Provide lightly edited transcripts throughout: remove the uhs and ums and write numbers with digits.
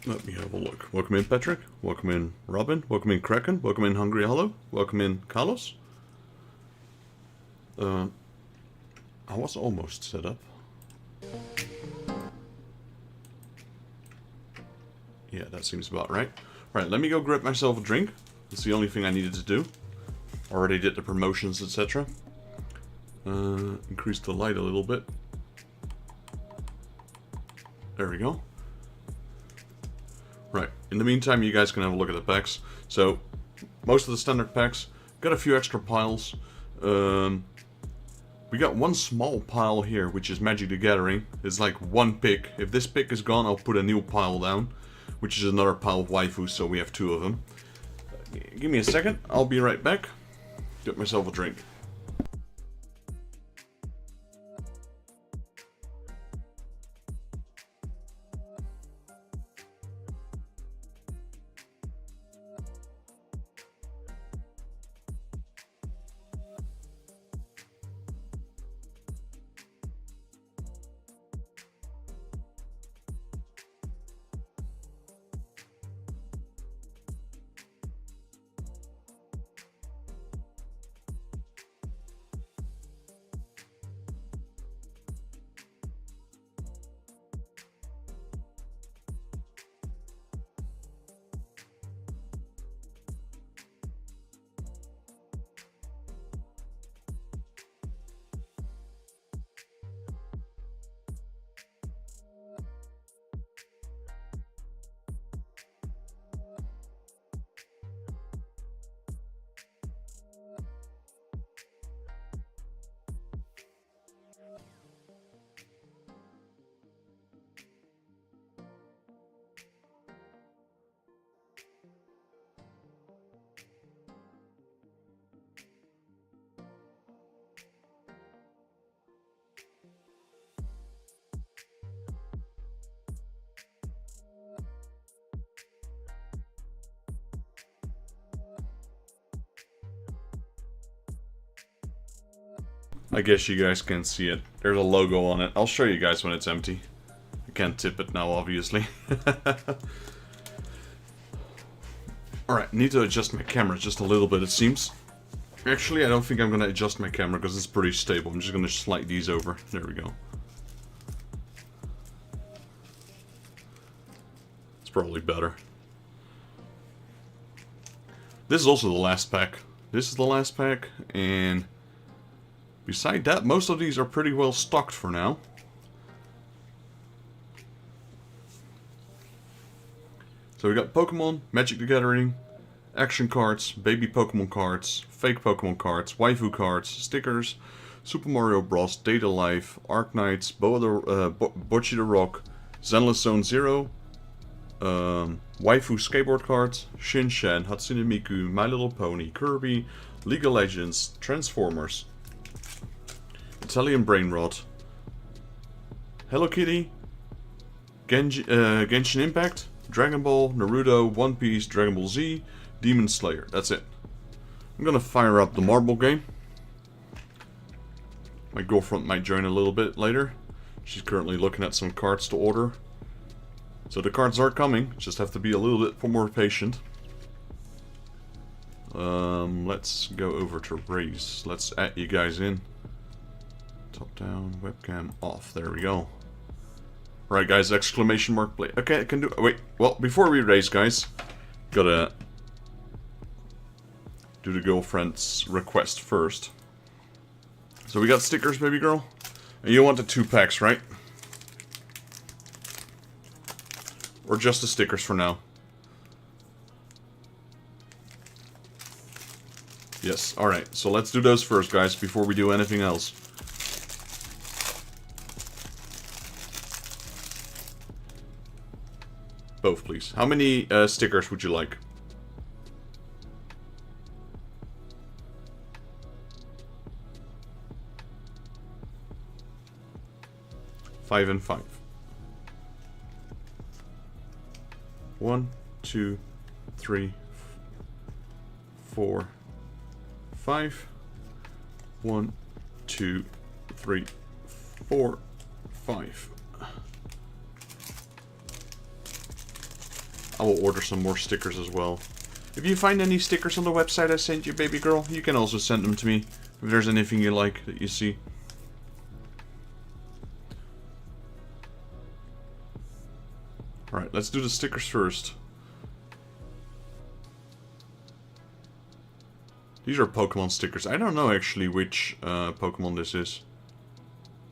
Let me have a look. Welcome in, Patrick. Welcome in, Robin. Welcome in, Kraken. Welcome in, Hungry Hollow. Welcome in, Carlos. I was almost set up. Yeah, that seems about right. Right, let me go grab myself a drink. That's the only thing I needed to do. Already did the promotions, etc. Increase the light a little bit. There we go. Right, in the meantime, you guys can have a look at the packs. So, most of the standard packs, got a few extra piles. We got one small pile here, which is Magic the Gathering. It's like one pick. If this pick is gone, I'll put a new pile down, which is another pile of waifus, so we have two of them. Give me a second, I'll be right back. Get myself a drink. I guess you guys can't see it. There's a logo on it. I'll show you guys when it's empty. I can't tip it now, obviously. Alright, need to adjust my camera just a little bit, it seems. Actually, I don't think I'm going to adjust my camera because it's pretty stable. I'm just going to slide these over. There we go. It's probably better. This is also the last pack. This is the last pack, and beside that, most of these are pretty well stocked for now. So we got Pokemon, Magic the Gathering, action cards, baby Pokemon cards, fake Pokemon cards, waifu cards, stickers, Super Mario Bros, Data Life, Arknights, Bocchi the Rock, Zenless Zone Zero, waifu skateboard cards, Shinshan, Hatsune Miku, My Little Pony, Kirby, League of Legends, Transformers, Italian Brainrot, Hello Kitty, Genshin Impact, Dragon Ball, Naruto, One Piece, Dragon Ball Z, Demon Slayer. That's it. I'm gonna fire up the marble game. My girlfriend might join a little bit later. She's currently looking at some cards to order. So the cards are coming, just have to be a little bit more patient. Let's go over to race. Let's add you guys in. Top down, webcam off. There we go. Alright guys, exclamation mark play. Okay, I can do... Wait, well, before we race, guys, gotta do the girlfriend's request first. So we got stickers, baby girl. And you want the 2 packs, right? Or just the stickers for now? Yes, alright. So let's do those first, guys, before we do anything else. Both, please. How many stickers would you like? Five and 5. 1, 2, 3, 4, 5. 1, 2, 3, 4, 5. I will order some more stickers as well. If you find any stickers on the website I sent you, baby girl, you can also send them to me. If there's anything you like that you see. Alright, let's do the stickers first. These are Pokemon stickers. I don't know actually which Pokemon this is.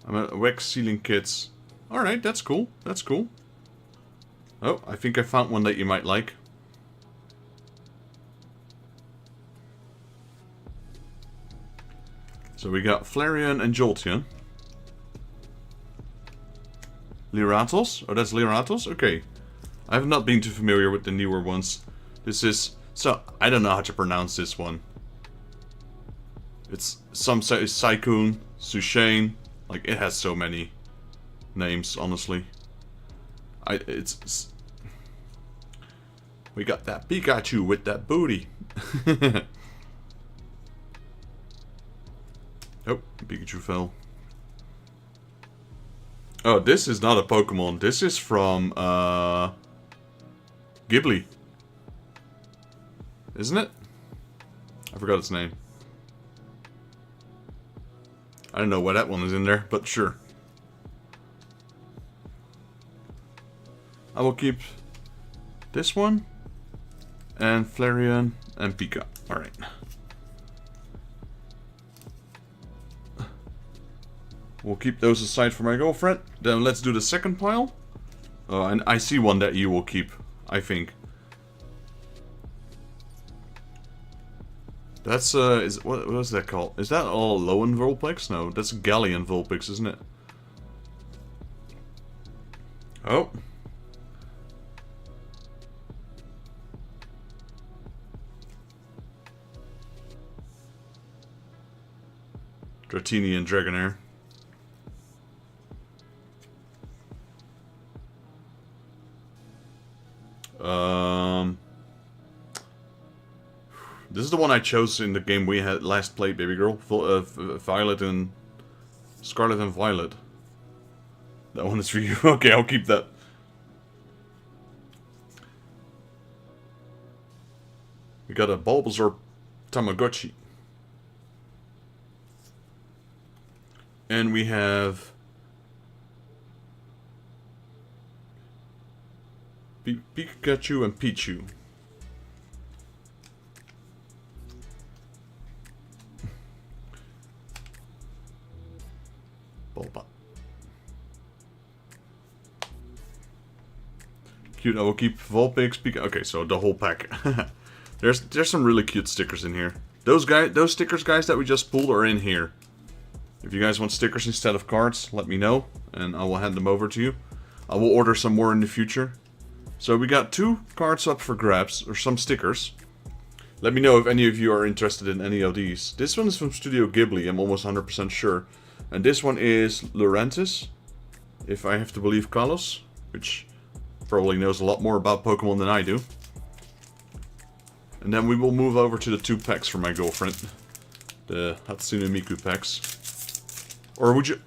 I'm a wax sealing kits. Alright, that's cool. That's cool. Oh, I think I found one that you might like. So we got Flareon and Jolteon. Lyratos? Oh, that's Lyratos? Okay. I have not been too familiar with the newer ones. This is... So, I don't know how to pronounce this one. It's... Some say it's Saikun, Sushane. Like, it has so many names, honestly. It's... We got that Pikachu with that booty. Oh, Pikachu fell. Oh, this is not a Pokemon. This is from, Ghibli. Isn't it? I forgot its name. I don't know why that one is in there, but sure. I will keep this one, and Flareon, and Pika. Alright. We'll keep those aside for my girlfriend. Then let's do the second pile. And I see one that you will keep, I think. That's, what is that called? Is that all Lowen Vulpix? No, that's Galleon Vulpix, isn't it? Oh. Dratini and Dragonair. This is the one I chose in the game we had last played, baby girl. Violet and Scarlet and Violet. That one is for you. Okay, I'll keep that. We got a Bulbasaur Tamagotchi. And we have Pikachu and Pichu. Bulba. Cute. I will keep Vulpix, Pika. Okay, so the whole pack. There's some really cute stickers in here. Those stickers, guys, that we just pulled are in here. If you guys want stickers instead of cards, let me know, and I will hand them over to you. I will order some more in the future. So we got 2 cards up for grabs, or some stickers. Let me know if any of you are interested in any of these. This one is from Studio Ghibli, I'm almost 100% sure. And this one is Lurantis, if I have to believe Carlos, which probably knows a lot more about Pokemon than I do. And then we will move over to the 2 packs for my girlfriend. The Hatsune Miku packs. Or would you...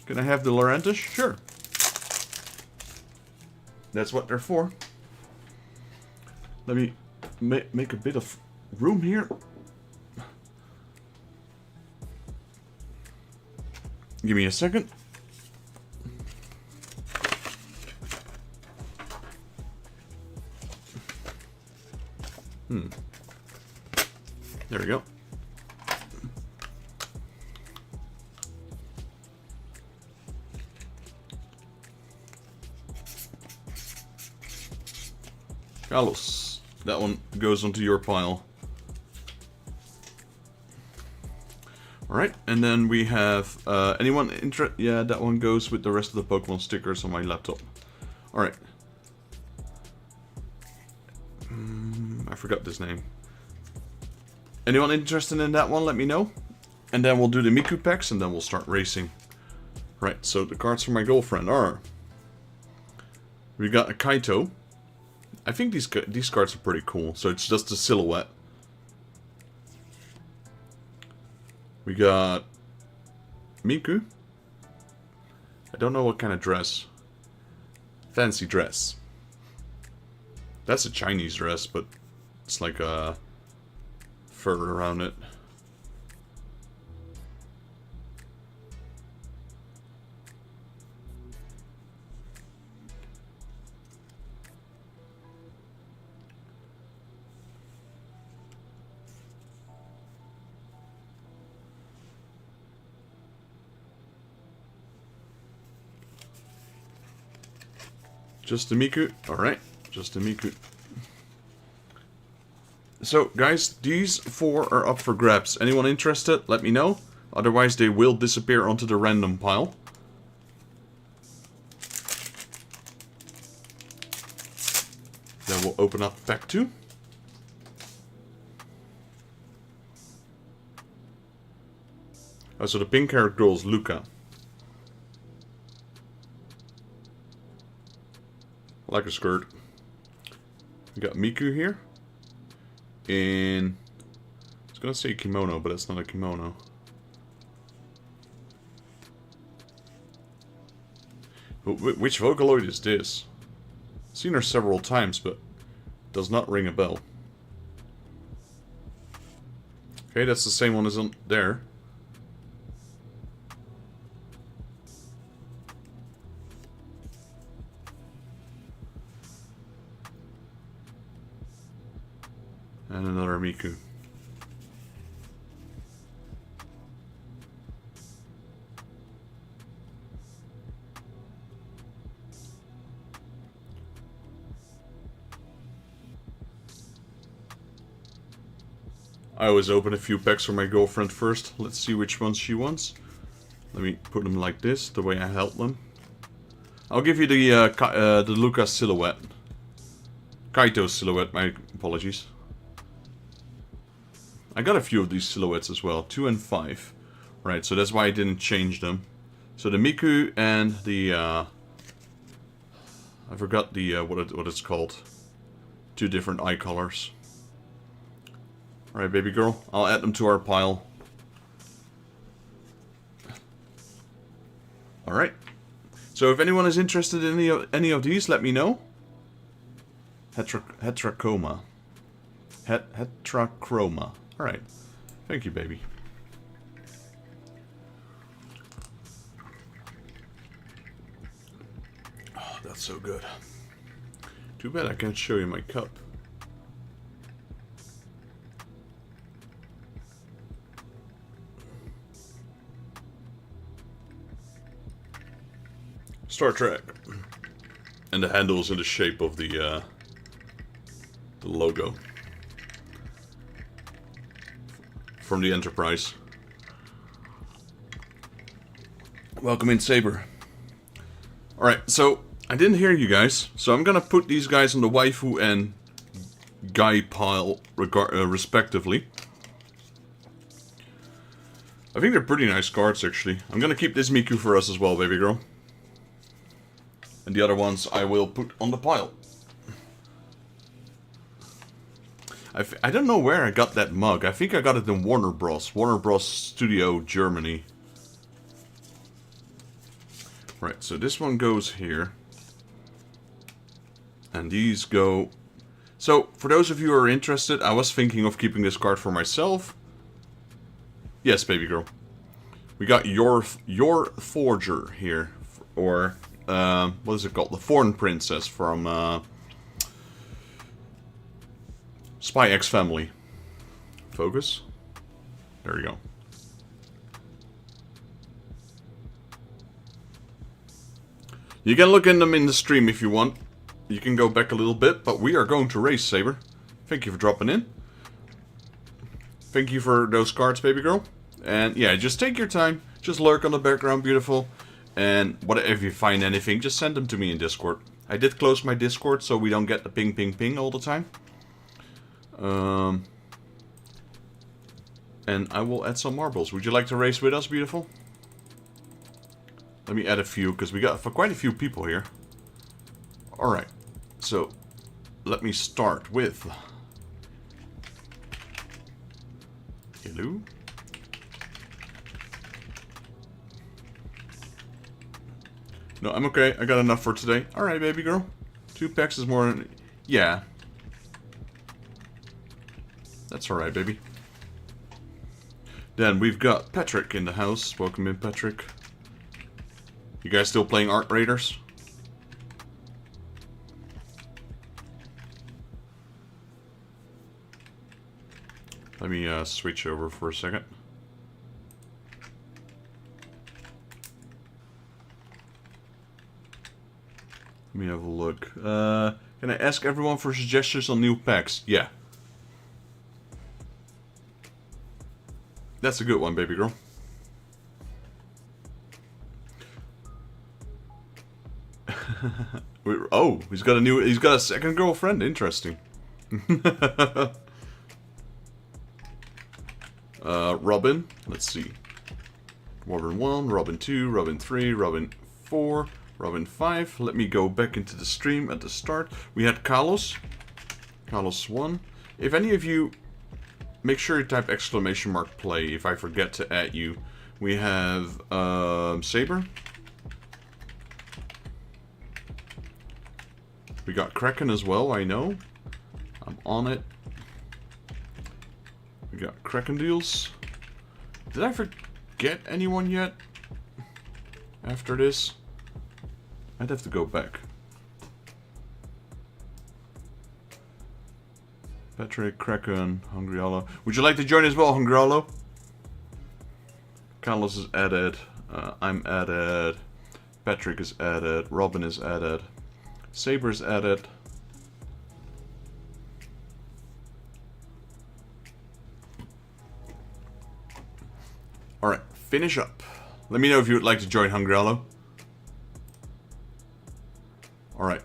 can I have the Lurantis? Sure. That's what they're for. Let me make a bit of room here. Give me a second. There we go. Carlos, that one goes onto your pile. Alright, and then we have, anyone interested? Yeah, that one goes with the rest of the Pokemon stickers on my laptop. Alright. I forgot this name. Anyone interested in that one, let me know. And then we'll do the Miku packs, and then we'll start racing. Right, so the cards for my girlfriend are... We got a Kaito. I think these cards are pretty cool, so it's just a silhouette. We got Miku. I don't know what kind of dress. Fancy dress. That's a Chinese dress, but it's like a fur around it. Just a Miku. Alright, just a Miku. So, guys, these 4 are up for grabs. Anyone interested? Let me know. Otherwise, they will disappear onto the random pile. Then we'll open up pack 2. Oh, so the pink-haired girl is Luca. I like a skirt. We got Miku here. In... I was gonna say kimono, but it's not a kimono. But which Vocaloid is this? I've seen her several times, but does not ring a bell. Okay, that's the same one as on there. And another Miku. I always open a few packs for my girlfriend first. Let's see which ones she wants. Let me put them like this, the way I held them. I'll give you the Luca silhouette. Kaito silhouette, my apologies. I got a few of these silhouettes as well, 2 and 5. Right, so that's why I didn't change them. So the Miku and the, I forgot the, what it's called. 2 different eye colors. Alright, baby girl, I'll add them to our pile. Alright. So if anyone is interested in any of these, let me know. Heterochroma. Heterochroma. Alright. Thank you, baby. Oh, that's so good. Too bad I can't show you my cup. Star Trek. And the handle is in the shape of the logo. From the Enterprise. Welcome in, Saber. Alright, so I didn't hear you guys, so I'm gonna put these guys on the waifu and guy pile respectively. I think they're pretty nice cards, actually. I'm gonna keep this Miku for us as well, baby girl. And the other ones I will put on the pile. I don't know where I got that mug. I think I got it in Warner Bros. Warner Bros. Studio, Germany. Right, so this one goes here. And these go... So, for those of you who are interested, I was thinking of keeping this card for myself. Yes, baby girl. We got your Forger here. Or, what is it called? The Thorn Princess from... Spy X Family. Focus. There we go. You can look in them in the stream if you want. You can go back a little bit, but we are going to race, Saber. Thank you for dropping in. Thank you for those cards, baby girl. And yeah, just take your time. Just lurk on the background, beautiful. And whatever, if you find anything, just send them to me in Discord. I did close my Discord so we don't get the ping ping ping all the time. And I will add some marbles. Would you like to race with us, beautiful? Let me add a few, because we got quite a few people here. Alright, so let me start with... Hello? No, I'm okay. I got enough for today. Alright, baby girl. 2 packs is more than... Yeah. That's alright, baby. Then we've got Patrick in the house. Welcome in, Patrick. You guys still playing Art Raiders? Let me switch over for a second. Let me have a look. Can I ask everyone for suggestions on new packs? Yeah. That's a good one, baby girl. Oh, he's got a second girlfriend. Interesting. Robin. Let's see. Robin 1, Robin 2, Robin 3, Robin 4, Robin 5. Let me go back into the stream at the start. We had Carlos. Carlos 1. If any of you... Make sure you type ! play if I forget to add you. We have Saber. We got Kraken as well, I know. I'm on it. We got Kraken deals. Did I forget anyone yet? After this? I'd have to go back. Patrick, Kraken, Hungryalo. Would you like to join as well, Hungryalo? Carlos is added. I'm added. Patrick is added. Robin is added. Saber is added. Alright, finish up. Let me know if you would like to join, Hungryalo. Alright,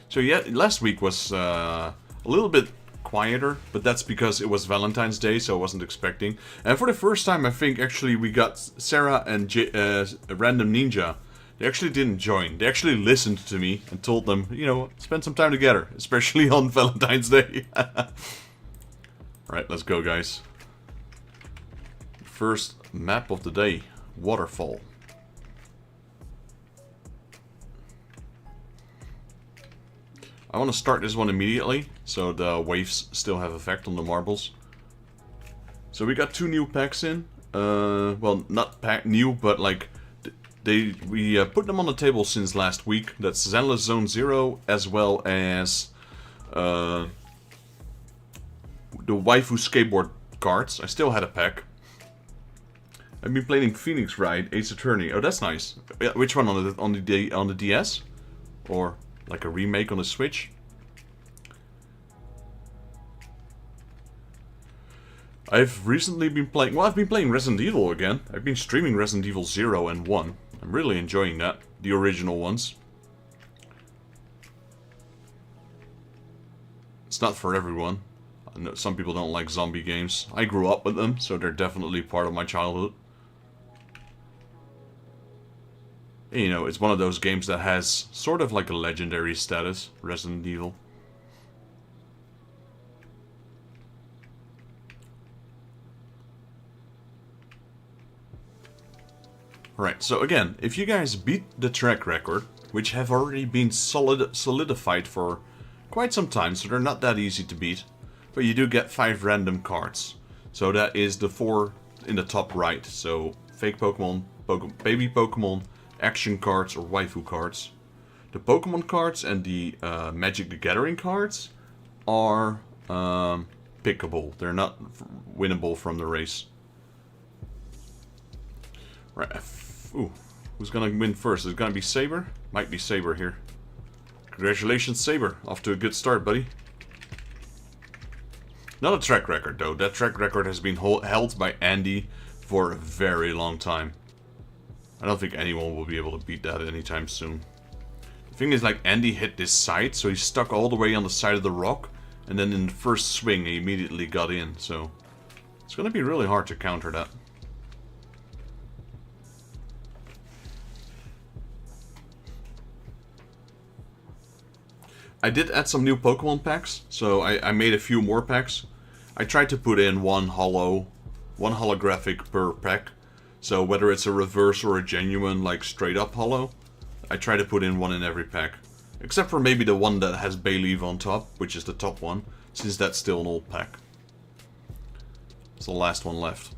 so yeah, last week was a little bit quieter, but that's because it was Valentine's Day, so I wasn't expecting. And for the first time, I think, actually, we got Sarah and Random Ninja. They actually didn't join. They actually listened to me and told them, you know, spend some time together, especially on Valentine's Day. Alright, let's go, guys. First map of the day, Waterfall. I want to start this one immediately, so the waves still have effect on the marbles. So we got 2 new packs in. Well, not new, but like we put them on the table since last week. That's Zenless Zone 0 as well as the Waifu skateboard cards. I still had a pack. I've been playing Phoenix Wright, Ace Attorney. Oh, that's nice. Which one, on the DS, or like a remake on the Switch? I've recently been playing... Well, I've been playing Resident Evil again. I've been streaming Resident Evil 0 and 1. I'm really enjoying that. The original ones. It's not for everyone. I know some people don't like zombie games. I grew up with them, so they're definitely part of my childhood. You know, it's one of those games that has sort of like a legendary status, Resident Evil. Right, so again, if you guys beat the track record, which have already been solidified for quite some time, so they're not that easy to beat, but you do get 5 random cards. So that is the 4 in the top right, so fake Pokemon, baby Pokemon, action cards or waifu cards. The Pokemon cards and the Magic the Gathering cards are pickable. They're not winnable from the race. Right. Ooh, who's gonna win first? Is it gonna be Saber? Might be Saber here. Congratulations, Saber. Off to a good start, buddy. Not a track record, though. That track record has been held by Andy for a very long time. I don't think anyone will be able to beat that anytime soon. The thing is, like, Andy hit this side, so he's stuck all the way on the side of the rock, and then in the first swing, he immediately got in, so it's gonna be really hard to counter that. I did add some new Pokemon packs, so I made a few more packs. I tried to put in one holographic per pack. So whether it's a reverse or a genuine, like straight up holo, I try to put in one in every pack. Except for maybe the one that has Bayleaf on top, which is the top one, since that's still an old pack. It's the last one left.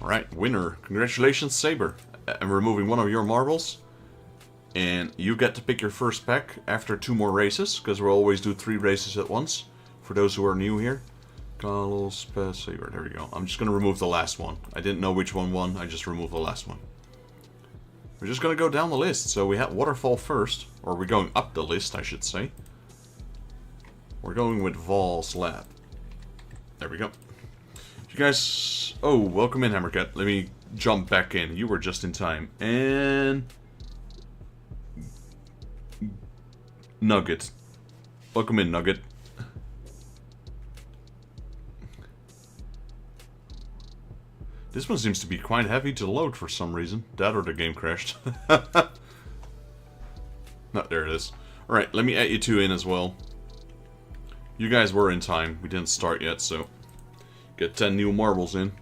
Alright, winner. Congratulations, Saber. I'm removing one of your marbles. And you get to pick your first pack after 2 more races, because we'll always do 3 races at once. For those who are new here. Carlos, Saber, there we go. I'm just going to remove the last one. I didn't know which one won, I just removed the last one. We're just going to go down the list. So we have Waterfall first, or we're going up the list, I should say. We're going with Val's Lab. There we go. You guys... Oh, welcome in, Hammercat. Let me jump back in. You were just in time. And... Nugget. Welcome in, Nugget. This one seems to be quite heavy to load for some reason. That or the game crashed. No, there it is. Alright, let me add you 2 in as well. You guys were in time. We didn't start yet, so... Get 10 new marbles in.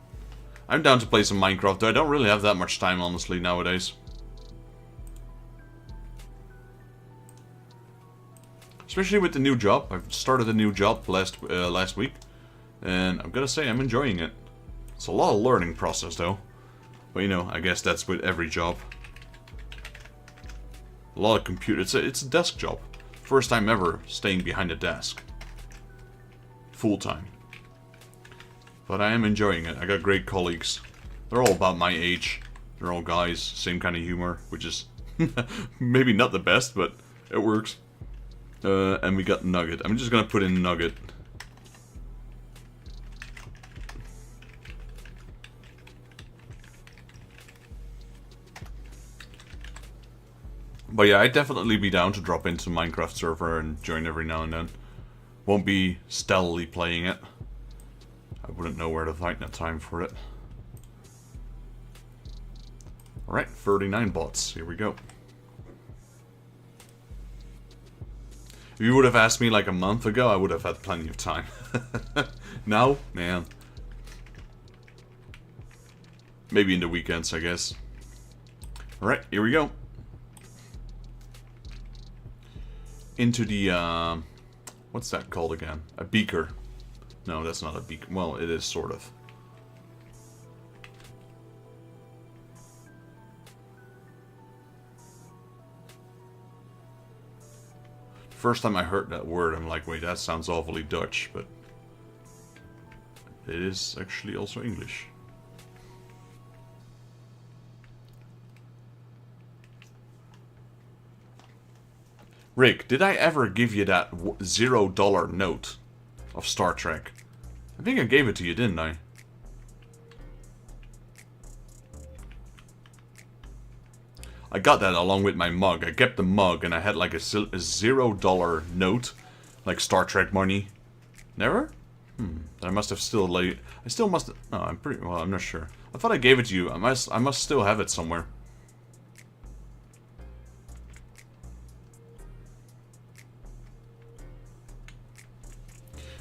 I'm down to play some Minecraft, though I don't really have that much time, honestly, nowadays. Especially with the new job. I've started a new job last week. And I'm gonna say I'm enjoying it. It's a lot of learning process, though. But, you know, I guess that's with every job. A lot of computer... It's a desk job. First time ever staying behind a desk. Full time. But I am enjoying it. I got great colleagues. They're all about my age. They're all guys, same kind of humor, which is maybe not the best, but it works. And we got Nugget. I'm just gonna put in Nugget. But yeah, I'd definitely be down to drop into Minecraft server and join every now and then. Won't be stealthily playing it. I wouldn't know where to find the time for it. Alright, 39 bots. Here we go. If you would have asked me like a month ago, I would have had plenty of time. Now, man. Maybe in the weekends, I guess. Alright, here we go. Into the, what's that called again? A beaker. No, that's not a beaker. Well, it is sort of. First time I heard that word, I'm like, wait, that sounds awfully Dutch, but it is actually also English. Rick, did I ever give you that $0 note of Star Trek? I think I gave it to you, didn't I? I got that along with my mug. I kept the mug and I had like a $0 note. Like Star Trek money. Never? I must have still like... I still must... No, I'm pretty... Well, I'm not sure. I thought I gave it to you. I must still have it somewhere.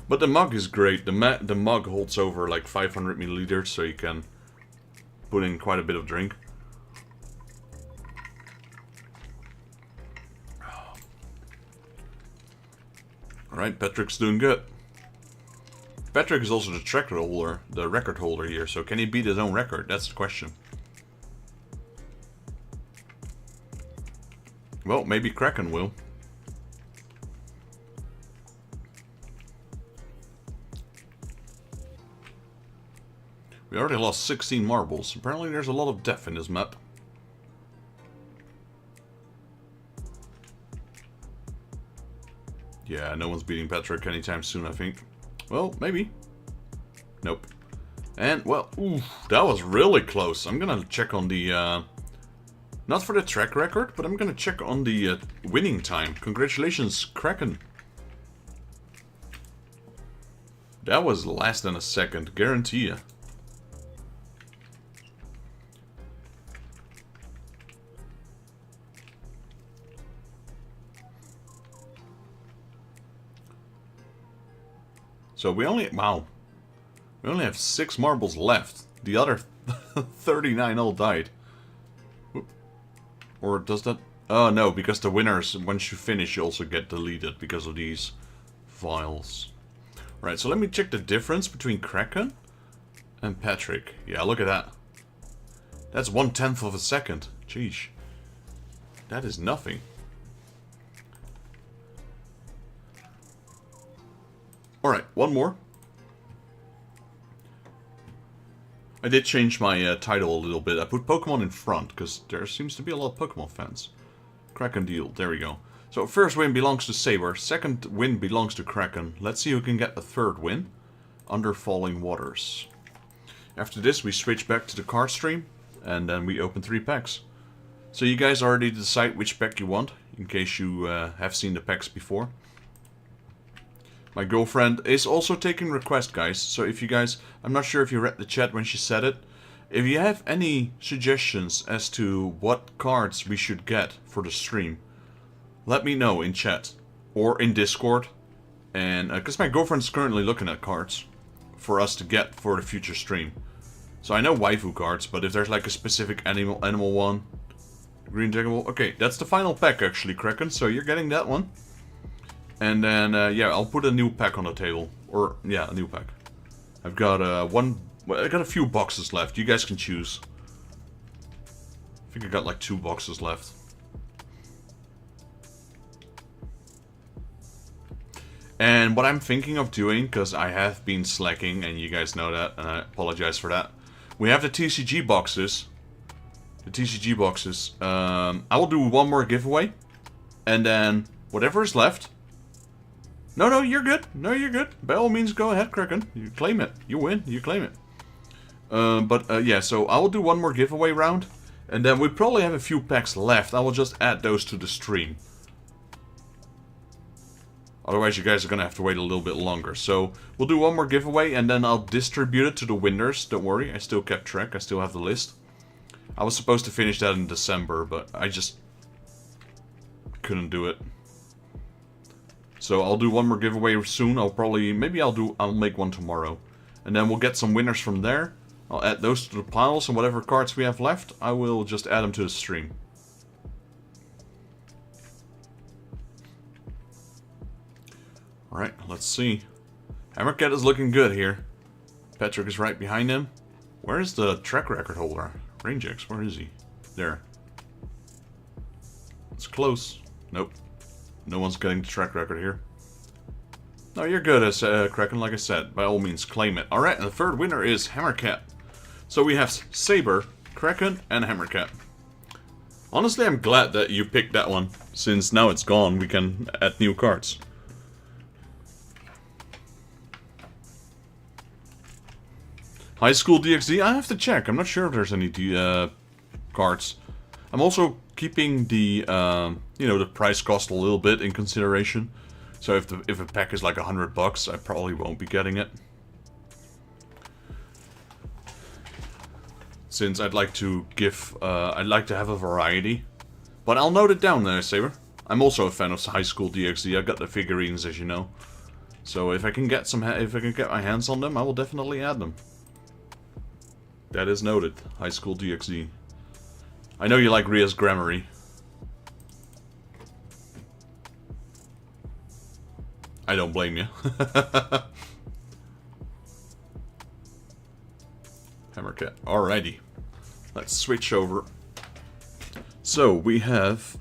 But the mug is great. The mug holds over like 500 milliliters, so you can put in quite a bit of drink. Alright, Patrick's doing good. Patrick is also the record holder here, so can he beat his own record? That's the question. Well, maybe Kraken will. We already lost 16 marbles. Apparently there's a lot of depth in this map. Yeah, no one's beating Patrick anytime soon, I think. Well, maybe. Nope. And, well, ooh, that was really close. I'm gonna check on the, not for the track record, but I'm gonna check on the winning time. Congratulations, Kraken. That was less than a second, guarantee ya. So we only, wow, we only have 6 marbles left. The other 39 all died. Or does that? Oh no, because the winners, once you finish, you also get deleted because of these files. Right, so let me check the difference between Kraken and Patrick. Yeah, look at that. That's 1/10 of a second. Jeez. That is nothing. Alright, one more. I did change my title a little bit. I put Pokemon in front, because there seems to be a lot of Pokemon fans. Kraken deal, there we go. So first win belongs to Saber, second win belongs to Kraken. Let's see who can get the third win. Under Falling Waters. After this we switch back to the card stream, and then we open 3 packs. So you guys already decide which pack you want, in case you have seen the packs before. My girlfriend is also taking requests, guys. So if you guys... I'm not sure if you read the chat when she said it. If you have any suggestions as to what cards we should get for the stream, let me know in chat. Or in Discord. And because my girlfriend's currently looking at cards for us to get for the future stream. So I know waifu cards, but if there's like a specific animal one... Green Dragonball... Okay, that's the final pack actually, Kraken. So you're getting that one. And then, yeah, I'll put a new pack on the table. Or, yeah, a new pack. I've got I got a few boxes left. You guys can choose. I think I got like 2 boxes left. And what I'm thinking of doing, because I have been slacking, and you guys know that, and I apologize for that. We have the TCG boxes. The TCG boxes. I will do one more giveaway. And then, whatever is left... No, you're good. No, you're good. By all means, go ahead, Kraken. You claim it. You win. You claim it. Yeah, so I will do one more giveaway round. And then we probably have a few packs left. I will just add those to the stream. Otherwise, you guys are going to have to wait a little bit longer. So, we'll do one more giveaway, and then I'll distribute it to the winners. Don't worry, I still kept track. I still have the list. I was supposed to finish that in December, but I just couldn't do it. So I'll do one more giveaway soon. Maybe I'll make one tomorrow. And then we'll get some winners from there. I'll add those to the piles, and whatever cards we have left, I will just add them to the stream. Alright, let's see. Hammercat is looking good here. Patrick is right behind him. Where is the track record holder? Range X, where is he? There. It's close. Nope. No one's getting the track record here. No, you're good as Kraken, like I said. By all means, claim it. Alright, and the third winner is Hammercat. So we have Saber, Kraken, and Hammercat. Honestly, I'm glad that you picked that one. Since now it's gone, we can add new cards. High School DXD? I have to check. I'm not sure if there's any cards. I'm also keeping the, you know, the price cost a little bit in consideration. So if a pack is like $100, I probably won't be getting it. Since I'd like to give, I'd like to have a variety. But I'll note it down there, Saber. I'm also a fan of High School DXD. I got the figurines, as you know. So if I can get my hands on them, I will definitely add them. That is noted. High School DXD. I know you like Ria's Grammary. I don't blame you. Hammercat. Alrighty. Let's switch over. So we have...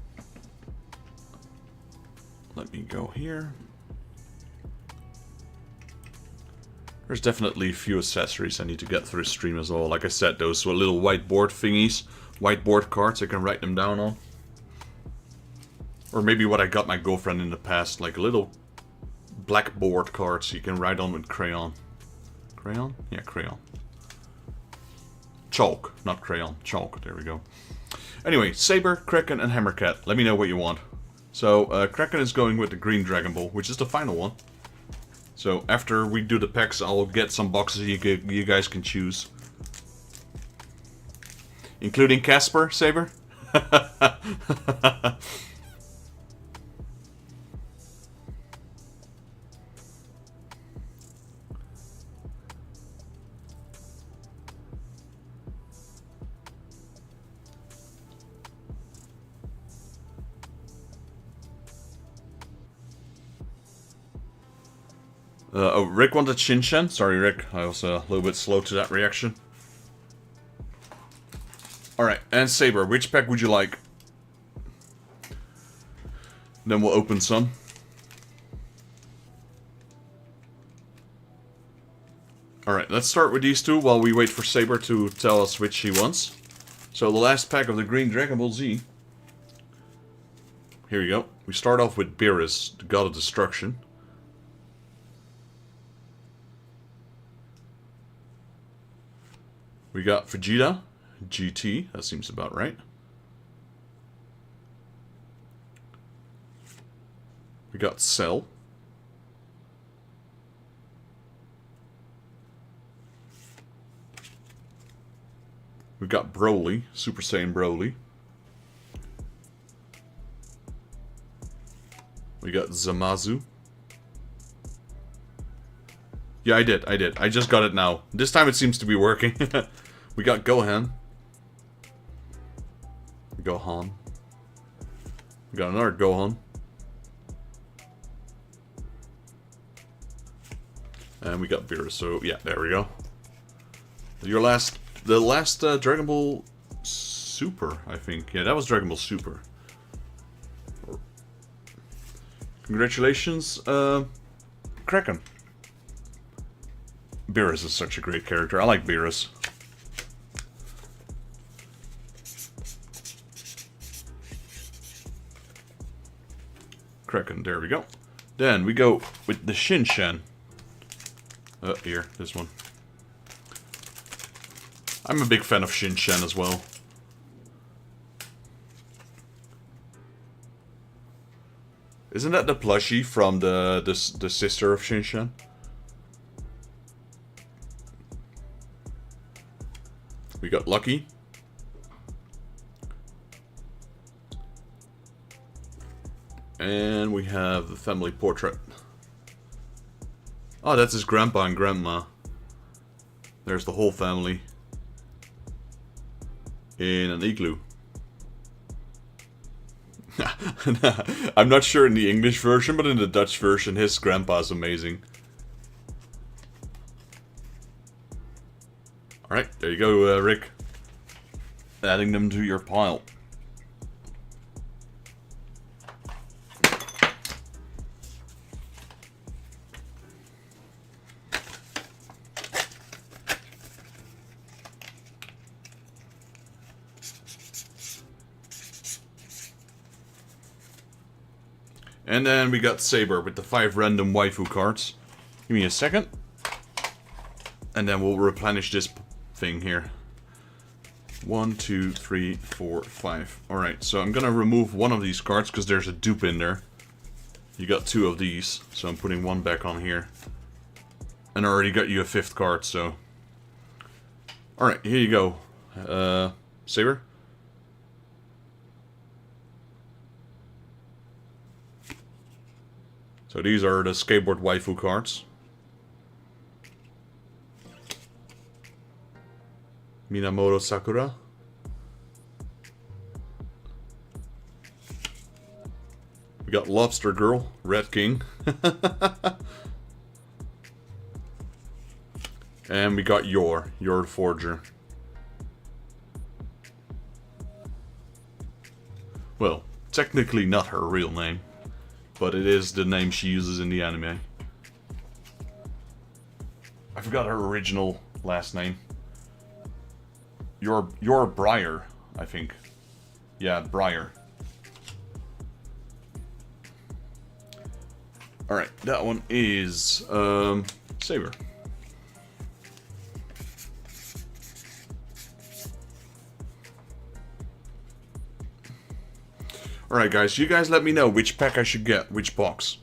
Let me go here. There's definitely a few accessories I need to get through stream as well. Like I said, those were little whiteboard thingies. Whiteboard cards, I can write them down on. Or maybe what I got my girlfriend in the past, like little blackboard cards you can write on with crayon. Crayon? Yeah, crayon. Chalk, not crayon. Chalk, there we go. Anyway, Saber, Kraken, and Hammercat. Let me know what you want. So, Kraken is going with the green Dragon Ball, which is the final one. So, after we do the packs, I'll get some boxes you guys can choose. Including Casper, Saber? Oh, Rick wanted Shinshan. Sorry, Rick. I was a little bit slow to that reaction. Alright, and Saber, which pack would you like? Then we'll open some. Alright, let's start with these two while we wait for Saber to tell us which he wants. So the last pack of the green Dragonball Z. Here we go. We start off with Beerus, the God of Destruction. We got Vegeta, GT, that seems about right. We got Cell. We got Broly, Super Saiyan Broly. We got Zamasu. Yeah, I did. I just got it now. This time it seems to be working. We got Gohan. Gohan. We got another Gohan. And we got Beerus. So, yeah, there we go. The last Dragon Ball Super, I think. Yeah, that was Dragon Ball Super. Congratulations, Kraken. Beerus is such a great character. I like Beerus. Kraken, there we go. Then we go with the Shinshan. Here, this one. I'm a big fan of Shinshan as well. Isn't that the plushie from the sister of Shinshan? We got Lucky. And we have the family portrait. Oh, that's his grandpa and grandma. There's the whole family. in an igloo. I'm not sure in the English version, but in the Dutch version, his grandpa's amazing. Alright, there you go, Rick. Adding them to your pile. And then we got Saber with the 5 random waifu cards. Give me a second. And then we'll replenish this thing here. 1, 2, 3, 4, 5. Alright, so I'm gonna remove one of these cards because there's a dupe in there. You got 2 of these, so I'm putting one back on here. And I already got you a 5th card, so... Alright, here you go. Saber? So these are the skateboard waifu cards. Minamoto Sakura. We got Lobster Girl, Red King. And we got Your the Forger. Well, technically not her real name. But it is the name she uses in the anime. I forgot her original last name. Your Briar, I think. Yeah, Briar. Alright, that one is Saber. Alright guys, you guys let me know which pack I should get, which box.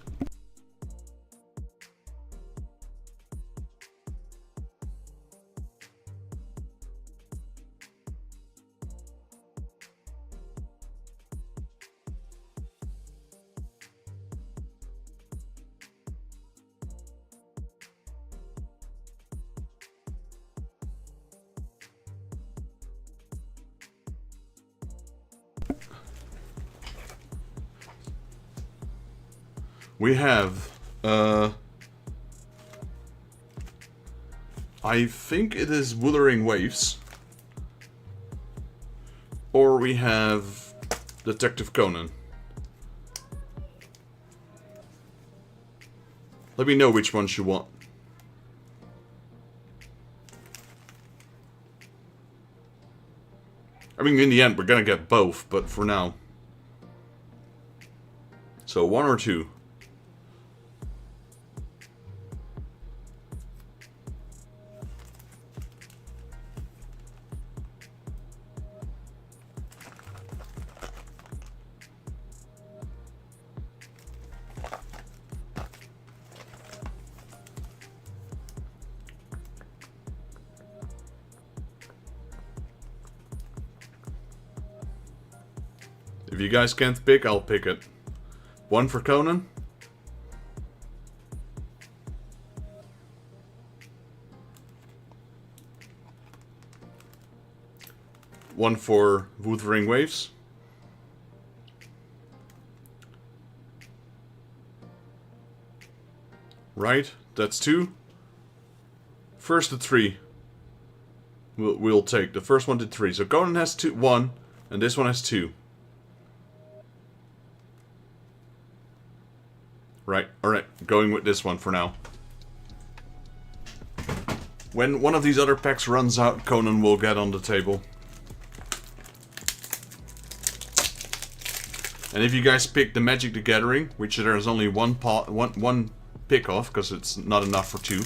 We have, I think it is Wuthering Waves. Or we have Detective Conan. Let me know which ones you want. I mean, in the end, we're gonna get both, but for now. So, 1 or 2. If you guys can't pick, I'll pick it. 1 for Conan. 1 for Wuthering Waves. Right, that's 2. First the 3. We'll take. The first one did 3. So Conan has 1, and this one has 2. Right, alright, going with this one for now. When one of these other packs runs out, Conan will get on the table. And if you guys pick the Magic the Gathering, which there's only one pick of, because it's not enough for 2,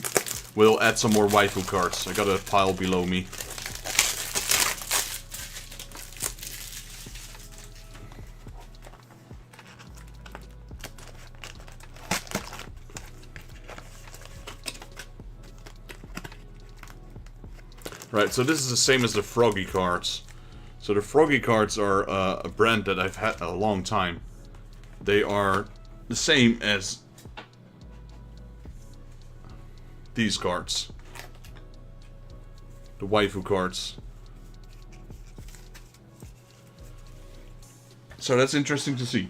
we'll add some more waifu cards. I got a pile below me. Right, so this is the same as the Froggy cards. So the Froggy cards are a brand that I've had a long time. They are the same as these cards. The waifu cards. So that's interesting to see.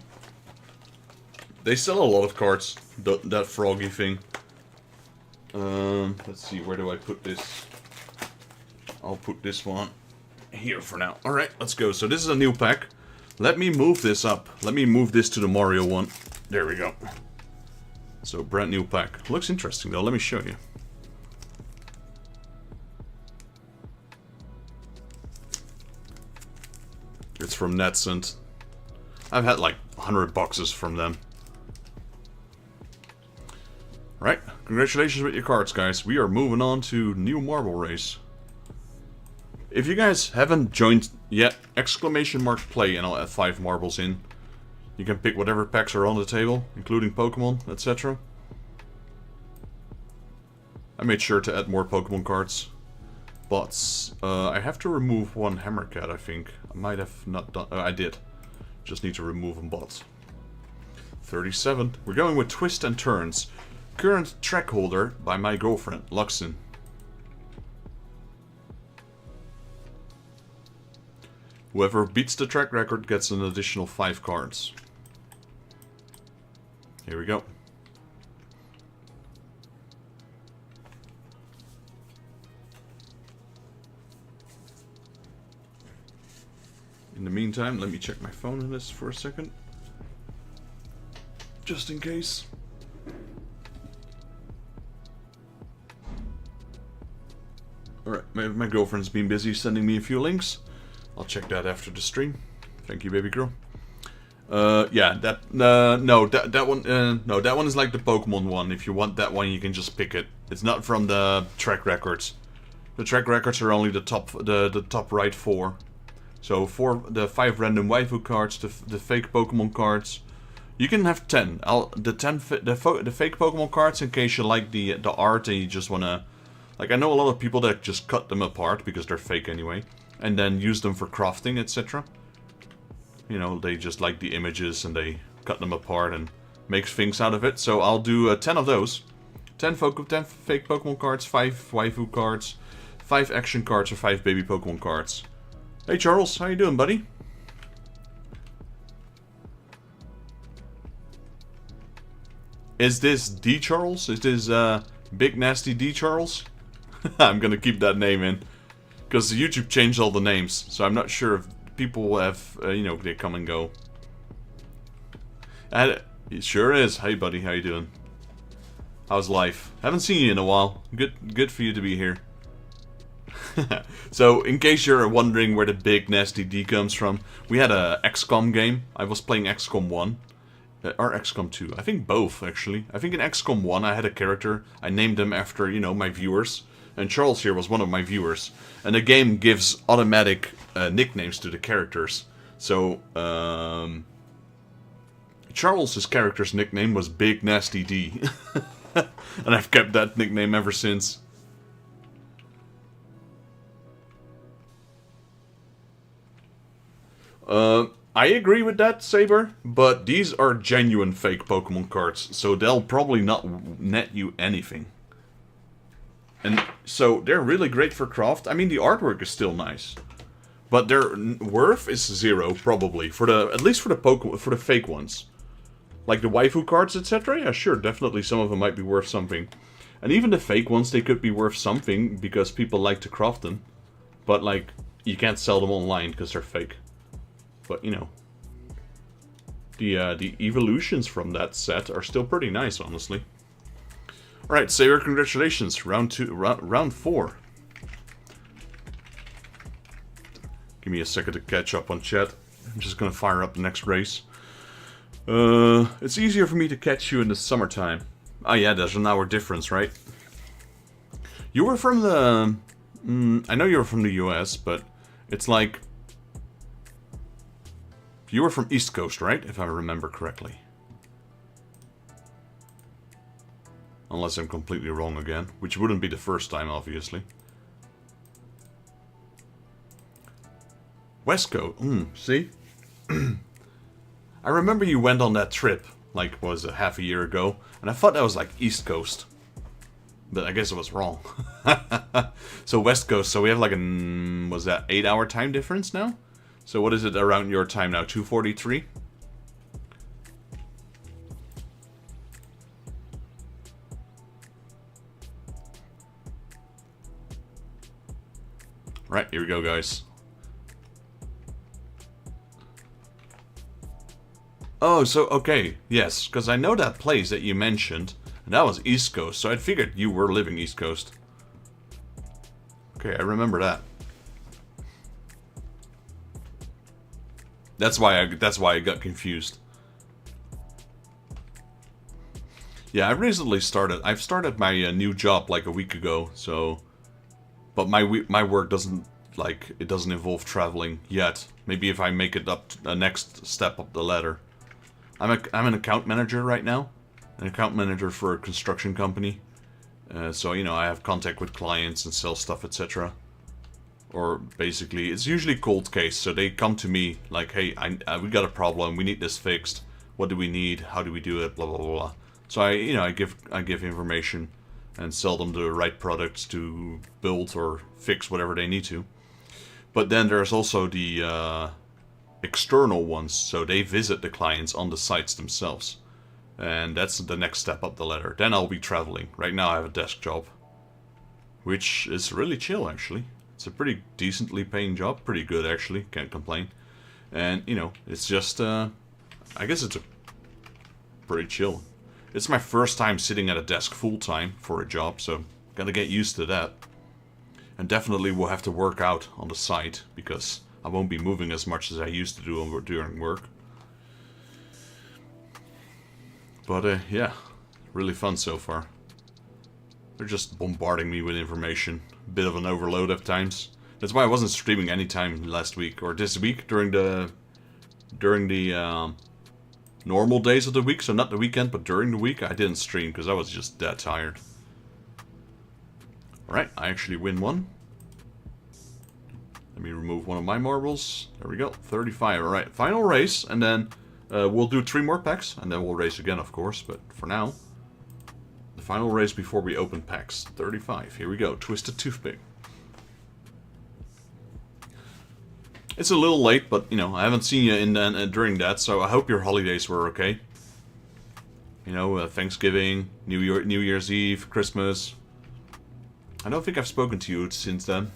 They sell a lot of cards, that froggy thing. Let's see, where do I put this? I'll put this one here for now. Alright, let's go. So this is a new pack. Let me move this up. Let me move this to the Mario one. There we go. So, brand new pack. Looks interesting though, let me show you. It's from Netsend. I've had like 100 boxes from them. Right, congratulations with your cards, guys. We are moving on to new marble race. If you guys haven't joined yet, !play and I'll add 5 marbles in. You can pick whatever packs are on the table, including Pokemon, etc. I made sure to add more Pokemon cards. But I have to remove one Hammercat, I think. I might have not done... I did. Just need to remove them bots. 37. We're going with Twist and Turns. Current track holder by my girlfriend, Luxin. Whoever beats the track record gets an additional 5 cards. Here we go. In the meantime, let me check my phone on this for a second. Just in case. Alright, my girlfriend's been busy sending me a few links. I'll check that after the stream. Thank you, baby girl. Yeah, that one is like the Pokemon one. If you want that one, you can just pick it. It's not from the track records. The track records are only the top right 4. So the 5 random waifu cards, the fake Pokemon cards. You can have 10. The fake Pokemon cards, in case you like the art and you just wanna, like, I know a lot of people that just cut them apart because they're fake anyway, and then use them for crafting, etc. You know, they just like the images and they cut them apart and make things out of it. So I'll do 10 of those. 10 fake Pokemon cards, 5 waifu cards, 5 action cards, or 5 baby Pokemon cards. Hey Charles, how you doing, buddy? Is this D Charles? Is this Big Nasty D Charles? I'm gonna keep that name in. Because YouTube changed all the names, so I'm not sure if people have, you know, they come and go. And it sure is. Hey buddy, how you doing? How's life? Haven't seen you in a while. Good for you to be here. So, in case you're wondering where the Big Nasty D comes from, we had a XCOM game. I was playing XCOM 1. Or XCOM 2. I think both, actually. I think in XCOM 1 I had a character. I named them after, you know, my viewers. And Charles here was one of my viewers. And the game gives automatic nicknames to the characters. So, Charles's character's nickname was Big Nasty D. And I've kept that nickname ever since. I agree with that, Saber, but these are genuine fake Pokemon cards, so they'll probably not net you anything. And so they're really great for craft. I mean, the artwork is still nice, but their worth is 0 probably for at least for the fake ones, like the waifu cards, etc. Yeah, sure, definitely some of them might be worth something, and even the fake ones, they could be worth something because people like to craft them, but like you can't sell them online because they're fake. But, you know, the evolutions from that set are still pretty nice, honestly. Alright, Saber, congratulations. Round 4. Give me a second to catch up on chat. I'm just gonna fire up the next race. It's easier for me to catch you in the summertime. Oh yeah, there's an hour difference, right? You were from the... I know you were from the US, but it's like... You were from East Coast, right? If I remember correctly. Unless I'm completely wrong again. Which wouldn't be the first time, obviously. West Coast. See? I remember you went on that trip, like, was it half a year ago? And I thought that was like East Coast. But I guess I was wrong. So West Coast, so we have like was that 8-hour time difference now? So what is it around your time now? 2:43? Right, here we go, guys. Oh, so, okay, yes, because I know that place that you mentioned, and that was East Coast, so I figured you were living East Coast. Okay, I remember that. That's why I got confused. Yeah, I've started my new job like a week ago, so... But my work doesn't involve traveling yet. Maybe if I make it up the next step up the ladder. I'm an account manager right now. An account manager for a construction company. So, you know, I have contact with clients and sell stuff, etc. Or basically, it's usually cold case. So they come to me like, hey, we got a problem. We need this fixed. What do we need? How do we do it? Blah, blah, blah, blah. So I give information and sell them the right products to build or fix whatever they need to. But then there's also the external ones, so they visit the clients on the sites themselves. And that's the next step up the ladder. Then I'll be traveling. Right now I have a desk job, which is really chill actually. It's a pretty decently paying job, pretty good actually, can't complain. And, you know, it's just, I guess it's a pretty chill. It's my first time sitting at a desk full-time for a job, so gotta get used to that. And definitely will have to work out on the site, because I won't be moving as much as I used to do during work. But yeah, really fun so far. They're just bombarding me with information. Bit of an overload at times. That's why I wasn't streaming any time last week, or this week during the normal days of the week, so not the weekend, but during the week, I didn't stream because I was just that tired. Alright, I actually win one. Let me remove one of my marbles. There we go, 35. Alright, final race, and then we'll do 3 more packs, and then we'll race again, of course, but for now, the final race before we open packs. 35, here we go, Twisted Toothpick. It's a little late, but, you know, I haven't seen you during that, so I hope your holidays were okay. You know, Thanksgiving, New Year's Eve, Christmas. I don't think I've spoken to you since then.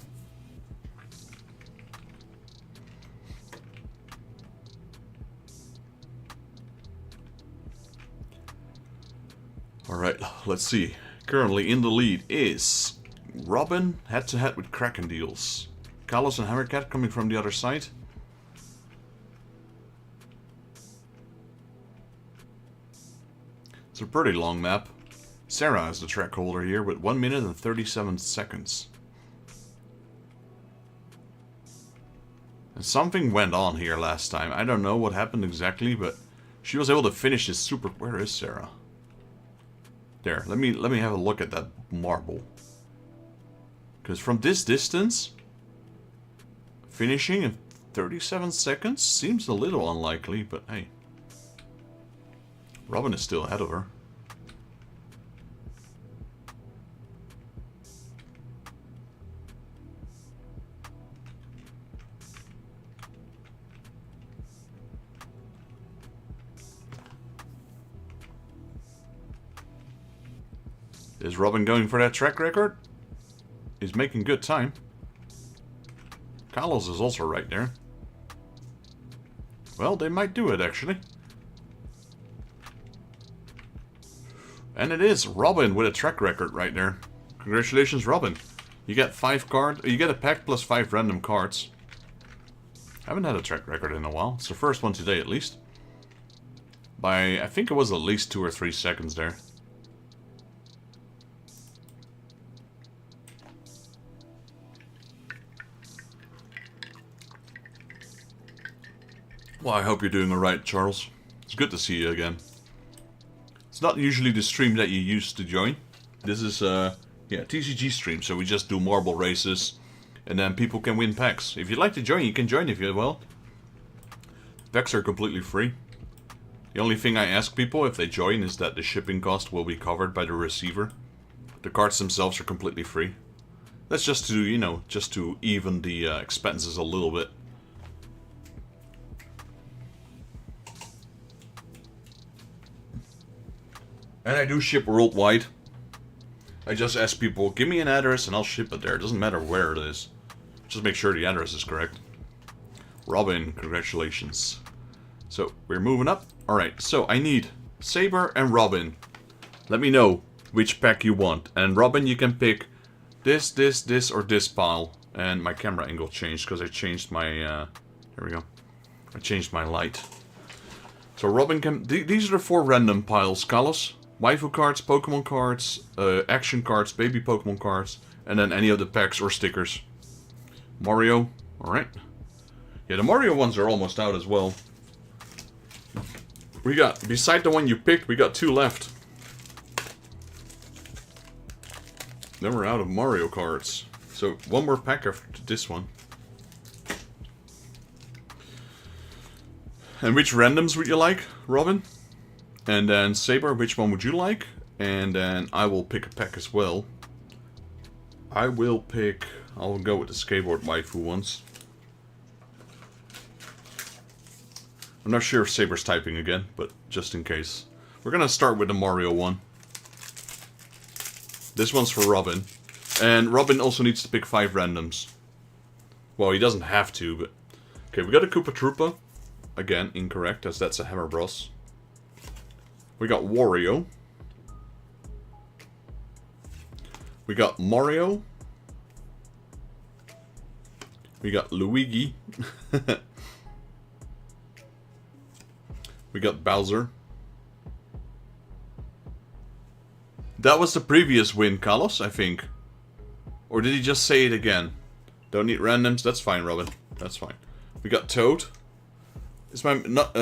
Alright, let's see. Currently in the lead is Robin, head-to-head with Kraken deals. Carlos and Hammercat coming from the other side. It's a pretty long map. Sarah is the track holder here with 1 minute and 37 seconds. And something went on here last time. I don't know what happened exactly, but she was able to finish this super... Where is Sarah? There, let me have a look at that marble. Because from this distance... Finishing in 37 seconds seems a little unlikely, but hey. Robin is still ahead of her. Is Robin going for that track record? He's making good time. Carlos is also right there. Well, they might do it, actually. And it is Robin with a track record right there. Congratulations, Robin. You get 5 cards. You get a pack plus 5 random cards. I haven't had a track record in a while. It's the first one today, at least. By, I think it was at least 2 or 3 seconds there. Well, I hope you're doing alright, Charles. It's good to see you again. It's not usually the stream that you used to join. This is, yeah, TCG stream, so we just do marble races, and then people can win packs. If you'd like to join, you can join if you will. Packs are completely free. The only thing I ask people if they join is that the shipping cost will be covered by the receiver. The cards themselves are completely free. That's just to, you know, just to even the expenses a little bit. And I do ship worldwide. I just ask people, give me an address and I'll ship it there. It doesn't matter where it is. Just make sure the address is correct. Robin, congratulations. So, we're moving up. Alright, so I need Saber and Robin. Let me know which pack you want. And Robin, you can pick this, or this pile. And my camera angle changed because I changed my... there we go. I changed my light. So Robin can... These are the 4 random piles. Kalos, Waifu cards, Pokemon cards, action cards, baby Pokemon cards, and then any of the packs or stickers. Mario, alright. Yeah, the Mario ones are almost out as well. We got, beside the one you picked, we got 2 left. Then we're out of Mario cards. So, one more pack after this one. And which randoms would you like, Robin? And then Saber, which one would you like? And then I will pick a pack as well. I'll go with the skateboard waifu ones. I'm not sure if Saber's typing again, but just in case. We're gonna start with the Mario one. This one's for Robin. And Robin also needs to pick 5 randoms. Well, he doesn't have to, but... Okay, we got a Koopa Troopa. Again, incorrect, as that's a Hammer Bros. We got Wario. We got Mario. We got Luigi. We got Bowser. That was the previous win, Carlos, I think. Or did he just say it again? Don't need randoms? That's fine, Robin. That's fine. We got Toad. Is my... not...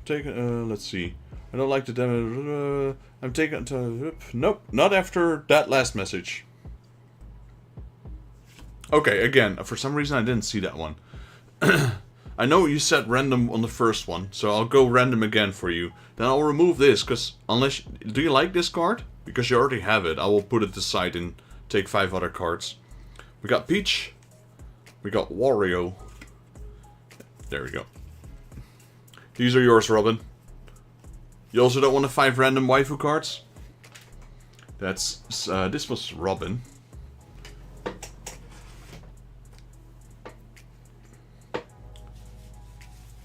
let's see. I don't like the demo... I'm taking... nope, not after that last message. Okay, again, for some reason I didn't see that one. I know you said random on the first one, so I'll go random again for you. Then I'll remove this, because unless... Do you like this card? Because you already have it. I will put it aside and take 5 other cards. We got Peach. We got Wario. There we go. These are yours, Robin. You also don't want the 5 random waifu cards? That's... this was Robin.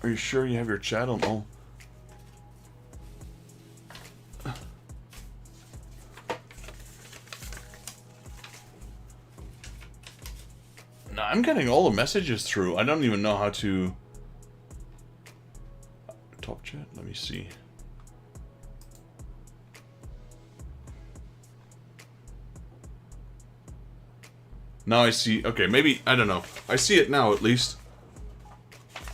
Are you sure you have your chat on all? No, I'm getting all the messages through. I don't even know how to... Top chat? Let me see. Now I see... Okay, maybe... I don't know. I see it now, at least.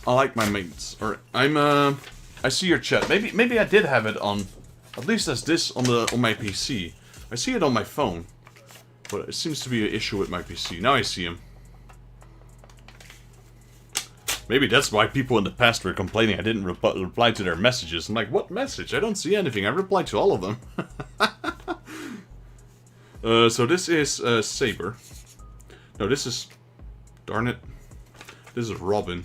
I like my mates. Alright, I see your chat. Maybe I did have it on... At least as this on my PC. I see it on my phone. But it seems to be an issue with my PC. Now I see him. Maybe that's why people in the past were complaining I didn't reply to their messages. I'm like, what message? I don't see anything. I replied to all of them. So this is Saber. No, this is... Darn it. This is Robin.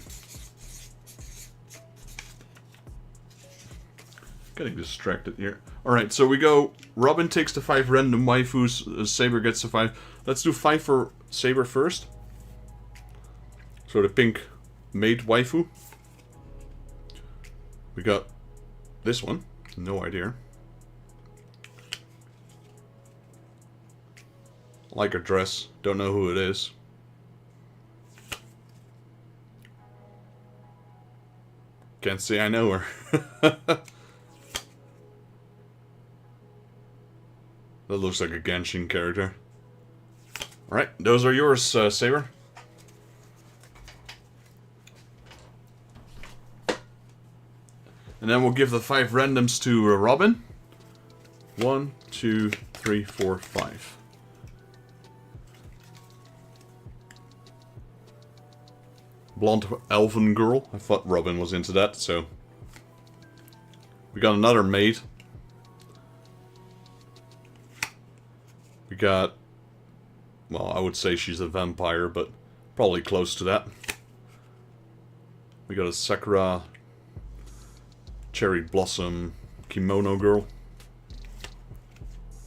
Getting distracted here. Alright, so we go... Robin takes the 5 random waifus. Saber gets the 5. Let's do 5 for Saber first. So the pink... Maid waifu. We got this one. No idea. Like her dress. Don't know who it is. Can't say I know her. That looks like a Genshin character. Alright, those are yours, Saber. And then we'll give the 5 randoms to Robin. 1, 2, 3, 4, 5. Blonde elven girl. I thought Robin was into that, so... We got another maid. We got... Well, I would say she's a vampire, but probably close to that. We got a Sakura... Cherry Blossom Kimono girl.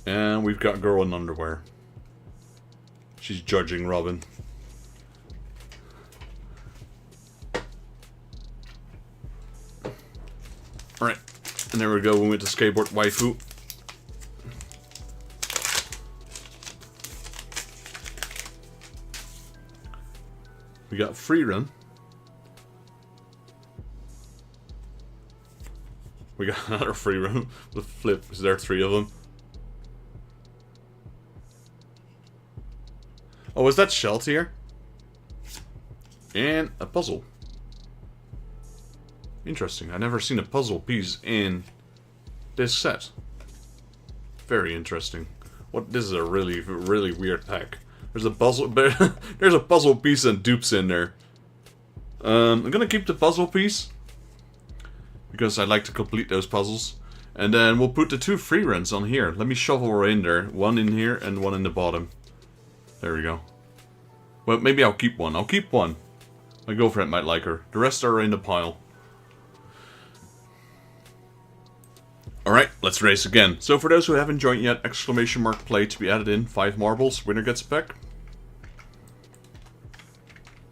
And we've got girl in underwear. She's judging Robin. Alright. And there we go, we went to skateboard waifu. We got free run. We got another free run with flip. Is there 3 of them? Oh, is that Shell here? And a puzzle. Interesting. I've never seen a puzzle piece in this set. Very interesting. What? This is a really, really weird pack. There's a puzzle. There's a puzzle piece and dupes in there. I'm gonna keep the puzzle piece because I'd like to complete those puzzles, and then we'll put the 2 free runs on here. Let me shovel her in there. One in here and one in the bottom. There we go. Well, maybe I'll keep one. I'll keep one. My girlfriend might like her. The rest are in the pile. Alright, let's race again. So for those who haven't joined yet, exclamation mark play to be added in. 5 marbles. Winner gets a pack.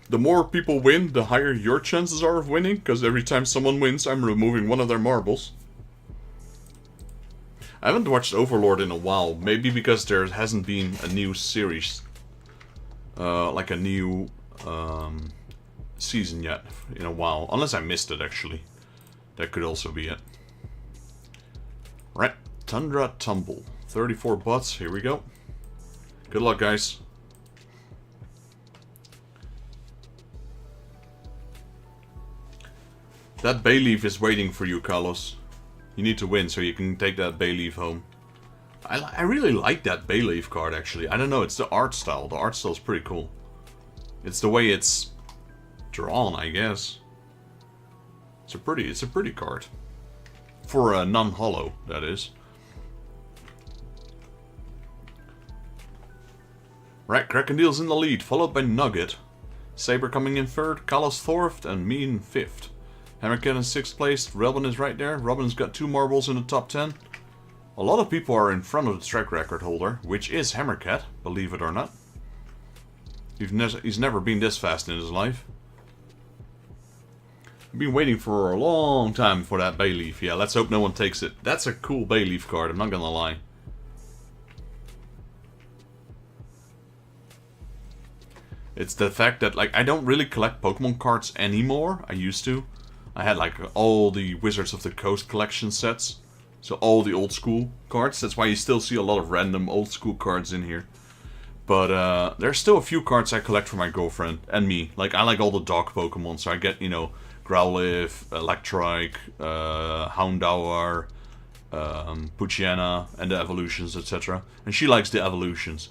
The more people win, the higher your chances are of winning, because every time someone wins, I'm removing one of their marbles. I haven't watched Overlord in a while, maybe because there hasn't been a new series. Like a new season yet, in a while. Unless I missed it, actually. That could also be it. Right, Tundra Tumble. 34 butts, here we go. Good luck, guys. That bay leaf is waiting for you, Carlos. You need to win so you can take that bay leaf home. I really like that bay leaf card, actually. I don't know, it's the art style. The art style is pretty cool. It's the way it's drawn, I guess. It's a pretty card. For a non-hollow, that is. Right, Krakendeel's in the lead, followed by Nugget. Saber coming in 3rd, Carlos 4th, and me in 5th. Hammercat in 6th place, Robin is right there. Robin's got 2 marbles in the top 10. A lot of people are in front of the track record holder, which is Hammercat, believe it or not. He's never been this fast in his life. I've been waiting for a long time for that bay leaf. Yeah, let's hope no one takes it. That's a cool bay leaf card, I'm not gonna lie. It's the fact that, like, I don't really collect Pokemon cards anymore. I used to. I had, like, all the Wizards of the Coast collection sets. So all the old school cards. That's why you still see a lot of random old school cards in here. But there's still a few cards I collect for my girlfriend and me. Like, I like all the dog Pokemon, so I get, you know, Growlithe, Electrike, Houndour, Poochyena, and the evolutions, etc. And she likes the evolutions.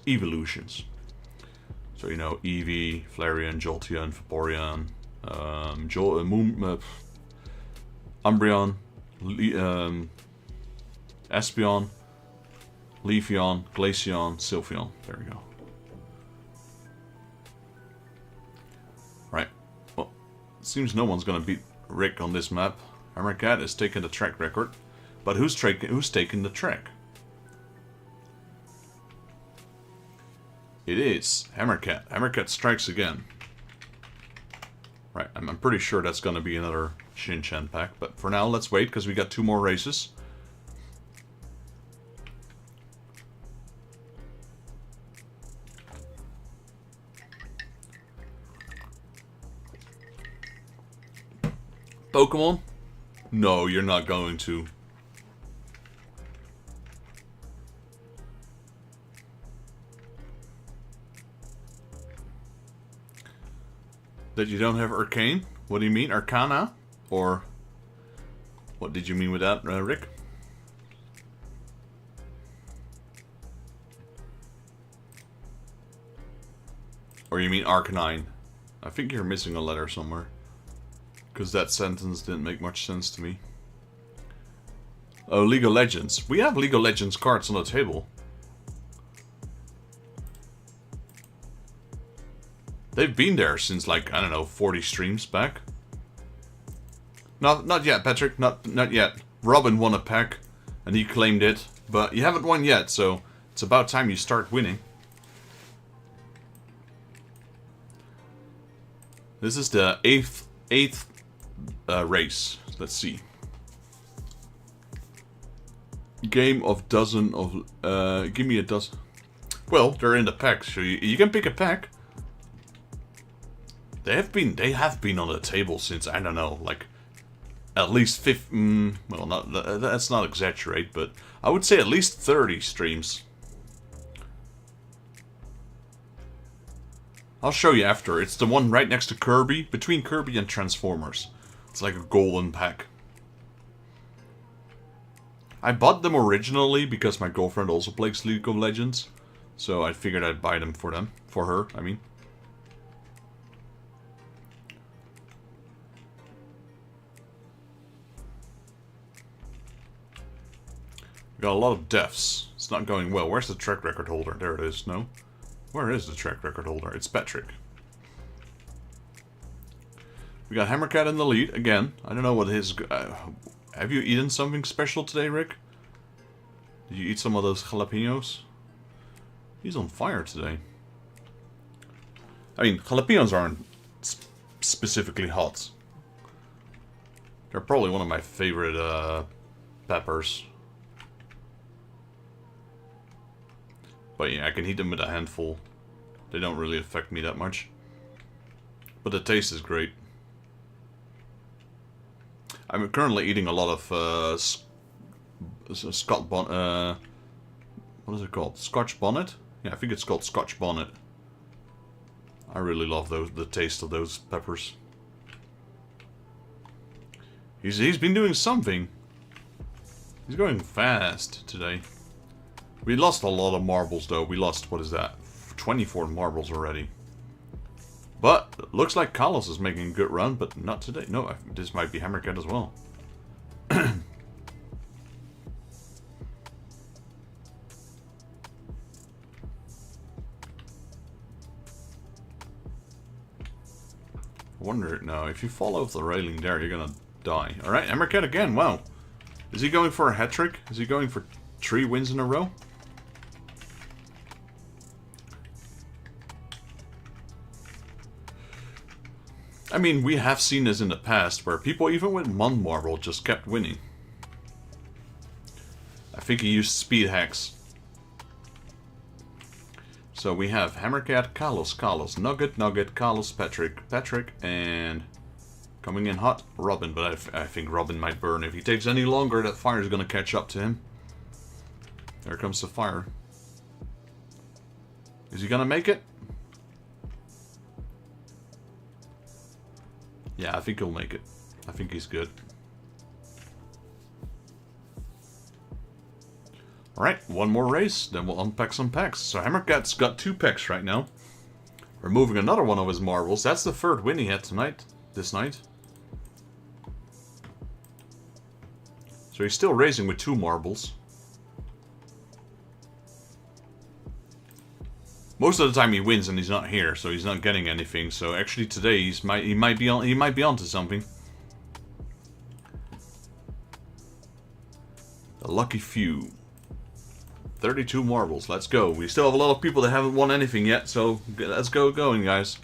So, you know, Eevee, Flareon, Jolteon, Vaporeon, Umbreon, Espeon, Leafeon, Glaceon, Sylveon. There we go. Right. Well, it seems no one's gonna beat Rick on this map. Hammercat is taking the track record. But who's taking the track? It is Hammercat. Hammercat strikes again. Right, I'm pretty sure that's gonna be another Shin-Chan pack. But for now, let's wait, because we got 2 more races. Pokemon? No, you're not going to. That you don't have Arcane? What do you mean? Arcana? Or what did you mean with that, Rick? Or you mean Arcanine? I think you're missing a letter somewhere. Because that sentence didn't make much sense to me. Oh, League of Legends. We have League of Legends cards on the table. They've been there since, like, I don't know, 40 streams back. Not yet, Patrick. Not yet. Robin won a pack. and he claimed it, but you haven't won yet, so it's about time you start winning. This is the eighth race. Let's see. Game of dozen of... give me a dozen. Well, they're in the pack, so you can pick a pack. They have been on the table since, I don't know, like at least 50. Well, that's not exaggerate, but I would say at least 30 streams. I'll show you after. It's the one right next to Kirby, between Kirby and Transformers. It's like a golden pack. I bought them originally because my girlfriend also plays League of Legends, so I figured I'd buy them for her. I mean. Got a lot of deaths. It's not going well. Where's the track record holder? There it is. No. Where is the track record holder? It's Patrick. We got Hammercat in the lead again. I don't know what his... have you eaten something special today, Rick? Did you eat some of those jalapenos? He's on fire today. I mean, jalapenos aren't specifically hot. They're probably one of my favorite peppers. But yeah, I can heat them with a handful. They don't really affect me that much. But the taste is great. I'm currently eating a lot of what is it called? Scotch bonnet? Yeah, I think it's called Scotch bonnet. I really love the taste of those peppers. He's been doing something. He's going fast today. We lost a lot of marbles, though. We lost, what is that? 24 marbles already. But, it looks like Carlos is making a good run, but not today. No, this might be Hammercat as well. I wonder, no, if you fall off the railing there, you're gonna die. Alright, Hammercat again, wow. Is he going for a hat trick? Is he going for 3 wins in a row? I mean, we have seen this in the past, where people even with 1 marble just kept winning. I think he used speed hacks. So we have Hammercat, Carlos, Nugget, Carlos, Patrick, and coming in hot, Robin. But I think Robin might burn. If he takes any longer, that fire is going to catch up to him. There comes the fire. Is he going to make it? Yeah, I think he'll make it. I think he's good. Alright, one more race, then we'll unpack some packs. So Hammercat's got 2 packs right now. Removing another one of his marbles. That's the 3rd win he had this night. So he's still racing with 2 marbles. Most of the time he wins and he's not here, so he's not getting anything. So actually today he might be onto something. The lucky few. 32 marbles. Let's go. We still have a lot of people that haven't won anything yet, so let's go going, guys.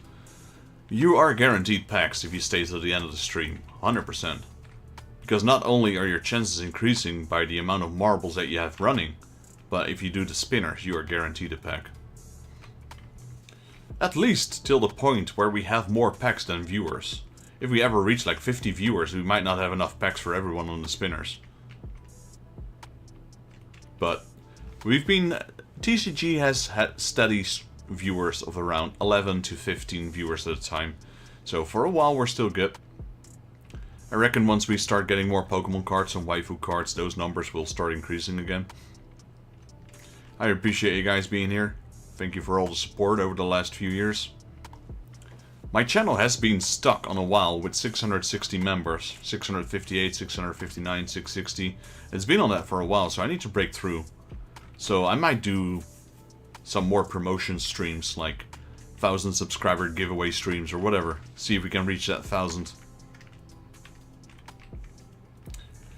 You are guaranteed packs if you stay till the end of the stream. 100%. Because not only are your chances increasing by the amount of marbles that you have running, but if you do the spinners, you are guaranteed a pack. At least till the point where we have more packs than viewers. If we ever reach like 50 viewers, we might not have enough packs for everyone on the spinners. But we've been... TCG has had steady viewers of around 11 to 15 viewers at a time. So for a while we're still good. I reckon once we start getting more Pokemon cards and Waifu cards, those numbers will start increasing again. I appreciate you guys being here. Thank you for all the support over the last few years. My channel has been stuck on a while with 660 members. 658, 659, 660. It's been on that for a while, so I need to break through. So I might do some more promotion streams, like 1,000 subscriber giveaway streams or whatever. See if we can reach that 1,000.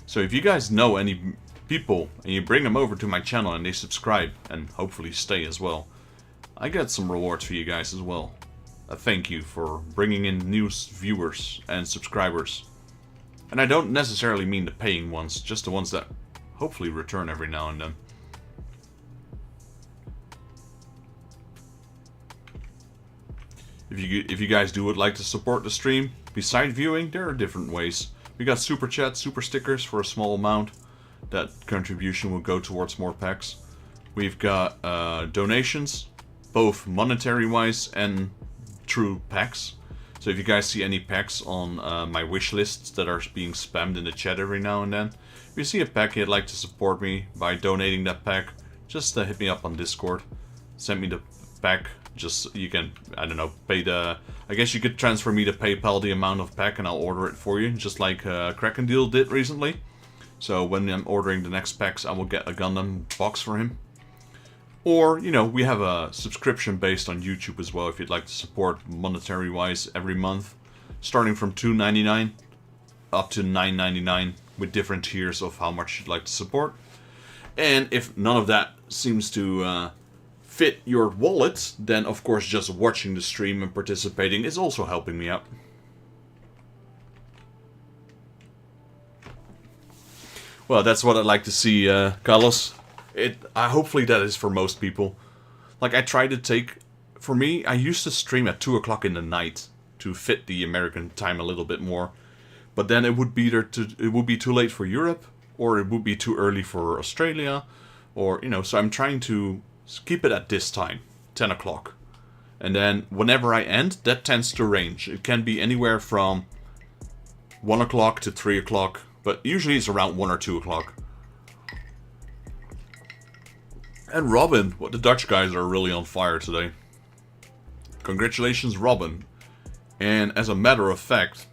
So if you guys know any people and you bring them over to my channel and they subscribe and hopefully stay as well, I get some rewards for you guys as well. A thank you for bringing in new viewers and subscribers. And I don't necessarily mean the paying ones, just the ones that hopefully return every now and then. If you guys would like to support the stream, besides viewing, there are different ways. We got super chat, super stickers for a small amount. That contribution will go towards more packs. We've got donations, both monetary wise and through packs. So if you guys see any packs on my wish lists that are being spammed in the chat every now and then, if you see a pack you'd like to support me by donating that pack, just hit me up on Discord. Send me the pack. Just, you can, I don't know, pay the... I guess you could transfer me to PayPal the amount of pack and I'll order it for you, just like Kraken Deal did recently. So when I'm ordering the next packs, I will get a Gundam box for him. Or, you know, we have a subscription based on YouTube as well if you'd like to support monetary-wise every month. Starting from $2.99 up to $9.99 with different tiers of how much you'd like to support. And if none of that seems to... fit your wallet, then of course just watching the stream and participating is also helping me out. Well, that's what I'd like to see, Carlos. Hopefully that is for most people. Like, I try to take... For me, I used to stream at 2 o'clock in the night to fit the American time a little bit more. But then it would be too late for Europe, or it would be too early for Australia, or, you know, so I'm trying to keep it at this time, 10 o'clock. And then whenever I end, that tends to range. It can be anywhere from 1 o'clock to 3 o'clock, but usually it's around 1 or 2 o'clock. And Robin, the Dutch guys are really on fire today. Congratulations, Robin. And as a matter of fact,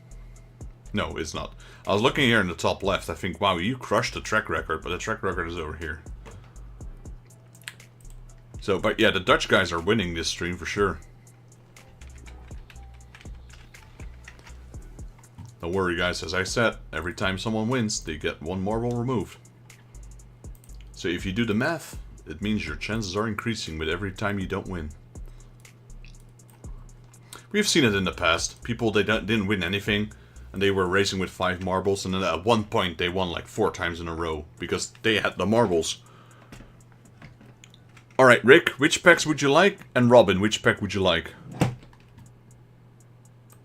no, it's not. I was looking here in the top left, I think, wow, you crushed the track record, but the track record is over here. So, but yeah, the Dutch guys are winning this stream for sure. Don't worry guys, as I said, every time someone wins, they get one marble removed. So if you do the math, it means your chances are increasing with every time you don't win. We've seen it in the past. People, they didn't win anything, and they were racing with 5 marbles, and then at one point they won like 4 times in a row, because they had the marbles. Alright, Rick, which packs would you like? And Robin, which pack would you like?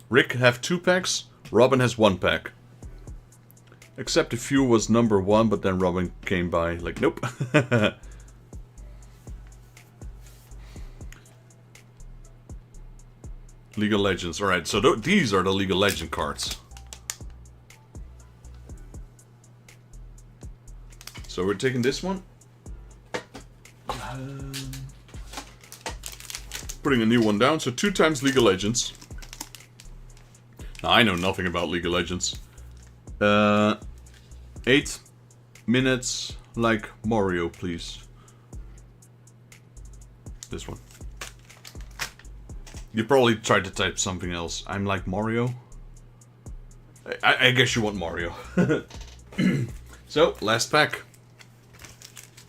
Rick have 2 packs, Robin has 1 pack. Except if Fuel was number 1, but then Robin came by, like, nope. League of Legends, alright, so these are the League of Legends cards. So we're taking this one. Putting a new one down, so 2 times League of Legends. Now, I know nothing about League of Legends. 8 minutes like Mario, please. This one. You probably tried to type something else. I'm like Mario. I guess you want Mario. So, last pack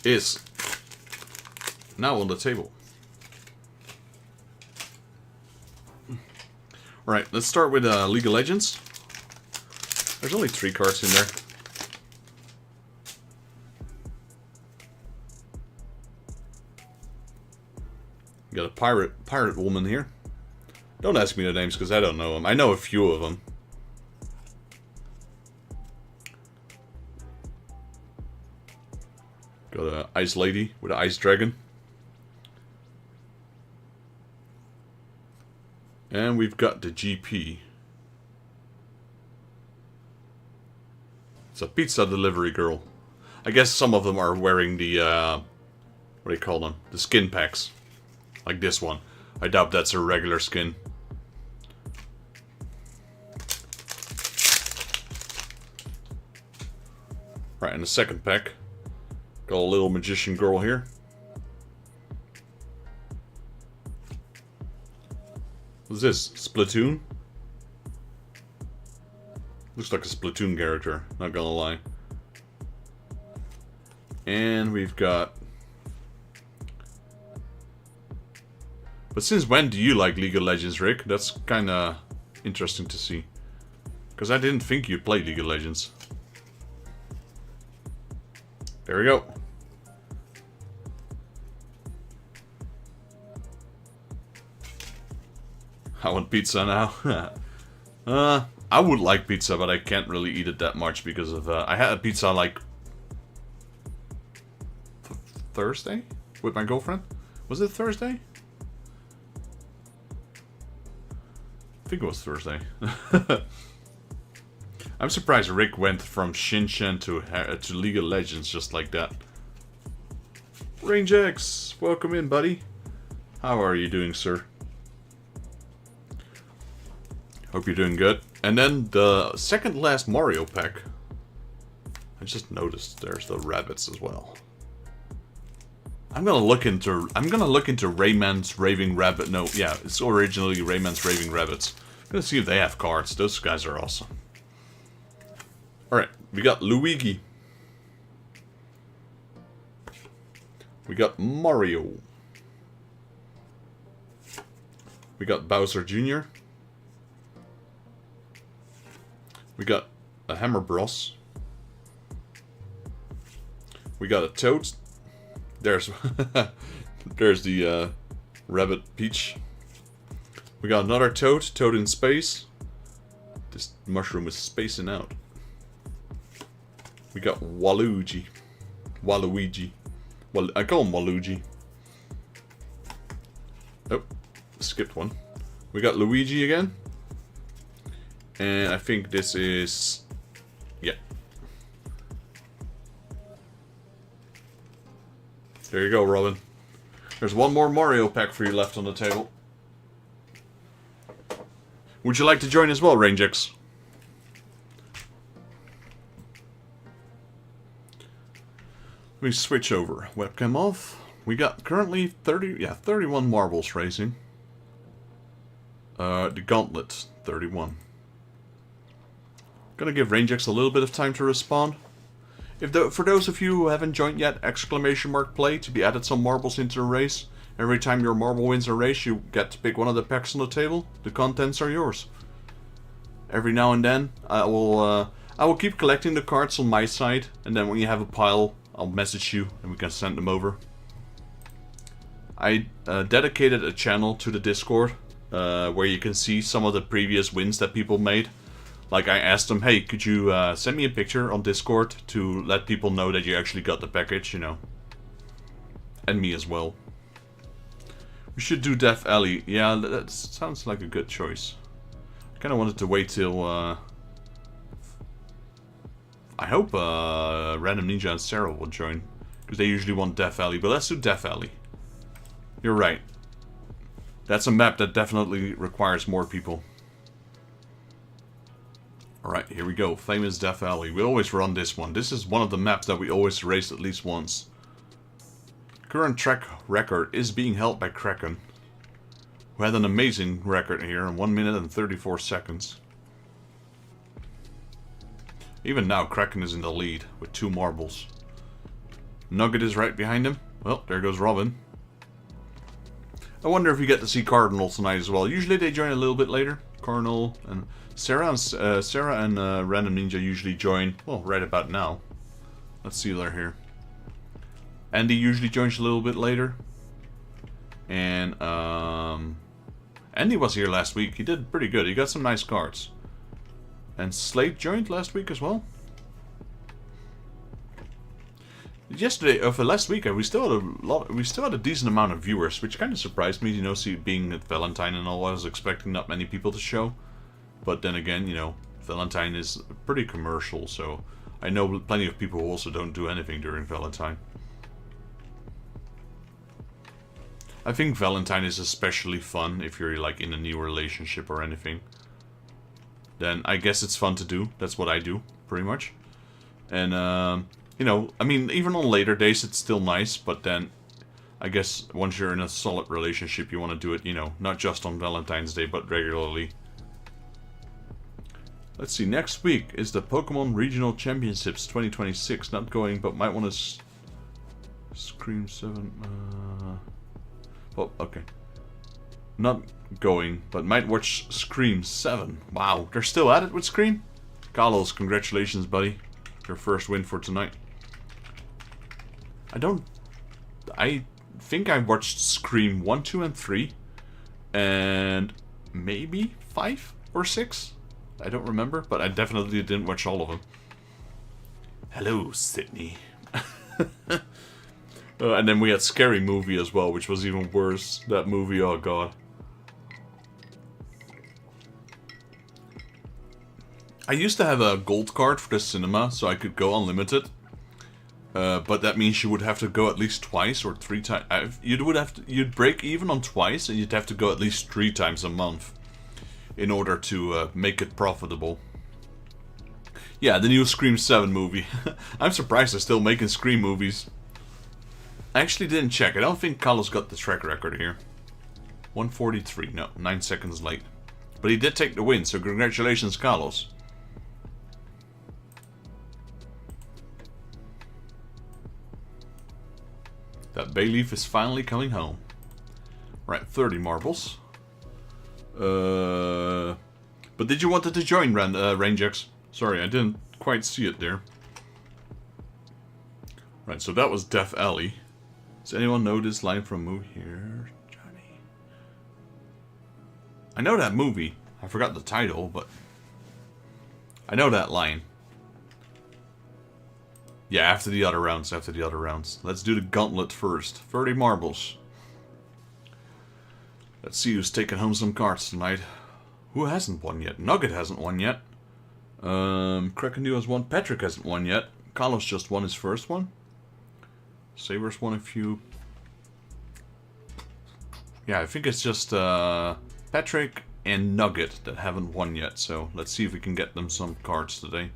is now on the table. Alright, let's start with League of Legends. There's only 3 cards in there. Got a pirate woman here. Don't ask me the names because I don't know them. I know a few of them. Got a ice lady with an ice dragon. And we've got the GP. It's a pizza delivery girl. I guess some of them are wearing the, what do you call them? The skin packs. Like this one. I doubt that's her regular skin. Right, in the second pack, got a little magician girl here. What's this? Splatoon? Looks like a Splatoon character, not gonna lie. And we've got... But since when do you like League of Legends, Rick? That's kind of interesting to see. Because I didn't think you played League of Legends. There we go. I want pizza now. I would like pizza, but I can't really eat it that much because of... I had a pizza like... Thursday? With my girlfriend? Was it Thursday? I think it was Thursday. I'm surprised Rick went from Genshin to League of Legends just like that. Range X, welcome in, buddy. How are you doing, sir? Hope you're doing good. And then the second last Mario pack. I just noticed there's the rabbits as well. I'm gonna look into Rayman's Raving Rabbit. No, yeah, it's originally Rayman's Raving Rabbits. I'm gonna see if they have cards. Those guys are awesome. Alright, we got Luigi. We got Mario. We got Bowser Jr. We got a Hammer Bros. We got a Toad. There's there's the Rabbit Peach. We got another Toad. Toad in space. This mushroom is spacing out. We got Waluigi. Waluigi. Well, I call him Waluigi. Oh, skipped one. We got Luigi again. And I think this is... Yeah. There you go, Robin. There's one more Mario pack for you left on the table. Would you like to join as well, Rangex? Let me switch over. Webcam off. We got currently 31 marbles racing. The Gauntlet, 31. Gonna give Rangex a little bit of time to respond. For those of you who haven't joined yet, !play to be added some marbles into the race. Every time your marble wins a race, you get to pick one of the packs on the table. The contents are yours. Every now and then, I will keep collecting the cards on my side, and then when you have a pile, I'll message you and we can send them over. I dedicated a channel to the Discord where you can see some of the previous wins that people made. Like I asked them, hey, could you send me a picture on Discord to let people know that you actually got the package, you know. And me as well. We should do Death Alley. Yeah, that sounds like a good choice. I kind of wanted to wait till... I hope Random Ninja and Sarah will join. Because they usually want Death Alley. But let's do Death Alley. You're right. That's a map that definitely requires more people. Alright, here we go. Famous Death Alley. We always run this one. This is one of the maps that we always race at least once. Current track record is being held by Kraken, who had an amazing record here in 1 minute and 34 seconds. Even now, Kraken is in the lead with 2 marbles. Nugget is right behind him. Well, there goes Robin. I wonder if we get to see Cardinal tonight as well. Usually they join a little bit later. Cardinal and Sarah and Random Ninja usually join, well, right about now. Let's see they're here. Andy usually joins a little bit later. And Andy was here last week. He did pretty good. He got some nice cards. And Slate joined last week as well. Last week, we still had a decent amount of viewers, which kind of surprised me. You know, being at Valentine and all, I was expecting not many people to show. But then again, you know, Valentine is pretty commercial, so I know plenty of people who also don't do anything during Valentine. I think Valentine is especially fun if you're like in a new relationship or anything. Then I guess it's fun to do. That's what I do, pretty much. And, you know, I mean, even on later days it's still nice, but then I guess once you're in a solid relationship you want to do it, you know, not just on Valentine's Day, but regularly. Let's see, next week is the Pokemon Regional Championships 2026. Not going, but might want to Scream 7. Oh, okay. Not going, but might watch Scream 7. Wow, they're still at it with Scream? Carlos, congratulations, buddy. Your first win for tonight. I think I watched Scream 1, 2, and 3. And maybe 5 or 6? I don't remember, but I definitely didn't watch all of them. Hello, Sydney. And then we had Scary Movie as well, which was even worse. That movie, oh god. I used to have a gold card for the cinema, so I could go unlimited. But that means you would have to go at least twice or 3 times. You'd break even on twice, and you'd have to go at least 3 times a month in order to make it profitable. Yeah, the new Scream 7 movie. I'm surprised they're still making Scream movies. I actually didn't check. I don't think Carlos got the track record here. 143. No, 9 seconds late. But he did take the win, so congratulations, Carlos. That bay leaf is finally coming home. Right, 30 marbles. But did you want to join, Rangex? Sorry, I didn't quite see it there. Right, so that was Death Alley. Does anyone know this line from a movie here? Johnny. I know that movie. I forgot the title, but I know that line. Yeah, after the other rounds, Let's do the gauntlet first. 30 marbles. Let's see who's taking home some cards tonight. Who hasn't won yet? Nugget hasn't won yet. Krakendew has won. Patrick hasn't won yet. Carlos just won his first one. Saber's won a few. Yeah, I think it's just Patrick and Nugget that haven't won yet. So let's see if we can get them some cards today.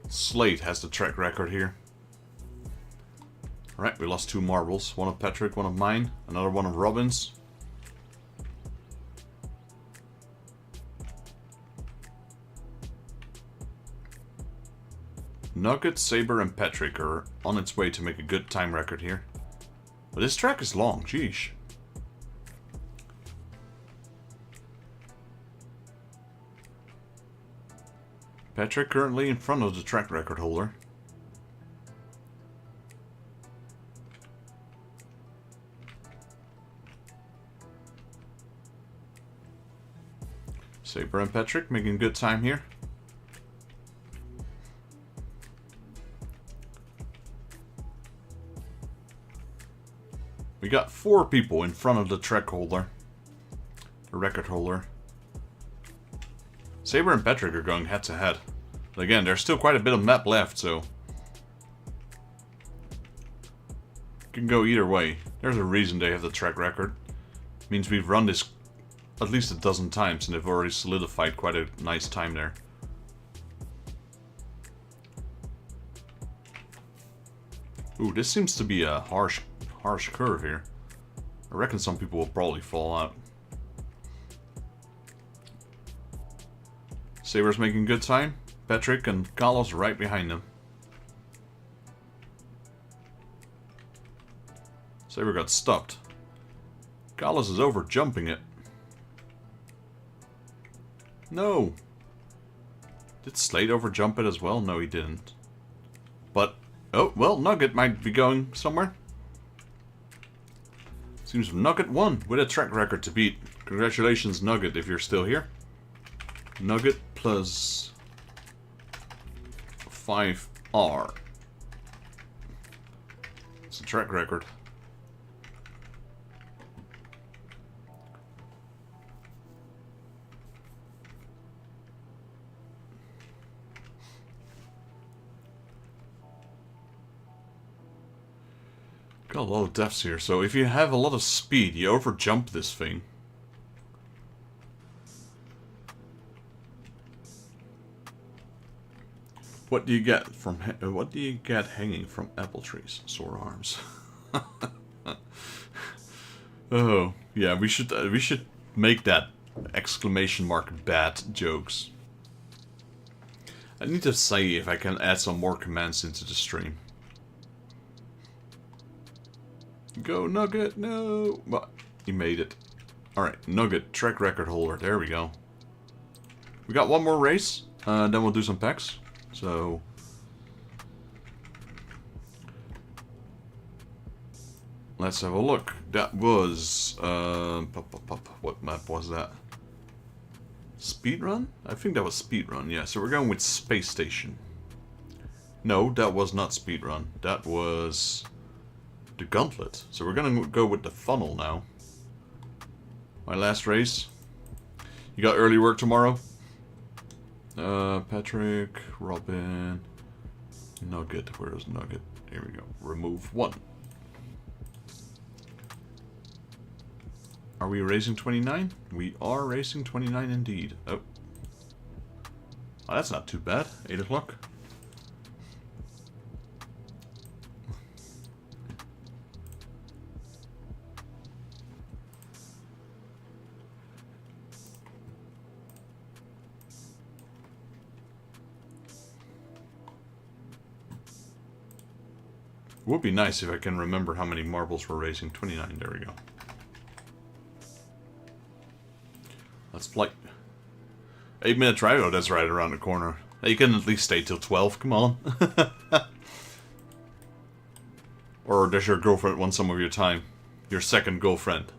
Slate has the track record here. Alright, we lost 2 marbles. One of Patrick, one of mine. Another one of Robin's. Nugget, Saber, and Patrick are on its way to make a good time record here. But this track is long, sheesh. Patrick currently in front of the track record holder. Saber and Patrick making good time here. We got 4 people in front of the track holder. The record holder. Saber and Patrick are going head to head. But again, there's still quite a bit of map left, so it can go either way. There's a reason they have the track record. It means we've run this at least a dozen times and they've already solidified quite a nice time there. Ooh, this seems to be a harsh curve here. I reckon some people will probably fall out. Saber's making good time. Patrick and Carlos right behind him. Saber got stopped. Carlos is over jumping it. No! Did Slate over jump it as well? No, he didn't. But, oh, well, Nugget might be going somewhere. Seems Nugget won with a track record to beat. Congratulations, Nugget, if you're still here. Nugget plus 5R. It's a track record. Got a lot of deaths here, so if you have a lot of speed, you overjump this thing. What do you get from what do you get hanging from apple trees? Sore arms. Oh yeah, we should make that exclamation mark bat jokes. I need to see if I can add some more commands into the stream. Go Nugget, no! But he made it. Alright, Nugget, track record holder, there we go. We got one more race, then we'll do some packs. So... let's have a look. That was... what map was that? Speedrun? I think that was Speedrun, yeah. So we're going with Space Station. No, that was not Speedrun. That was... the Gauntlet. So we're gonna go with the funnel now. My last race. You got early work tomorrow? Patrick, Robin, Nugget. Where is Nugget? Here we go. Remove one. Are we racing 29? We are racing 29 indeed. Oh. Oh, that's not too bad. 8 o'clock. It would be nice if I can remember how many marbles we're racing. 29, there we go. Let's flight. 8-minute drive? Oh, that's right around the corner. You can at least stay till 12, come on. Or does your girlfriend want some of your time? Your second girlfriend.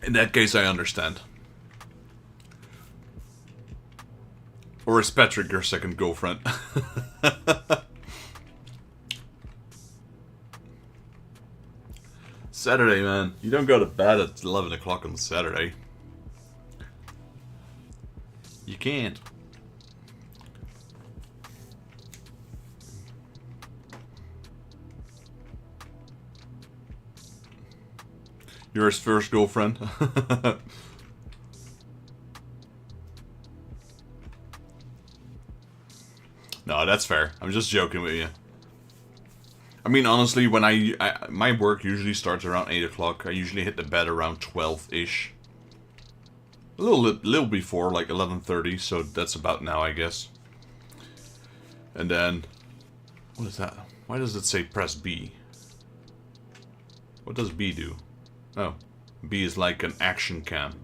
In that case, I understand. Or is Patrick your second girlfriend? Saturday, man. You don't go to bed at 11 o'clock on Saturday. You can't. You're his first girlfriend? No, that's fair. I'm just joking with you. I mean, honestly, when my work usually starts around 8 o'clock. I usually hit the bed around 12-ish. A little before, like 11:30, so that's about now, I guess. And then... what is that? Why does it say press B? What does B do? Oh. B is like an action cam.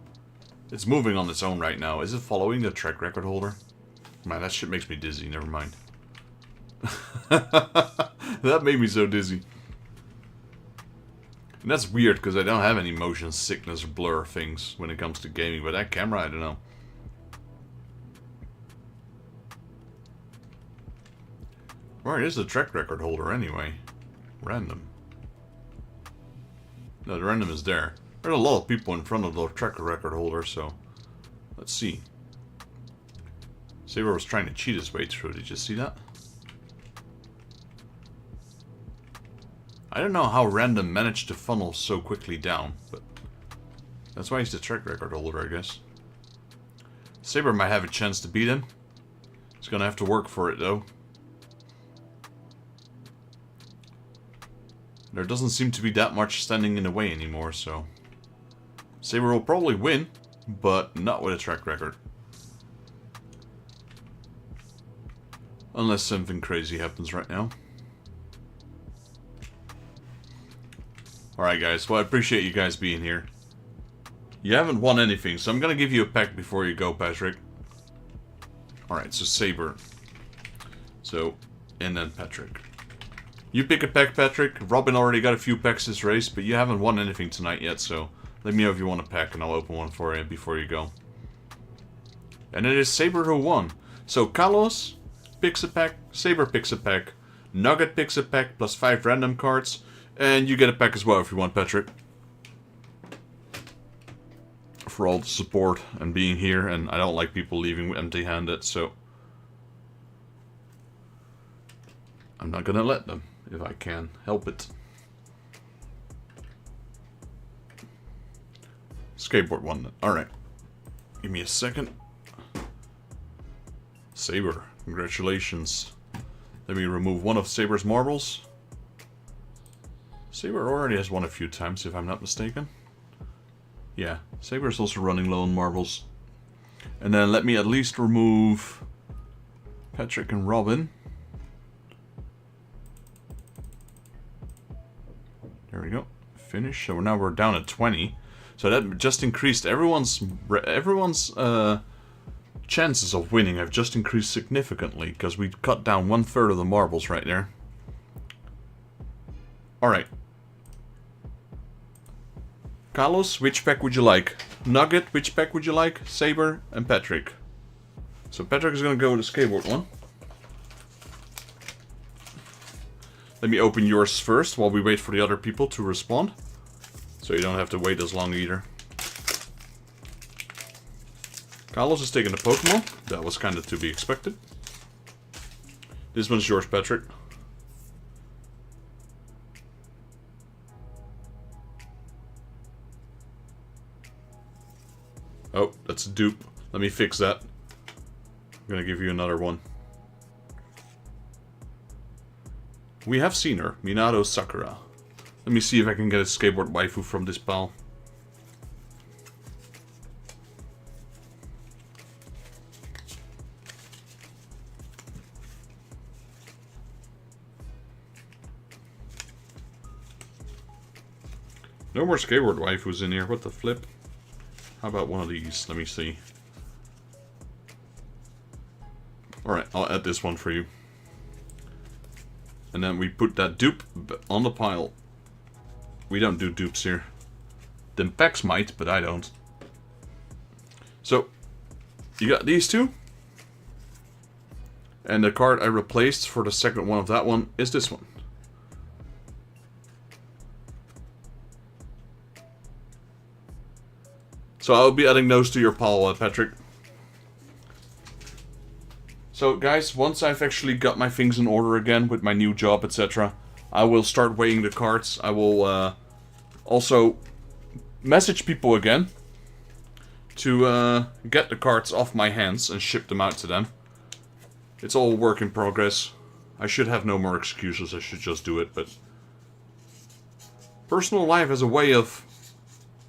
It's moving on its own right now. Is it following the track record holder? Man, that shit makes me dizzy. Never mind. That made me so dizzy. And that's weird, because I don't have any motion sickness or blur things when it comes to gaming. But that camera, I don't know. Where is the track record holder anyway? Random. No, the random is there. There's a lot of people in front of the track record holder, so... let's see. Saber was trying to cheat his way through. Did you see that? I don't know how Random managed to funnel so quickly down, but that's why he's the track record holder, I guess. Saber might have a chance to beat him. He's gonna have to work for it, though. There doesn't seem to be that much standing in the way anymore, so... Saber will probably win, but not with a track record. Unless something crazy happens right now. Alright guys, well I appreciate you guys being here. You haven't won anything, so I'm gonna give you a pack before you go, Patrick. Alright, so Saber. So, and then Patrick. You pick a pack, Patrick. Robin already got a few packs this race, but you haven't won anything tonight yet, so let me know if you want a pack and I'll open one for you before you go. And it is Saber who won. So Carlos picks a pack, Saber picks a pack, Nugget picks a pack plus 5 random cards, and you get a pack as well if you want, Patrick. For all the support and being here, and I don't like people leaving empty-handed, so I'm not gonna let them if I can help it. Skateboard one. Alright. Give me a second. Saber, congratulations. Let me remove one of Saber's marbles. Saber already has won a few times, if I'm not mistaken. Yeah, Saber's also running low on marbles. And then let me at least remove Patrick and Robin. There we go. Finish. So now we're down at 20. So that just increased everyone's chances of winning have just increased significantly because we cut down 1/3 of the marbles right there. Alright. Carlos, which pack would you like? Nugget, which pack would you like? Saber and Patrick. So Patrick is going to go with the skateboard one. Let me open yours first while we wait for the other people to respond. So you don't have to wait as long either. Carlos is taking the Pokemon. That was kind of to be expected. This one's yours, Patrick. Oh, that's a dupe. Let me fix that. I'm gonna give you another one. We have seen her, Minato Sakura. Let me see if I can get a skateboard waifu from this pile. No more skateboard waifus in here, what the flip? How about one of these? Let me see. Alright, I'll add this one for you. And then we put that dupe on the pile. We don't do dupes here. The packs might, but I don't. So, you got these two. And the card I replaced for the second one of that one is this one. So I'll be adding those to your pile, Patrick. So guys, once I've actually got my things in order again with my new job, etc., I will start weighing the cards. I will also message people again to get the cards off my hands and ship them out to them. It's all work in progress. I should have no more excuses, I should just do it, but personal life has a way of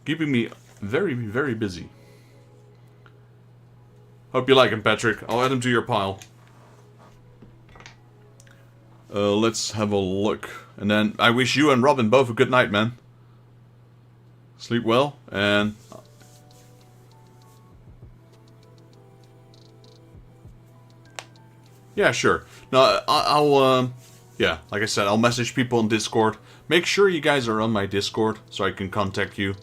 keeping me very, very busy. Hope you like him, Patrick. I'll add him to your pile. Let's have a look. And then I wish you and Robin both a good night, man. Sleep well, and yeah, sure. No, I'll yeah, like I said, I'll message people on Discord. Make sure you guys are on my Discord so I can contact you.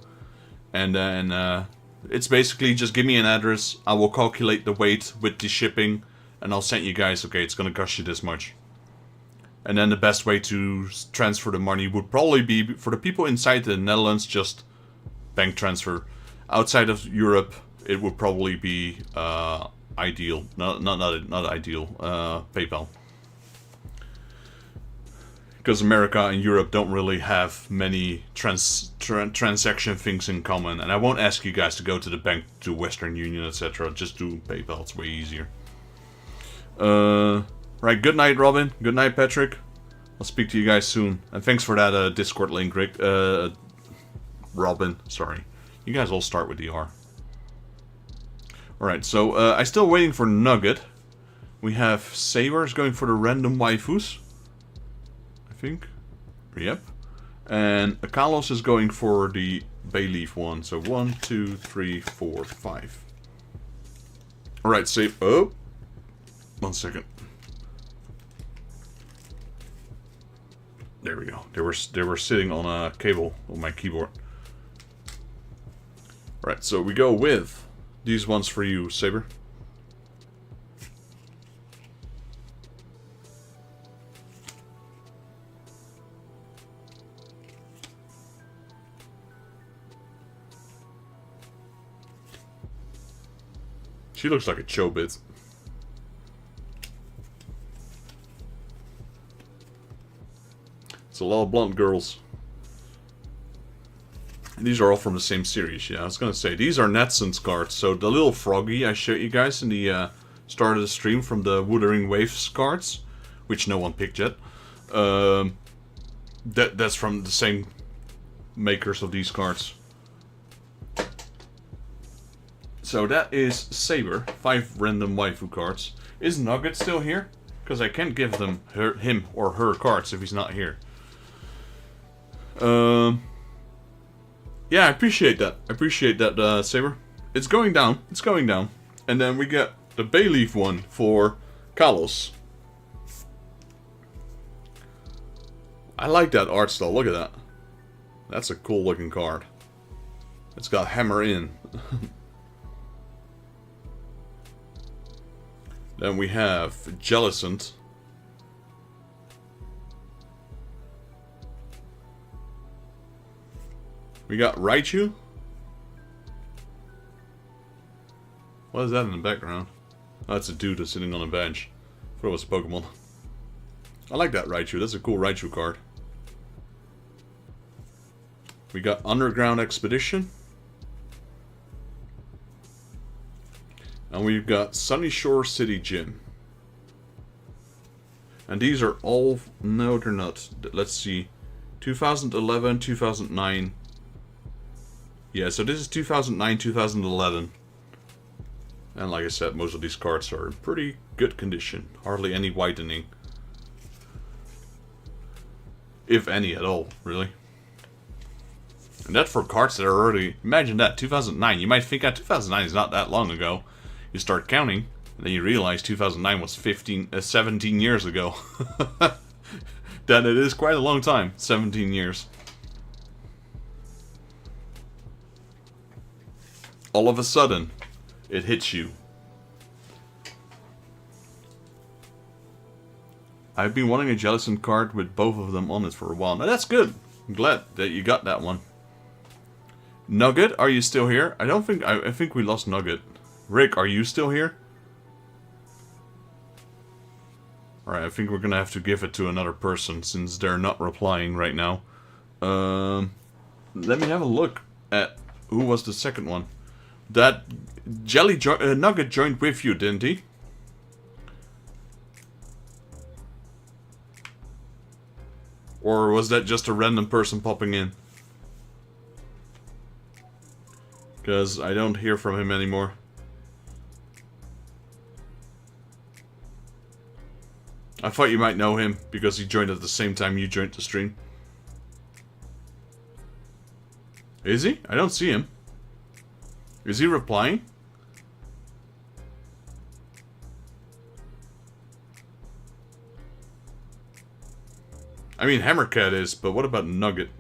And then it's basically just give me an address. I will calculate the weight with the shipping, and I'll send you guys. Okay, it's gonna cost you this much. And then the best way to transfer the money would probably be for the people inside the Netherlands, just bank transfer. Outside of Europe, it would probably be ideal. Not ideal. PayPal. Because America and Europe don't really have many transaction things in common. And I won't ask you guys to go to the bank, to Western Union, etc. Just do PayPal, it's way easier. Right, good night, Robin. Good night, Patrick. I'll speak to you guys soon. And thanks for that Discord link, Rick. Robin, sorry. You guys all start with the R. Alright, so I'm still waiting for Nugget. We have Sabers going for the random waifus. I think. Yep. And Carlos is going for the bay leaf one. So 1, 2, 3, 4, 5. Alright, save. Oh! 1 second. There we go. They were sitting on a cable on my keyboard. Alright, so we go with these ones for you, Saber. She looks like a Chobit. It's a lot of blonde girls. These are all from the same series, yeah. I was gonna say, these are Netson's cards. So the little froggy I showed you guys in the started a stream from the Wuthering Waves cards, which no one picked yet. That's from the same makers of these cards. So that is Saber, 5 random waifu cards. Is Nugget still here? Because I can't give them him or her cards if he's not here. Yeah, I appreciate that. I appreciate that, Saber. It's going down. It's going down. And then we get the Bayleaf one for Kalos. I like that art style. Look at that. That's a cool looking card. It's got hammer in. Then we have Jellicent. We got Raichu. What is that in the background? Oh, that's a dude that's sitting on a bench. I thought it was a Pokemon. I like that Raichu. That's a cool Raichu card. We got Underground Expedition. And we've got Sunny Shore City Gym. And these are all... No, they're not. Let's see. 2011, 2009. Yeah, so this is 2009, 2011. And like I said, most of these cards are in pretty good condition. Hardly any whitening. If any at all, really. And that's for cards that are already... Imagine that, 2009. You might think that 2009 is not that long ago. You start counting, and then you realize 2009 was 17 years ago. Then it is quite a long time. 17 years. All of a sudden, it hits you. I've been wanting a Jellicent card with both of them on it for a while. Now that's good. I'm glad that you got that one. Nugget, are you still here? I don't think... I think we lost Nugget. Rick, are you still here? Alright, I think we're gonna have to give it to another person since they're not replying right now. Let me have a look at who was the second one. That Nugget joined with you, didn't he? Or was that just a random person popping in? Because I don't hear from him anymore. I thought you might know him because he joined at the same time you joined the stream. Is he? I don't see him. Is he replying? I mean, Hammercat is, but what about Nugget?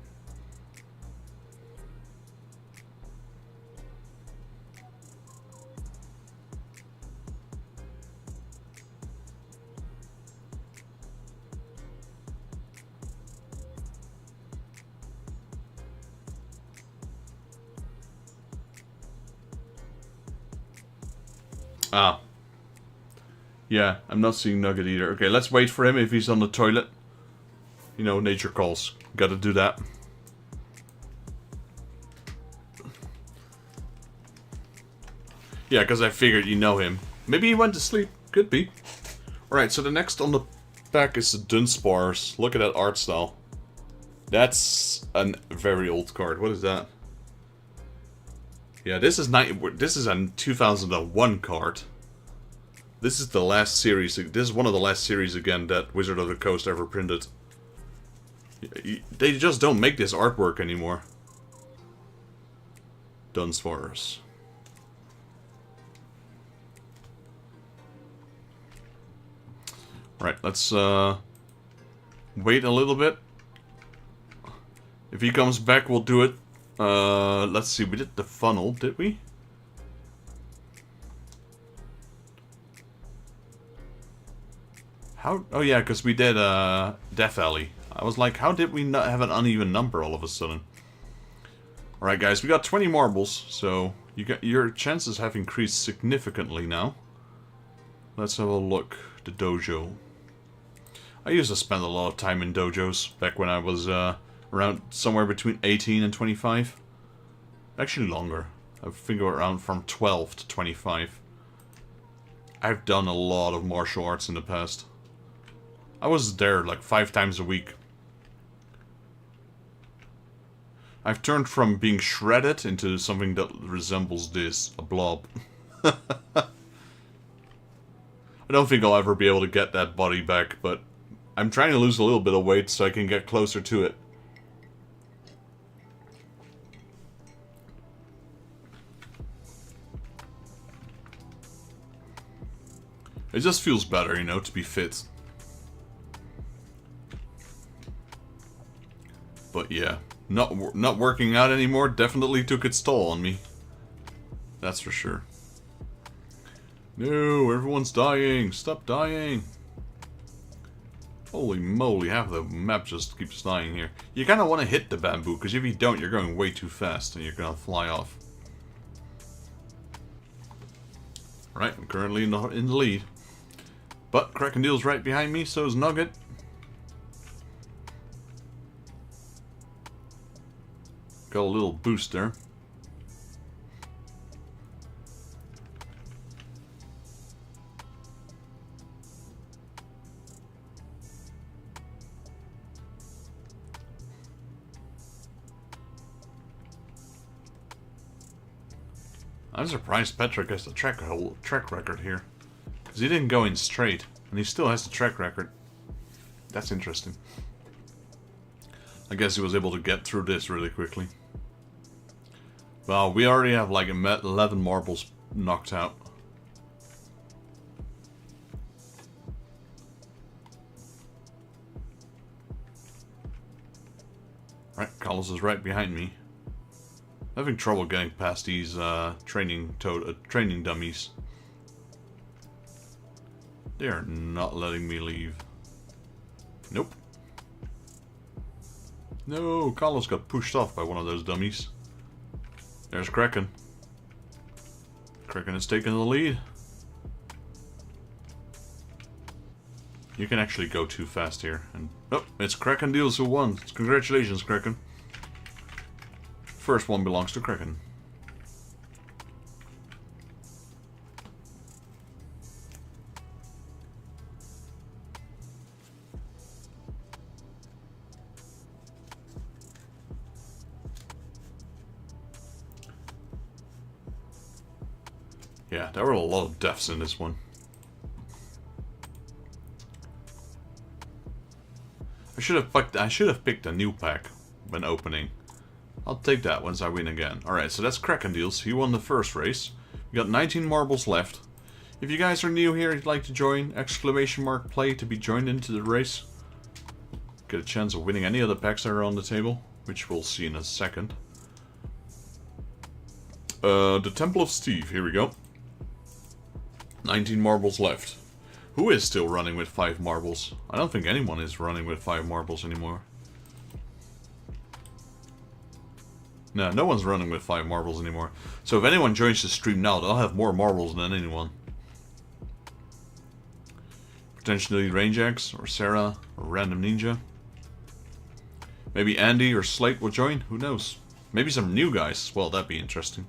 Ah. Yeah, I'm not seeing Nugget either. Okay, let's wait for him if he's on the toilet. You know, nature calls. Gotta do that. Yeah, because I figured you know him. Maybe he went to sleep. Could be. Alright, so the next on the pack is the Dunsparce. Look at that art style. That's a very old card. What is that? Yeah, this is a 2001 card. This is the last series. This is one of the last series again that Wizard of the Coast ever printed. They just don't make this artwork anymore. Dunsparce. Right, let's wait a little bit. If he comes back, we'll do it. Let's see, we did the funnel, did we? How? Oh yeah, because we did Death Alley. I was like, how did we not have an uneven number all of a sudden? Alright guys, we got 20 marbles, so your chances have increased significantly now. Let's have a look. The dojo. I used to spend a lot of time in dojos back when I was around somewhere between 18 and 25. Actually longer. I think around from 12 to 25. I've done a lot of martial arts in the past. I was there like 5 times a week. I've turned from being shredded into something that resembles this, a blob. I don't think I'll ever be able to get that body back, but I'm trying to lose a little bit of weight so I can get closer to it. It just feels better, you know, to be fit. But yeah, not working out anymore definitely took its toll on me. That's for sure. No, everyone's dying. Stop dying. Holy moly, half the map just keeps dying here. You kind of want to hit the bamboo, because if you don't, you're going way too fast and you're going to fly off. Right, I'm currently in the lead. But Krakendeel's right behind me, so is Nugget. Got a little boost there. I'm surprised Patrick has the track record here. Because he didn't go in straight, and he still has the track record. That's interesting. I guess he was able to get through this really quickly. Well, we already have like 11 marbles knocked out. Right, Carlos is right behind me. Having trouble getting past these training dummies. They are not letting me leave. Nope. No, Carlos got pushed off by one of those dummies. There's Kraken. Kraken has taken the lead. You can actually go too fast here. And oh, it's Krakendeels who won. Congratulations, Kraken. First one belongs to Kraken. Yeah, there were a lot of deaths in this one. I should have picked a new pack when opening. I'll take that once I win again. Alright, so that's Krakendeels. He won the first race. We got 19 marbles left. If you guys are new here and you'd like to join, !play to be joined into the race. Get a chance of winning any of the packs that are on the table, which we'll see in a second. The Temple of Steve, here we go. 19 marbles left. Who is still running with 5 marbles? I don't think anyone is running with 5 marbles anymore. No, no one's running with 5 marbles anymore. So if anyone joins the stream now, they'll have more marbles than anyone. Potentially Rangex, or Sarah, or Random Ninja. Maybe Andy or Slate will join, who knows. Maybe some new guys, well, that'd be interesting.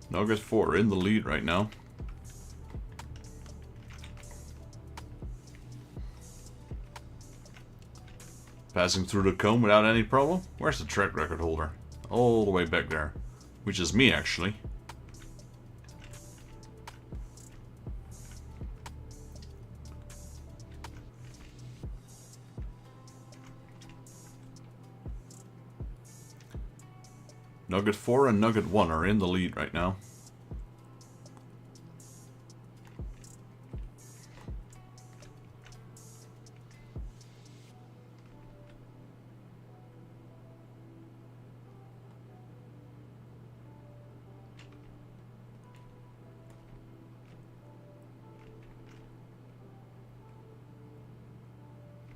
Nugget 4 in the lead right now. Passing through the comb without any problem. Where's the track record holder? All the way back there. Which is me, actually. Nugget 4 and Nugget 1 are in the lead right now.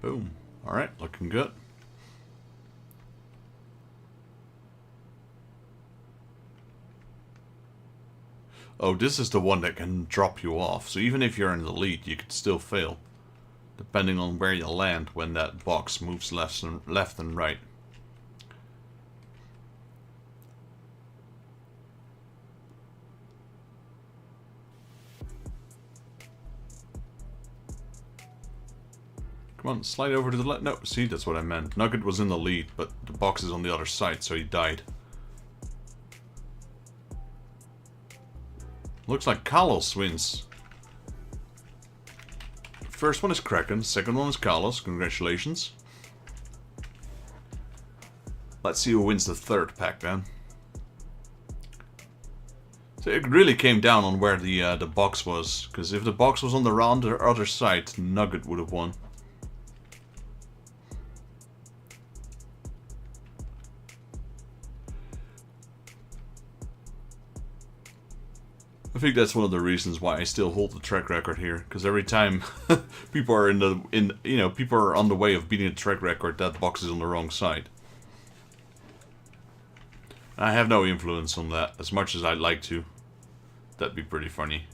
Boom. Alright, looking good. Oh, this is the one that can drop you off. So even if you're in the lead, you could still fail. Depending on where you land when that box moves left and right. Come on, slide over to the left. No, see, that's what I meant. Nugget was in the lead, but the box is on the other side, so he died. Looks like Carlos wins. First one is Kraken, second one is Carlos. Congratulations. Let's see who wins the third pack then. So it really came down on where the box was, because if the box was on the other side, Nugget would have won. I think that's one of the reasons why I still hold the track record here, because every time people are people are on the way of beating the track record, that box is on the wrong side. I have no influence on that, as much as I'd like to. That'd be pretty funny.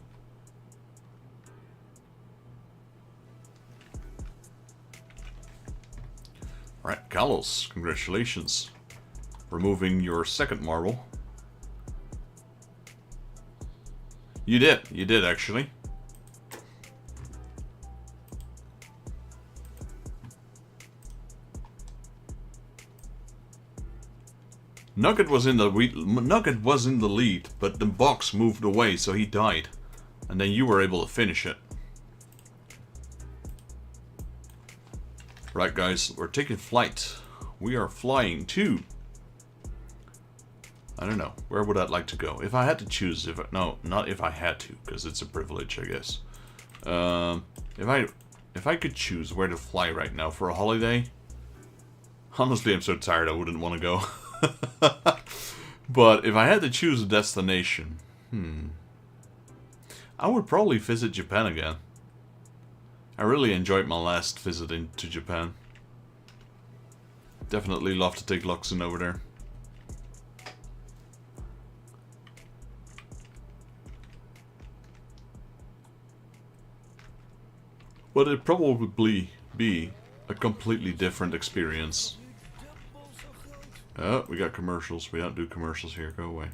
Alright, Carlos, congratulations. Removing your second marble. You did actually. Nugget was in the lead, but the box moved away, so he died. And then you were able to finish it. Right guys, we're taking flight. We are flying to... I don't know. Where would I like to go? If I had to choose, no, not if I had to, because it's a privilege, I guess. If I could choose where to fly right now for a holiday, honestly, I'm so tired I wouldn't want to go. But if I had to choose a destination, I would probably visit Japan again. I really enjoyed my last visit to Japan. Definitely love to take Luxon over there. But it'd probably be a completely different experience. Oh, we got commercials. We don't do commercials here. Go away.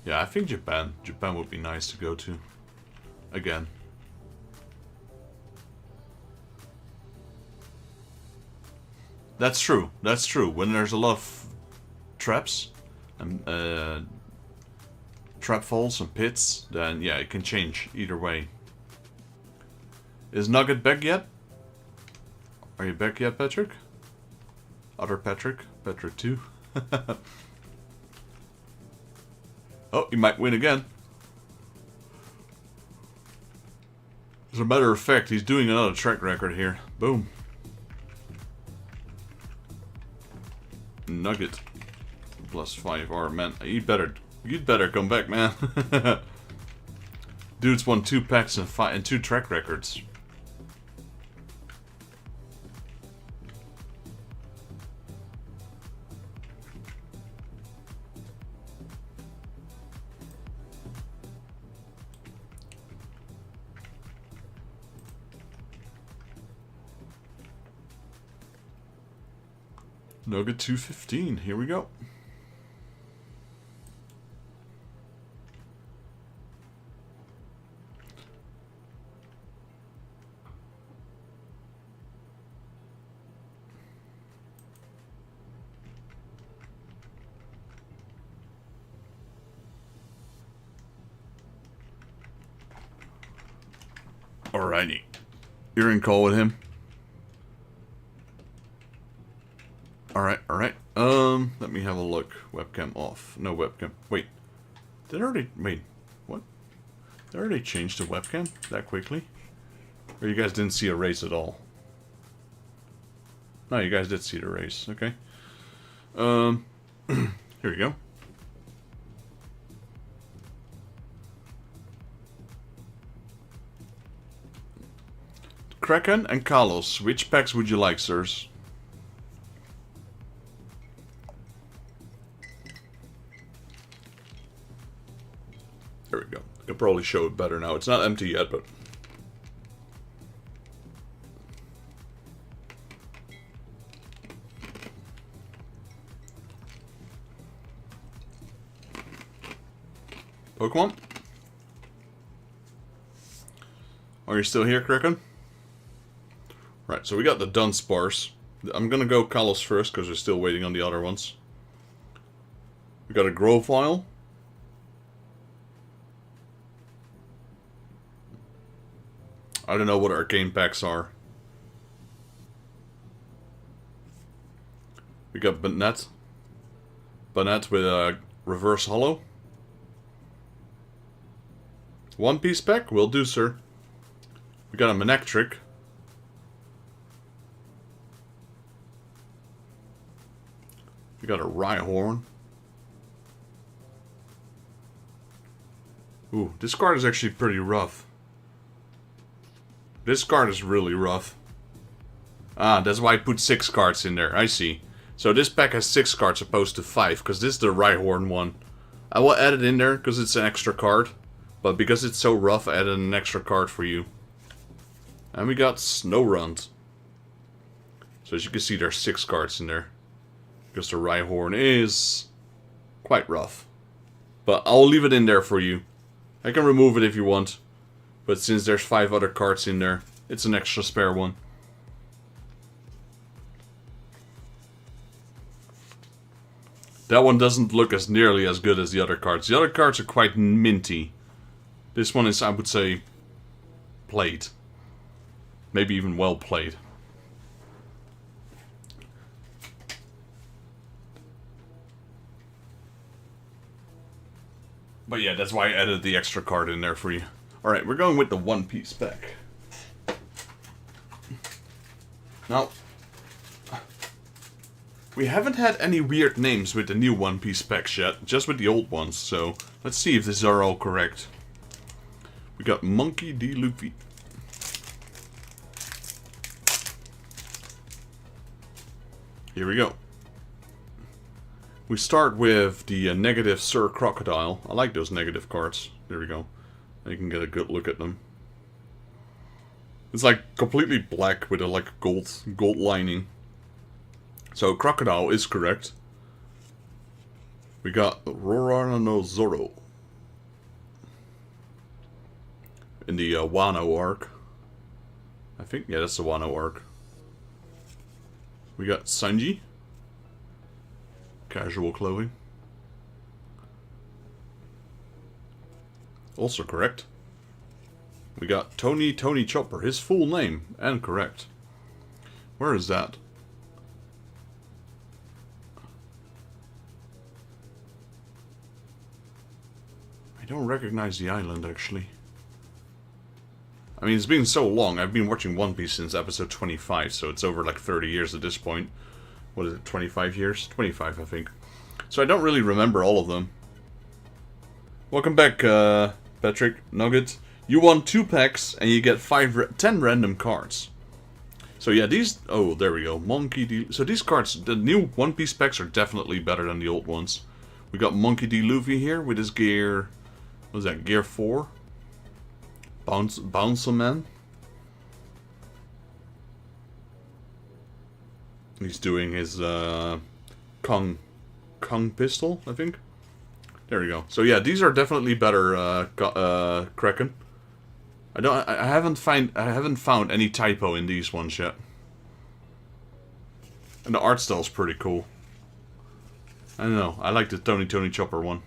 Yeah, I think Japan would be nice to go to. Again. That's true. That's true. When there's a lot of traps and trap falls and pits, then yeah, it can change either way. Is Nugget back yet? Are you back yet, Patrick? Other Patrick? Patrick 2? Oh, he might win again. As a matter of fact, he's doing another track record here. Boom. Nugget. +5R. Man, you'd better come back, man. Dude's won 2 packs and 2 track records. Nugget 215, here we go. Alrighty. You're in call with him. Alright. Let me have a look. Webcam off. No webcam. Wait. What? Did I already change the webcam that quickly? Or you guys didn't see a race at all? No, you guys did see the race. Okay. Here we go. Kraken and Kalos, which packs would you like, sirs? There we go. I can probably show it better now. It's not empty yet, but... Pokemon? Are you still here, Kraken? Right, so we got the Dunsparce. I'm gonna go Kalos first, because we're still waiting on the other ones. We got a Grovyle. I don't know what arcane packs are. We got Banette. Banette with a reverse holo. One Piece pack? Will do, sir. We got a Manectric. We got a Rhyhorn. Ooh, this card is actually pretty rough. This card is really rough. Ah, that's why I put 6 cards in there. I see. So this pack has 6 cards opposed to 5, because this is the Rhyhorn one. I will add it in there, because it's an extra card. But because it's so rough, I added an extra card for you. And we got Snorunt. So as you can see, there's 6 cards in there. Because the Rhyhorn is quite rough. But I'll leave it in there for you. I can remove it if you want. But since there's 5 other cards in there, it's an extra spare one. That one doesn't look as nearly as good as the other cards. The other cards are quite minty. This one is, I would say, played. Maybe even well played. But yeah, that's why I added the extra card in there for you. Alright, we're going with the One Piece pack. Now, we haven't had any weird names with the new One Piece packs yet, just with the old ones, so let's see if these are all correct. We got Monkey D. Luffy. Here we go. We start with the negative Sir Crocodile. I like those negative cards. There we go. You can get a good look at them. It's like completely black with a like gold lining. So Crocodile is correct. We got Rorano Zoro in the Wano arc. I think, yeah, that's the Wano arc. We got Sanji. Casual clothing. Also correct. We got Tony Chopper, his full name, and correct. Where is that? I don't recognize the island, actually. I mean, it's been so long. I've been watching One Piece since episode 25, so it's over like 30 years at this point. What is it, 25 years? 25, I think. So I don't really remember all of them. Welcome back, Patrick Nugget. You won 2 packs, and you get 10 random cards. So yeah, these... Oh, there we go. Monkey D... So these cards, the new One Piece packs are definitely better than the old ones. We got Monkey D. Luffy here with his gear... What is that, gear 4? Bouncer Man. He's doing his Kong pistol, I think. There we go. So yeah, these are definitely better, Kraken. I haven't found any typo in these ones yet. And the art style's pretty cool. I don't know. I like the Tony Chopper one.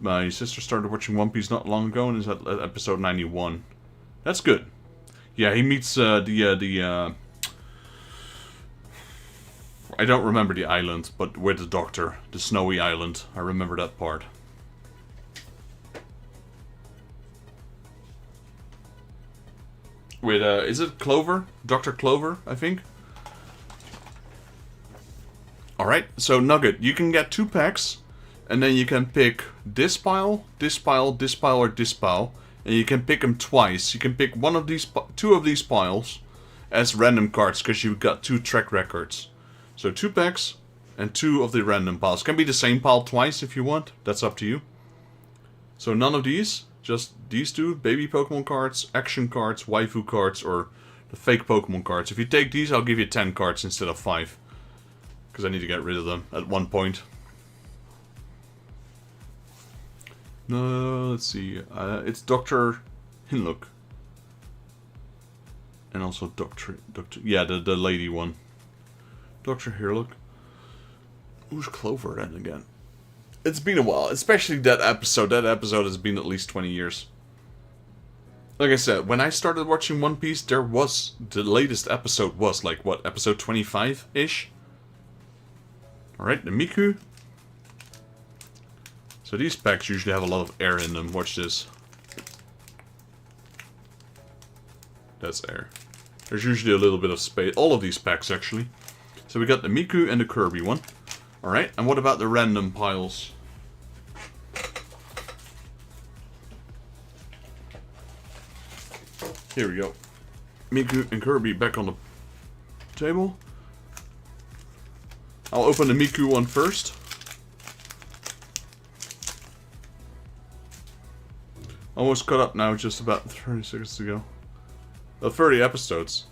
My sister started watching One Piece not long ago and is at episode 91. That's good. Yeah, he meets I don't remember the island, but with the doctor, the snowy island. I remember that part. With is it Clover? Dr. Clover, I think. Alright, so Nugget, you can get 2 packs, and then you can pick this pile, this pile, this pile, or this pile, and you can pick them twice. You can pick 2 of these piles as random cards, because you've got 2 track records. So 2 packs, and 2 of the random piles. Can be the same pile twice if you want, that's up to you. So none of these, just these 2, baby Pokemon cards, action cards, waifu cards, or the fake Pokemon cards. If you take these, I'll give you 10 cards instead of 5. Because I need to get rid of them at one point. No, let's see. It's Dr. Hinlook. And also Dr. Yeah, the lady one. Dr. Hinlook. Who's Clover then again? It's been a while, especially that episode. That episode has been at least 20 years. Like I said, when I started watching One Piece, the latest episode was like, what, episode 25-ish? Alright, the Miku. So these packs usually have a lot of air in them. Watch this. That's air. There's usually a little bit of space. All of these packs, actually. So we got the Miku and the Kirby one. Alright, and what about the random piles? Here we go. Miku and Kirby back on the table. I'll open the Miku one first. Almost caught up now, just about 30 seconds to go. 30 episodes.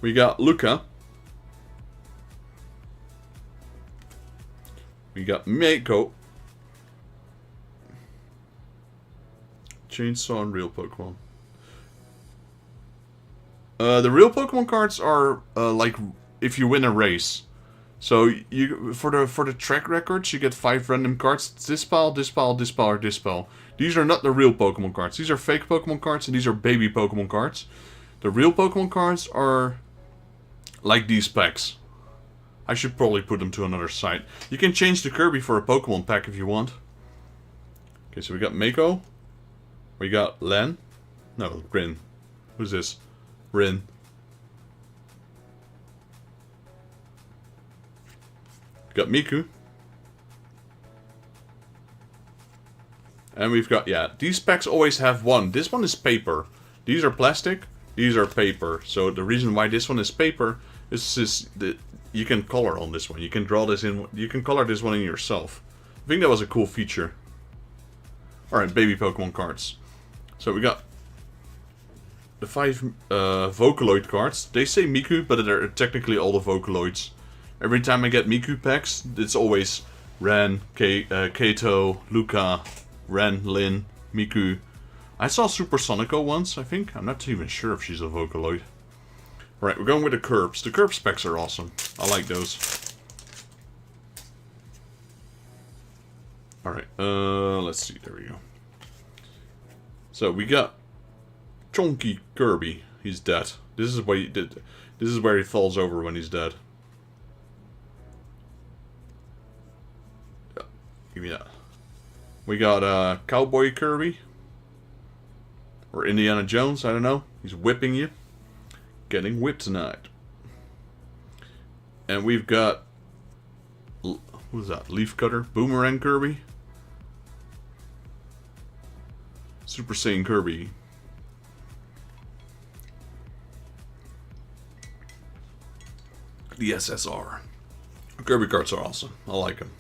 We got Luca. We got Mako. Chainsaw and real Pokemon. The real Pokemon cards are like if you win a race. So you for the track records you get 5 random cards. It's this pile, this pile, this pile, or this pile. These are not the real Pokemon cards. These are fake Pokemon cards, and these are baby Pokemon cards. The real Pokemon cards are like these packs. I should probably put them to another site. You can change the Kirby for a Pokemon pack if you want. Okay, so we got Mako. We got Len. No, Rin. Who's this? Rin. We got Miku. And we've got, yeah, these packs always have one. This one is paper. These are plastic. These are paper. So the reason why this one is paper is that you can color on this one. You can draw this in. You can color this one in yourself. I think that was a cool feature. Alright, baby Pokemon cards. So we got the 5 Vocaloid cards. They say Miku, but they're technically all the Vocaloids. Every time I get Miku packs, it's always Ren, Kaito, Luca, Ren, Lin, Miku. I saw Supersonico once, I think. I'm not even sure if she's a Vocaloid. Alright, we're going with the Curbs. The Curb specs are awesome. I like those. Alright, let's see. There we go. So we got Chonky Kirby. He's dead. This is what he did. This is where he falls over when he's dead. Yeah, give me that. We got Cowboy Kirby. Or Indiana Jones, I don't know. He's whipping you. Getting whipped tonight. And we've got... Who's that? Leaf Cutter? Boomerang Kirby? Super Saiyan Kirby. The SSR. Kirby cards are awesome. I like them.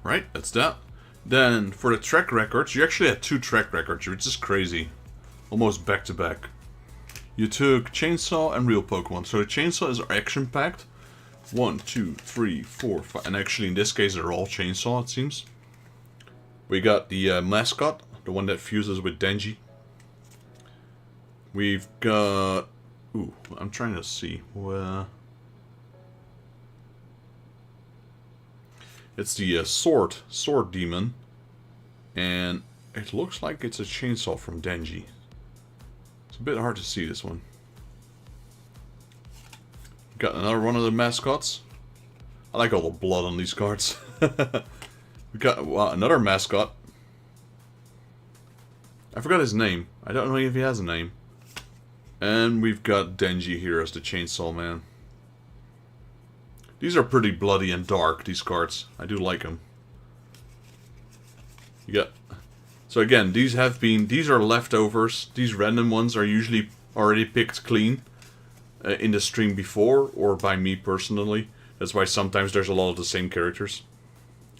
Right, that's that. Then, for the track records, you actually had 2 track records, which is crazy. Almost back to back. You took Chainsaw and Real Pokemon. So the Chainsaw is action-packed. 1, 2, 3, 4, 5. And actually, in this case, they're all Chainsaw, it seems. We got the mascot, the one that fuses with Denji. We've got... Ooh, I'm trying to see. It's the Sword Demon. And it looks like it's a chainsaw from Denji. It's a bit hard to see, this one. Got another one of the mascots. I like all the blood on these cards. We got another mascot. I forgot his name. I don't know if he has a name. And we've got Denji here as the Chainsaw Man. These are pretty bloody and dark, these cards. I do like them. You got... So again, these are leftovers. These random ones are usually already picked clean in the stream before, or by me personally. That's why sometimes there's a lot of the same characters.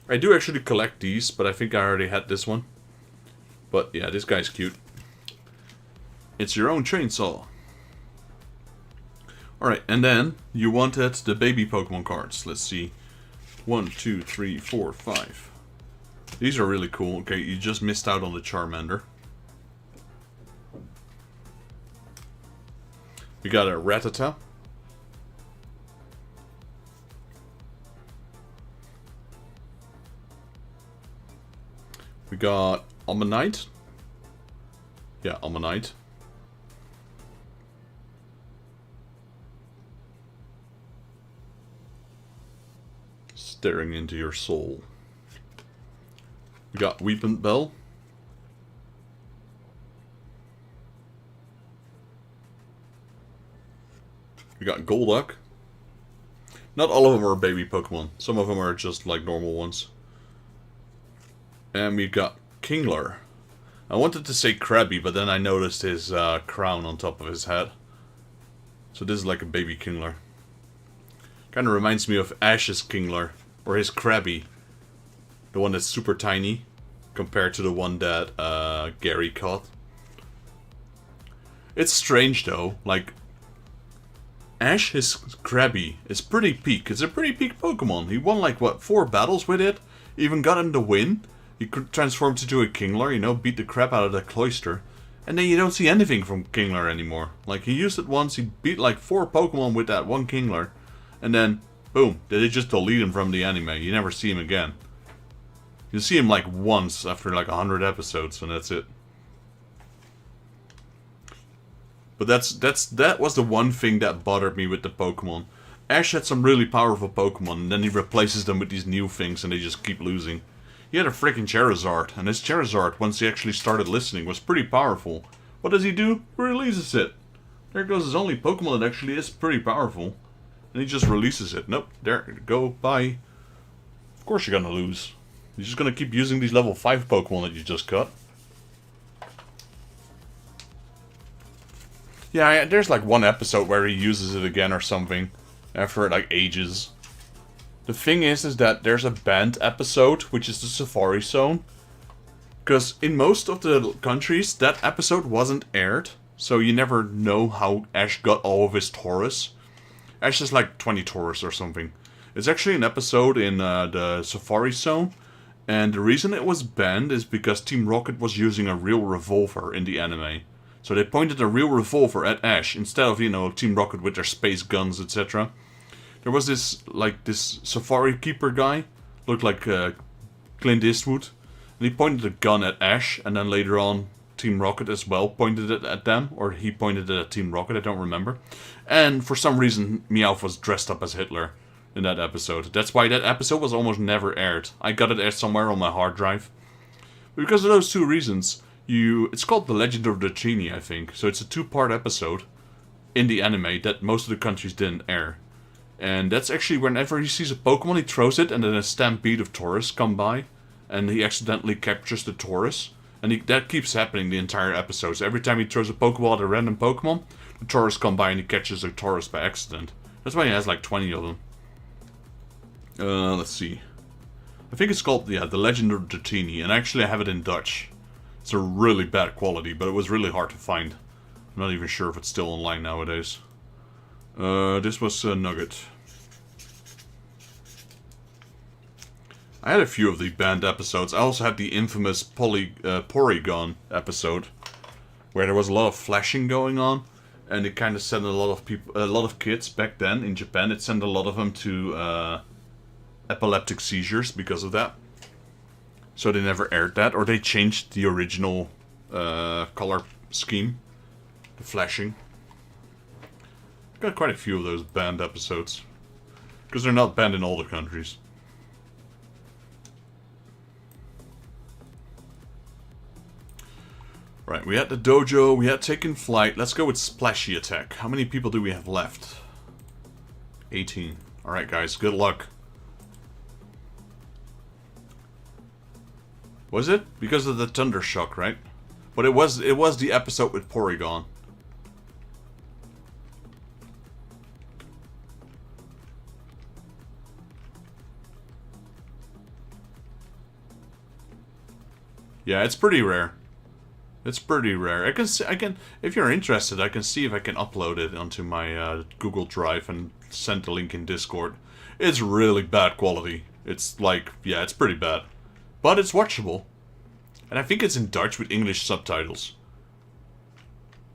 I do actually collect these, but I think I already had this one. But yeah, this guy's cute. It's your own chainsaw. Alright, and then you wanted the baby Pokemon cards. Let's see. 1, 2, 3, 4, 5. These are really cool. Okay, you just missed out on the Charmander. We got a Rattata. We got Ammonite. Yeah, Ammonite. Staring into your soul. We got Weeping Bell. We got Golduck. Not all of them are baby Pokemon. Some of them are just like normal ones. And we got Kingler. I wanted to say Krabby, but then I noticed his crown on top of his head. So this is like a baby Kingler. Kind of reminds me of Ash's Kingler, or his Krabby. The one that's super tiny, compared to the one that Gary caught. It's strange though, like... Ash, his Krabby, is pretty peak. It's a pretty peak Pokemon. He won like, what, 4 battles with it? Even got him the win. He transformed into a Kingler, you know, beat the crap out of the Cloyster. And then you don't see anything from Kingler anymore. Like, he used it once, he beat like 4 Pokemon with that one Kingler. And then, boom, they just delete him from the anime. You never see him again. You see him like once after like 100 episodes, and that's it. But that was the one thing that bothered me with the Pokemon. Ash had some really powerful Pokemon, and then he replaces them with these new things, and they just keep losing. He had a freaking Charizard, and his Charizard, once he actually started listening, was pretty powerful. What does he do? He releases it. There goes his only Pokemon that actually is pretty powerful. And he just releases it. Nope, there you go, bye. Of course you're gonna lose. You're just gonna keep using these level 5 Pokemon that you just caught. Yeah, there's like one episode where he uses it again or something. After like ages. The thing is that there's a banned episode, which is the Safari Zone. Because in most of the countries, that episode wasn't aired. So you never know how Ash got all of his Taurus. Ash has like 20 Taurus or something. It's actually an episode in the Safari Zone. And the reason it was banned is because Team Rocket was using a real revolver in the anime. So they pointed a real revolver at Ash instead of, you know, Team Rocket with their space guns, etc. There was this Safari Keeper guy, looked like Clint Eastwood, and he pointed a gun at Ash, and then later on Team Rocket as well pointed it at them, or he pointed it at Team Rocket, I don't remember. And for some reason, Meowth was dressed up as Hitler in that episode. That's why that episode was almost never aired. I got it aired somewhere on my hard drive. But because of those two reasons, it's called The Legend of the Genie, I think. So it's a 2-part episode in the anime that most of the countries didn't air. And that's actually whenever he sees a Pokemon, he throws it, and then a stampede of Taurus come by, and he accidentally captures the Taurus. And that keeps happening the entire episode. So every time he throws a Pokeball at a random Pokemon, the Taurus come by and he catches a Taurus by accident. That's why he has like 20 of them. Let's see. I think it's called, The Legend of the Genie, and actually I have it in Dutch. It's a really bad quality, but it was really hard to find. I'm not even sure if it's still online nowadays. This was Nugget. I had a few of the banned episodes. I also had the infamous Porygon episode, where there was a lot of flashing going on, and it kind of sent a lot of kids back then in Japan. It sent a lot of them to epileptic seizures because of that. So they never aired that, or they changed the original color scheme, the flashing. Got quite a few of those banned episodes, because they're not banned in all the countries. Right, we had the dojo, we had taken flight. Let's go with splashy attack. How many people do we have left? 18. Alright guys, good luck. Was it? Because of the thunder shock, right? But it was the episode with Porygon. Yeah, it's pretty rare. It's pretty rare. I can, if you're interested, I can see if I can upload it onto my Google Drive and send the link in Discord. It's really bad quality. It's like, yeah, it's pretty bad. But it's watchable. And I think it's in Dutch with English subtitles.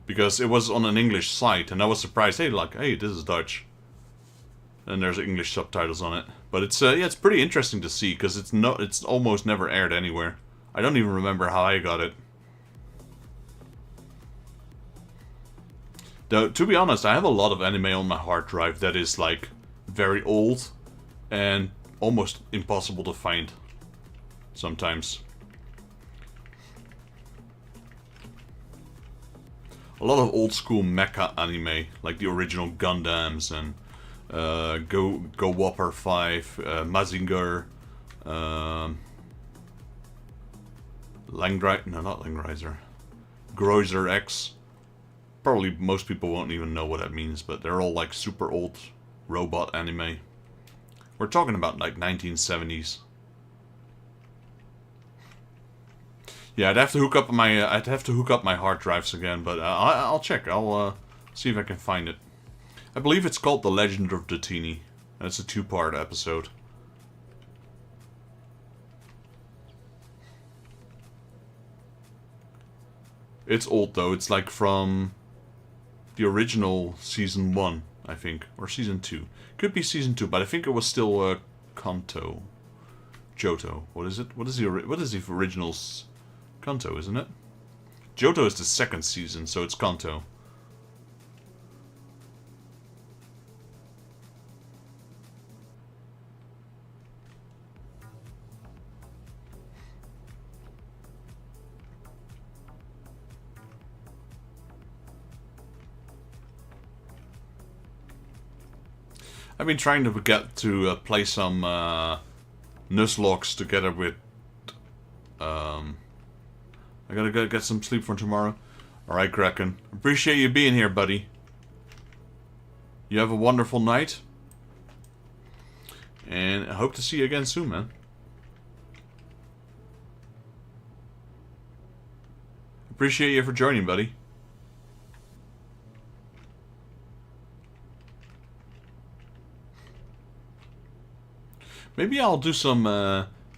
Because it was on an English site, and I was surprised, hey, like, hey, this is Dutch. And there's English subtitles on it. But it's, yeah, it's pretty interesting to see, because it's almost never aired anywhere. I don't even remember how I got it. Though, to be honest, I have a lot of anime on my hard drive that is, like, very old and almost impossible to find sometimes. A lot of old school mecha anime, like the original Gundams and Go Whopper 5, Mazinger, no, not Langreiser, Groiser X. Probably most people won't even know what that means, but they're all like super old robot anime. We're talking about like 1970s. Yeah, I'd have to hook up my hard drives again, but I'll check. I'll see if I can find it. I believe it's called The Legend of Dratini. And it's a 2-part episode. It's old though. It's like from the original season 1, I think, or season 2. Could be season 2, but I think it was still Johto. What is it? What is the original's? Kanto, isn't it? Johto is the 2nd season, so it's Kanto. I've been trying to get to play some Nuzlocke together with I gotta go get some sleep for tomorrow. Alright, Kraken. Appreciate you being here, buddy. You have a wonderful night. And I hope to see you again soon, man. Appreciate you for joining, buddy. Maybe I'll do some,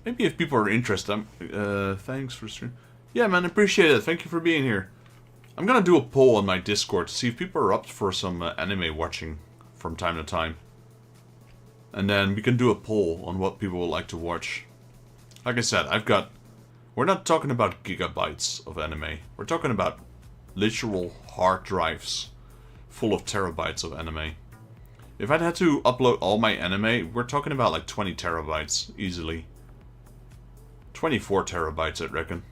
maybe if people are interested, thanks for stream. Yeah, man, appreciate it. Thank you for being here. I'm gonna do a poll on my Discord to see if people are up for some anime watching from time to time. And then we can do a poll on what people would like to watch. Like I said, we're not talking about gigabytes of anime. We're talking about literal hard drives full of terabytes of anime. If I'd had to upload all my anime, we're talking about like 20 terabytes, easily. 24 terabytes, I'd reckon.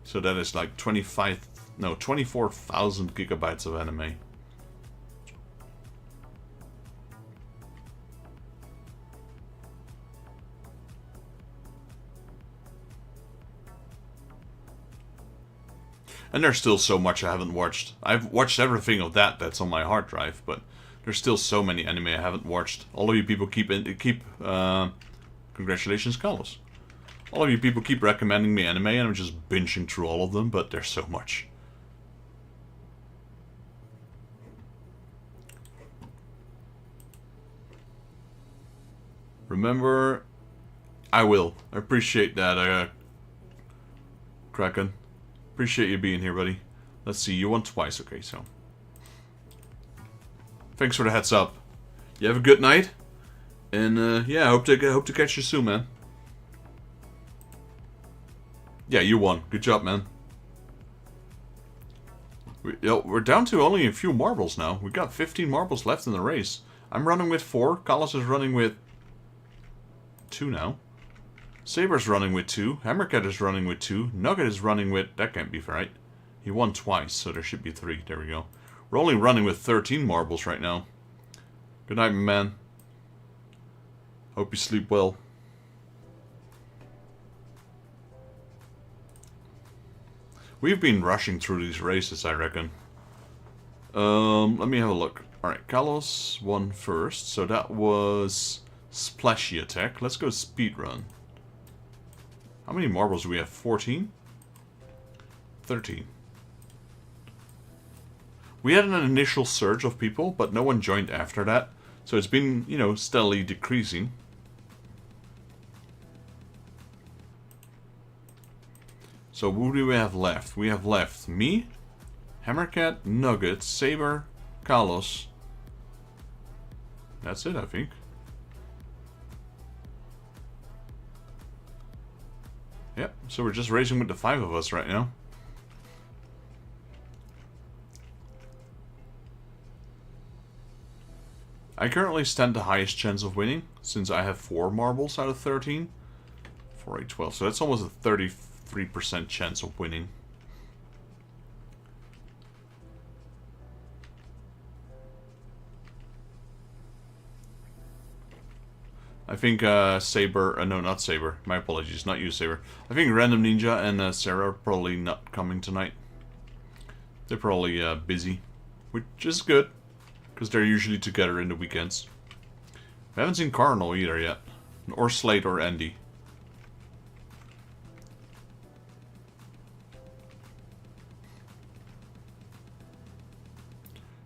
So that is like 24,000 gigabytes of anime. And there's still so much I haven't watched. I've watched everything of that's on my hard drive, but there's still so many anime I haven't watched. All of you people congratulations, Carlos. All of you people keep recommending me anime, and I'm just binging through all of them, but there's so much. Remember, I will. I appreciate that, Kraken. Appreciate you being here, buddy. Let's see, you won twice, okay, so. Thanks for the heads up. You have a good night, and yeah, I hope to catch you soon, man. Yeah, you won. Good job, man. We're down to only a few marbles now. We've got 15 marbles left in the race. I'm running with 4. Carlos is running with 2 now. Saber's running with 2. Hammercat is running with 2. Nugget is running with... That can't be right. He won twice, so there should be 3. There we go. We're only running with 13 marbles right now. Good night, my man. Hope you sleep well. We've been rushing through these races, I reckon. Let me have a look. Alright, Kalos won first, so that was splashy attack. Let's go speed run. How many marbles do we have? 14? 13. We had an initial surge of people, but no one joined after that. So it's been, you know, steadily decreasing. So who do we have left? We have left me, Hammercat, Nugget, Saber, Kalos. That's it, I think. Yep, so we're just racing with the 5 of us right now. I currently stand the highest chance of winning, since I have 4 marbles out of 13. 4, 8, 12, so that's almost a 33% chance of winning. I think Saber, no, not Saber, my apologies, not you, Saber. I think Random Ninja and Sarah are probably not coming tonight. They're probably busy, which is good, because they're usually together in the weekends. I haven't seen Cardinal either yet, or Slate or Andy.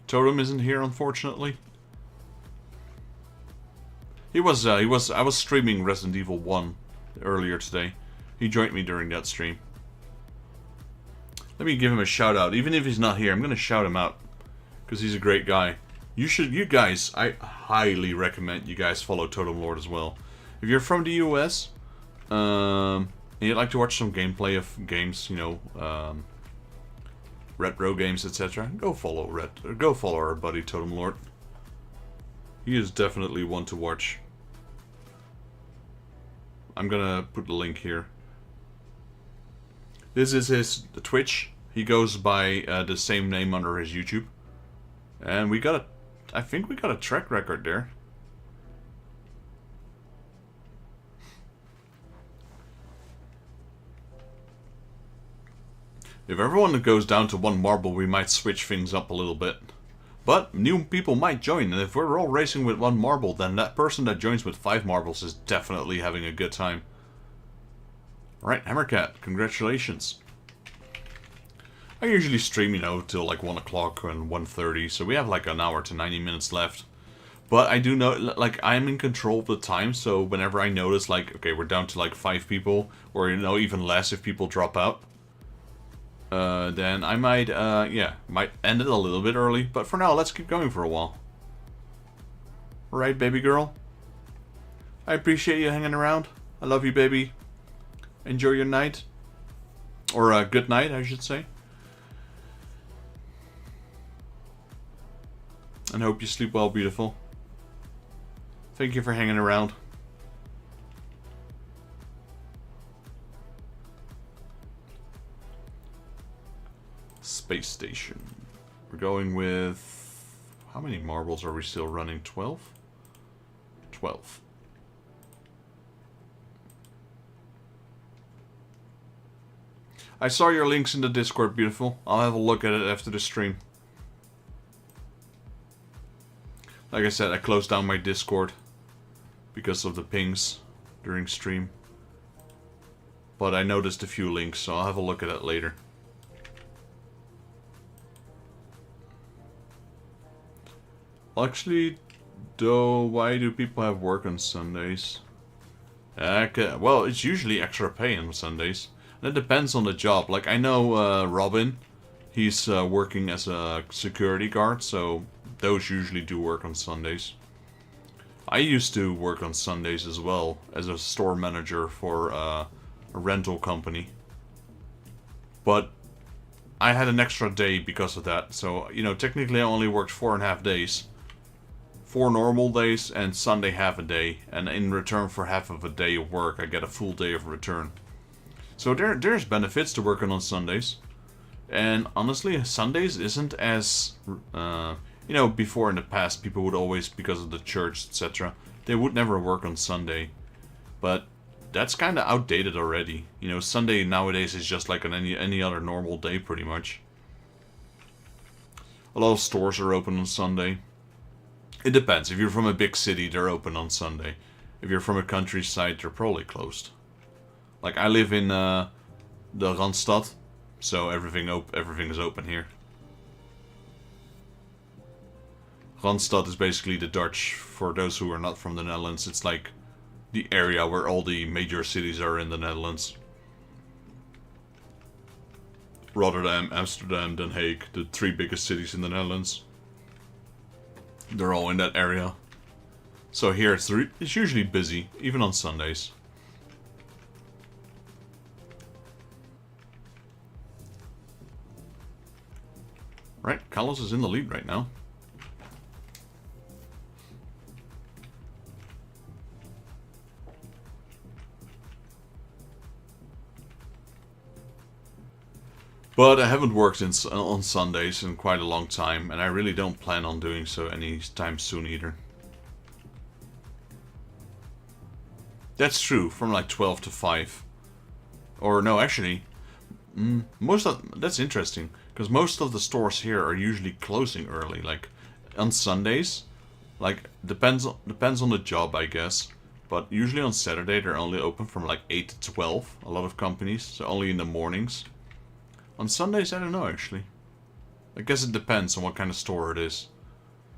Totem isn't here, unfortunately. I was streaming Resident Evil 1 earlier today. He joined me during that stream. Let me give him a shout out. Even if he's not here, I'm gonna shout him out. Because he's a great guy. You guys, I highly recommend you guys follow Totem Lord as well. If you're from the US, and you'd like to watch some gameplay of games, you know, retro games, etc., go follow our buddy Totem Lord. He is definitely one to watch. I'm gonna put the link here. This is his Twitch. He goes by the same name under his YouTube. And I think we got a track record there. If everyone goes down to 1 marble, we might switch things up a little bit. But new people might join, and if we're all racing with 1 marble, then that person that joins with 5 marbles is definitely having a good time. Alright, Hammercat, congratulations. I usually stream, you know, till like 1 o'clock and 1:30, so we have like an hour to 90 minutes left. But I do know, like, I'm in control of the time, so whenever I notice, like, okay, we're down to like 5 people, or, you know, even less if people drop out, then I might, might end it a little bit early. But for now, let's keep going for a while. Alright, baby girl. I appreciate you hanging around. I love you, baby. Enjoy your night. Or, good night, I should say. And hope you sleep well, beautiful. Thank you for hanging around. Space station. We're going with... How many marbles are we still running? 12? 12. I saw your links in the Discord, beautiful. I'll have a look at it after the stream. Like I said, I closed down my Discord because of the pings during stream. But I noticed a few links, so I'll have a look at it later. Actually, though, why do people have work on Sundays? Well, it's usually extra pay on Sundays. And it depends on the job. Like, I know Robin, he's working as a security guard, so those usually do work on Sundays. I used to work on Sundays as well, as a store manager for a rental company. But I had an extra day because of that, so, you know, technically I only worked 4.5 days. 4 normal days and Sunday half a day, and in return for half of a day of work I get a full day of return. So there's benefits to working on Sundays. And honestly, Sundays isn't as... you know, before in the past, people would always, because of the church, etc., they would never work on Sunday. But that's kind of outdated already. You know, Sunday nowadays is just like any other normal day, pretty much. A lot of stores are open on Sunday. It depends. If you're from a big city, they're open on Sunday. If you're from a countryside, they're probably closed. Like, I live in the Randstad, so everything is open here. Randstad is basically the Dutch, for those who are not from the Netherlands. It's like the area where all the major cities are in the Netherlands. Rotterdam, Amsterdam, Den Haag, the 3 biggest cities in the Netherlands. They're all in that area. So here it's usually busy, even on Sundays. Right, Carlos is in the lead right now. But I haven't worked on Sundays in quite a long time, and I really don't plan on doing so anytime soon either. That's true, from like 12 to 5. Or no, actually, that's interesting, because most of the stores here are usually closing early, like on Sundays. Like, depends on the job, I guess. But usually on Saturday they're only open from like 8 to 12, a lot of companies, so only in the mornings. On Sundays, I don't know, actually. I guess it depends on what kind of store it is.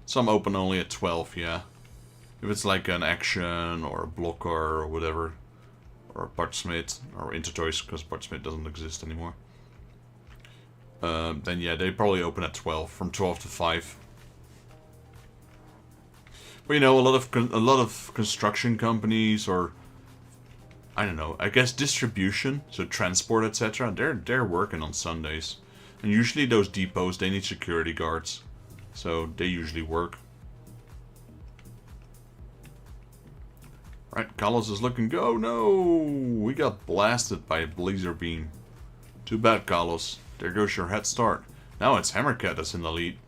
Some open only at 12, yeah. If it's like an Action, or a Blokker, or whatever. Or a Bart Smit, or Intertoys, because Bart Smit doesn't exist anymore. Then yeah, they probably open at 12, from 12 to 5. But you know, a lot of construction companies, or I don't know, I guess distribution, so transport, etc., they're working on Sundays. And usually those depots, they need security guards. So they usually work. Right, Carlos is looking go. No! We got blasted by a laser beam. Too bad, Carlos. There goes your head start. Now it's Hammercat that's in the lead.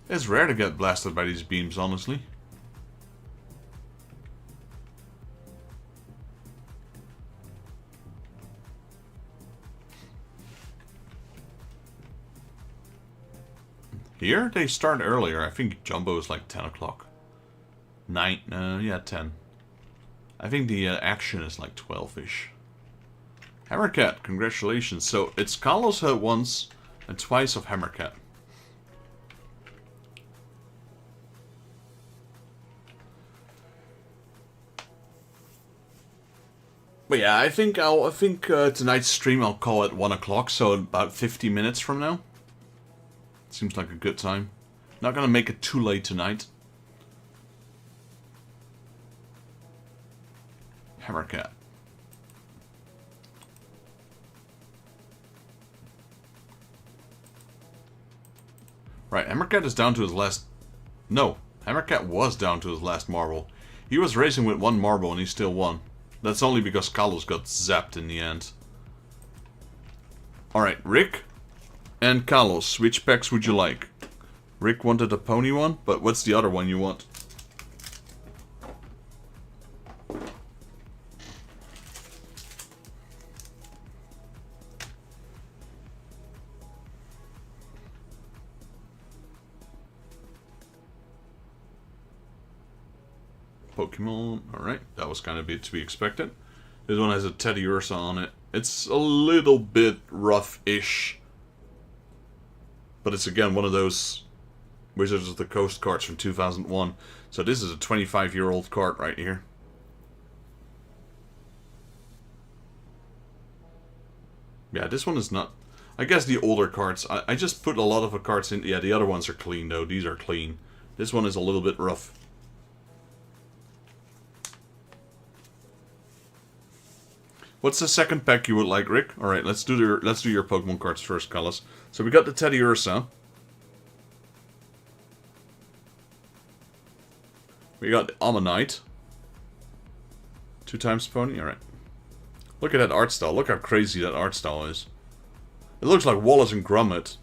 It's rare to get blasted by these beams, honestly. Here, they start earlier. I think Jumbo is like 10 o'clock. 9, yeah, 10. I think the Action is like 12-ish. Hammercat, congratulations. So, it's Carlos once and twice of Hammercat. But yeah, I think tonight's stream I'll call at 1 o'clock, so about 50 minutes from now. Seems like a good time. Not gonna make it too late tonight. Hammercat. Right, Hammercat is down to his last... No, Hammercat was down to his last marble. He was racing with 1 marble and he still won. That's only because Carlos got zapped in the end. Alright, Rick and Carlos, which packs would you like? Rick wanted a pony one, but what's the other one you want? Pokemon, alright, that was kind of to be expected. This one has a Teddy Ursa on it. It's a little bit rough-ish. But it's again one of those Wizards of the Coast cards from 2001. So this is a 25-year-old card right here. Yeah, this one is not... I guess the older cards... I just put a lot of the cards in... Yeah, the other ones are clean though. These are clean. This one is a little bit rough. What's the second pack you would like, Rick? Alright, let's do your Pokemon cards first, Carlos. So we got the Teddy Ursa. We got the Ammonite. 2 times pony, alright. Look at that art style. Look how crazy that art style is. It looks like Wallace and Gromit.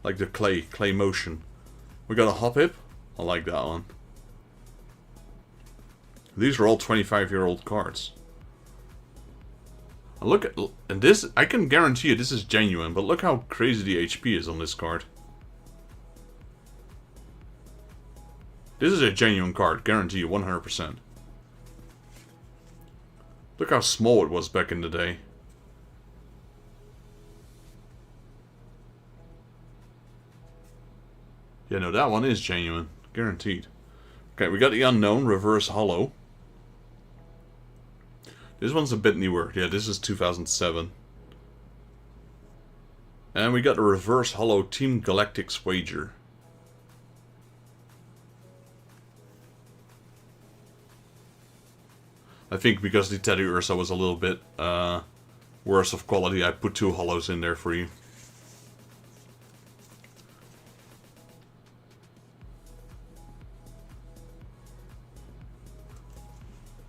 Like the clay motion. We got a Hop Hip. I like that one. These are all 25-year-old cards. Look at, and this, I can guarantee you this is genuine, but look how crazy the HP is on this card. This is a genuine card, guarantee you 100%. Look how small it was back in the day. Yeah, no, that one is genuine. Guaranteed. Okay, we got the Unknown, Reverse Hollow. This one's a bit newer. Yeah, this is 2007. And we got the Reverse Hollow Team Galactic's Wager. I think because the Teddy Ursa was a little bit worse of quality, I put 2 hollows in there for you.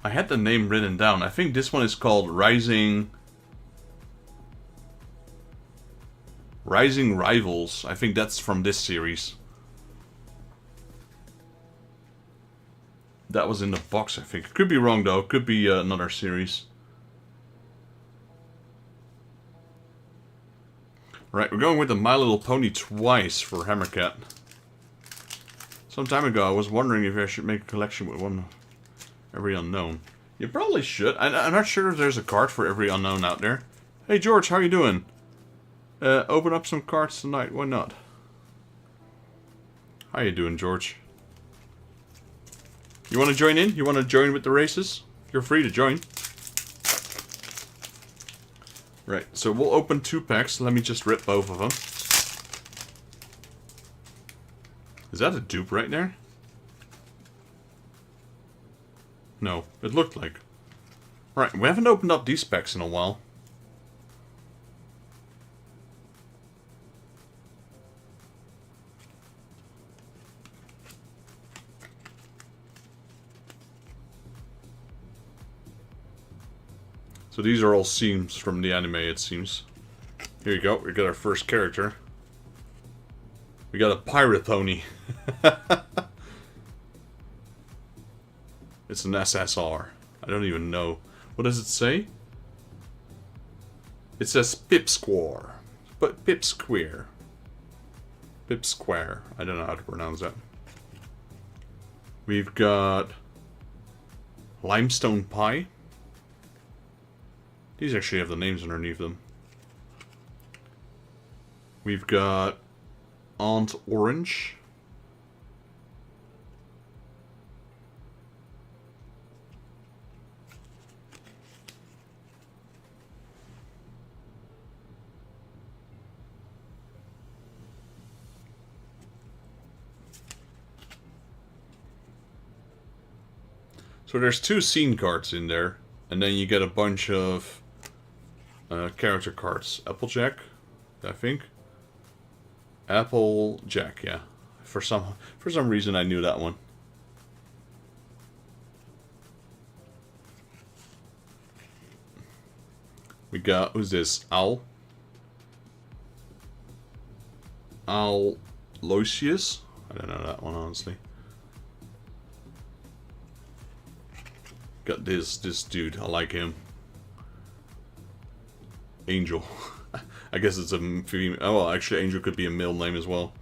I had the name written down. I think this one is called Rising Rivals. I think that's from this series. That was in the box, I think. Could be wrong though. Could be another series. Right, we're going with the My Little Pony twice for Hammercat. Some time ago, I was wondering if I should make a collection with one. Every unknown. You probably should. I'm not sure if there's a card for every unknown out there. Hey George, how you doing? Open up some cards tonight. Why not? How you doing, George? You want to join in? You want to join with the races? You're free to join. Right, so we'll open 2 packs. Let me just rip both of them. Is that a dupe right there? No, it looked like. Right, we haven't opened up these packs in a while. So these are all scenes from the anime, it seems. Here you go, we got our first character. We got a pirate pony. It's an SSR. I don't even know. What does it say? It says Pipsquare. But Pipsquare. Pipsquare. I don't know how to pronounce that. We've got Limestone Pie. These actually have the names underneath them. We've got Aunt Orange. So there's 2 scene cards in there, and then you get a bunch of character cards. Applejack, I think. Applejack, yeah. For some reason I knew that one. We got, who's this? Owl. Aloysius? I don't know that one, honestly. Got this dude, I like him. Angel. I guess it's a female. Oh, well, actually, Angel could be a male name as well.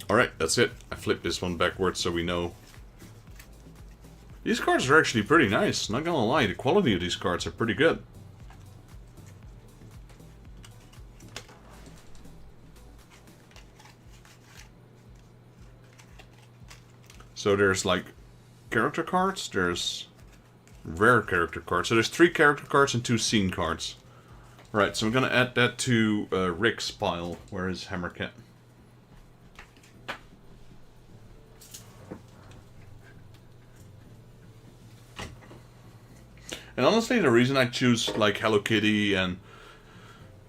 Alright, that's it. I flipped this one backwards so we know. These cards are actually pretty nice, not gonna lie. The quality of these cards are pretty good. So there's like character cards, there's rare character cards. So there's 3 character cards and 2 scene cards. Right, so I'm gonna add that to Rick's pile. Where is Hammercat? And honestly, the reason I choose like Hello Kitty and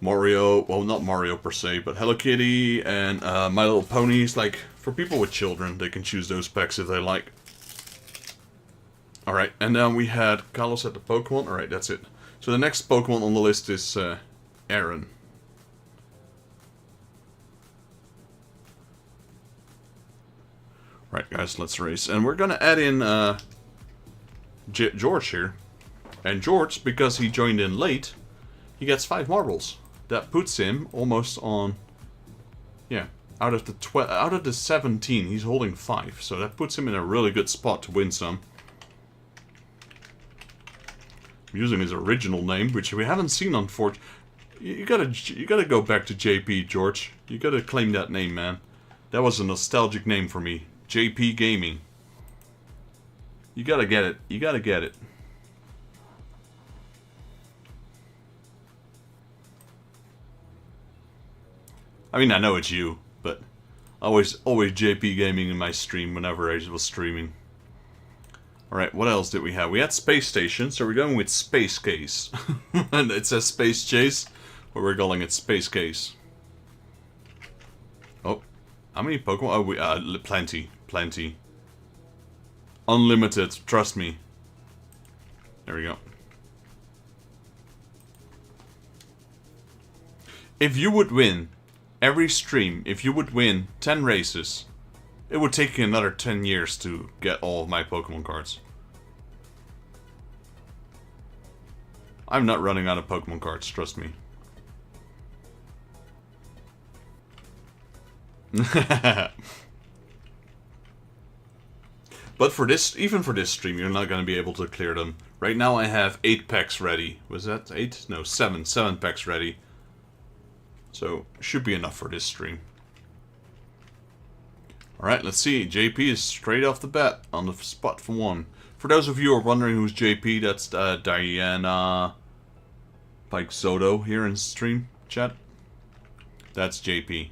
Mario, well, not Mario per se, but Hello Kitty and My Little Ponies, like for people with children, they can choose those packs if they like. Alright, and then we had Carlos at the Pokemon. Alright, that's it. So the next Pokemon on the list is Aaron. Right, guys, let's race. And we're gonna add in George here. And George, because he joined in late, he gets 5 marbles. That puts him almost on... Yeah, out of the 17, he's holding 5. So that puts him in a really good spot to win some. I'm using his original name, which we haven't seen on Forge. You gotta go back to JP, George. You gotta claim that name, man. That was a nostalgic name for me. JP Gaming. You gotta get it. You gotta get it. I mean, I know it's you, but always JP Gaming in my stream whenever I was streaming. Alright, what else did we have? We had Space Station, so we're going with Space Case. And it says Space Chase, but we're calling it Space Case. Oh, how many Pokemon? Oh, plenty. Plenty. Unlimited, trust me. There we go. If you would win every stream, if you would win 10 races, it would take you another 10 years to get all of my Pokemon cards. I'm not running out of Pokemon cards, trust me. But for this, even for this stream, you're not going to be able to clear them. Right now I have 8 packs ready. Was that 8? No, 7. 7 packs ready. So, should be enough for this stream. Alright, let's see. JP is straight off the bat on the spot for 1. For those of you who are wondering who's JP, that's Diana Pike Soto here in stream chat. That's JP.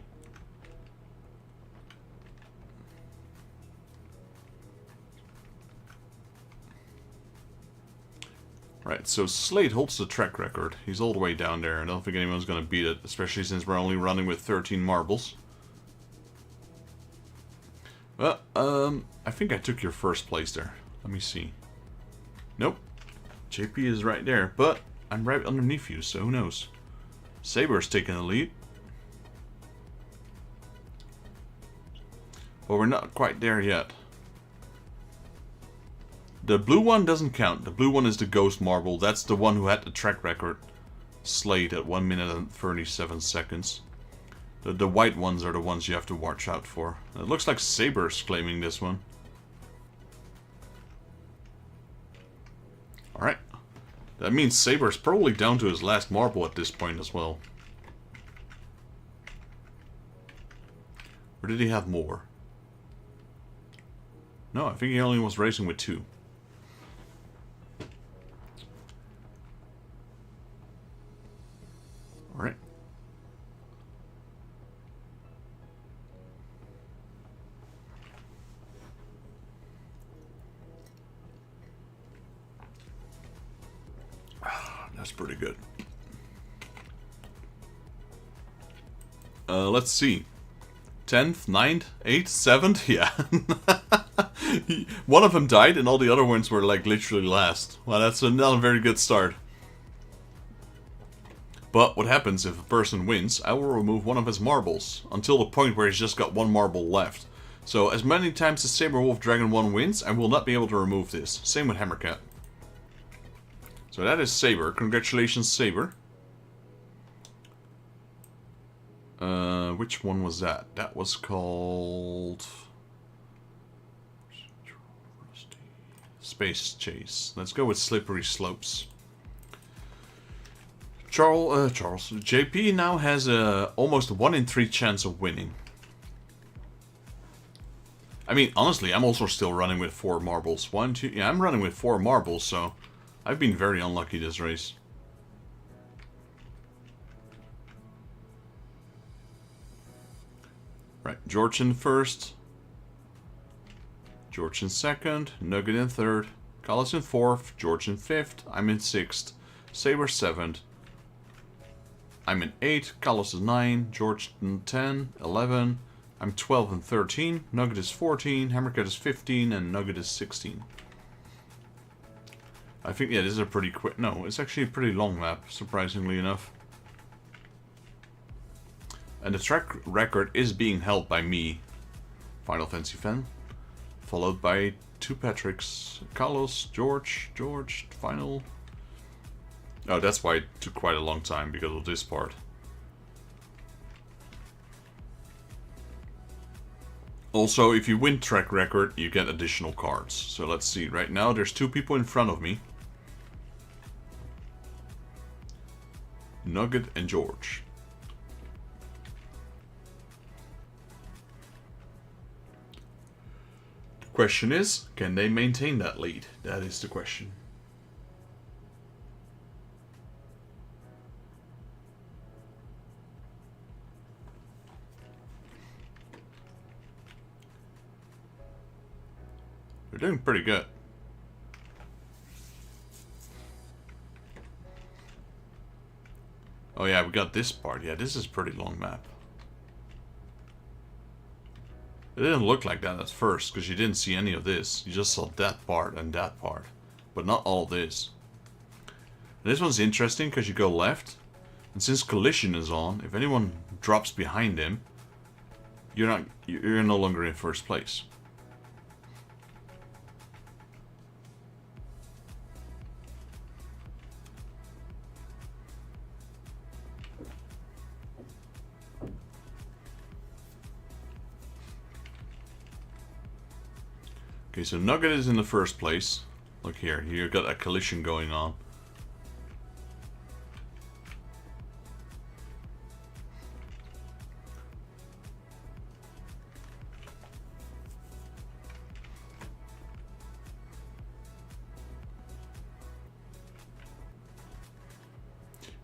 Right, so Slate holds the track record. He's all the way down there. I don't think anyone's going to beat it, especially since we're only running with 13 marbles. Well, I think I took your first place there. Let me see. Nope. JP is right there, but I'm right underneath you, so who knows? Saber's taking the lead. But we're not quite there yet. The blue one doesn't count. The blue one is the ghost marble. That's the one who had the track record. Slate at 1 minute and 37 seconds. The white ones are the ones you have to watch out for. It looks like Saber's claiming this one. Alright. That means Saber's probably down to his last marble at this point as well. Or did he have more? No, I think he only was racing with 2. Alright. That's pretty good. Let's see. 10th, 9th, 8th, 7th? Yeah. One of them died and all the other ones were like literally last. Well, that's not a very good start. But what happens if a person wins, I will remove one of his marbles, until the point where he's just got 1 marble left. So as many times as Saber Wolf Dragon 1 wins, I will not be able to remove this. Same with Hammercat. So that is Saber. Congratulations, Saber. Which one was that? That was called... Space Chase. Let's go with Slippery Slopes. Charles, JP now has a almost 1 in 3 chance of winning. I mean, honestly, I'm also still running with 4 marbles. 1, 2, yeah, I'm running with 4 marbles, so I've been very unlucky this race. Right, George in first. George in second. Nugget in third. Carlos in fourth. George in fifth. I'm in sixth. Saber 7th. I'm in 8, Carlos is 9, George in 10, 11, I'm 12 and 13, Nugget is 14, Hammercat is 15, and Nugget is 16. I think, yeah, this is a pretty quick... No, it's actually a pretty long map, surprisingly enough. And the track record is being held by me, Final Fantasy fan, followed by 2 Patricks, Carlos, George, Final. Oh, that's why it took quite a long time, because of this part. Also, if you win track record, you get additional cards. So let's see, right now there's 2 people in front of me. Nugget and George. The question is, can they maintain that lead? That is the question. They're doing pretty good. Oh yeah, we got this part. Yeah, this is a pretty long map. It didn't look like that at first, because you didn't see any of this. You just saw that part and that part. But not all this. And this one's interesting, because you go left. And since collision is on, if anyone drops behind him, you're no longer in first place. Okay, so Nugget is in the first place. Look here, you got a collision going on.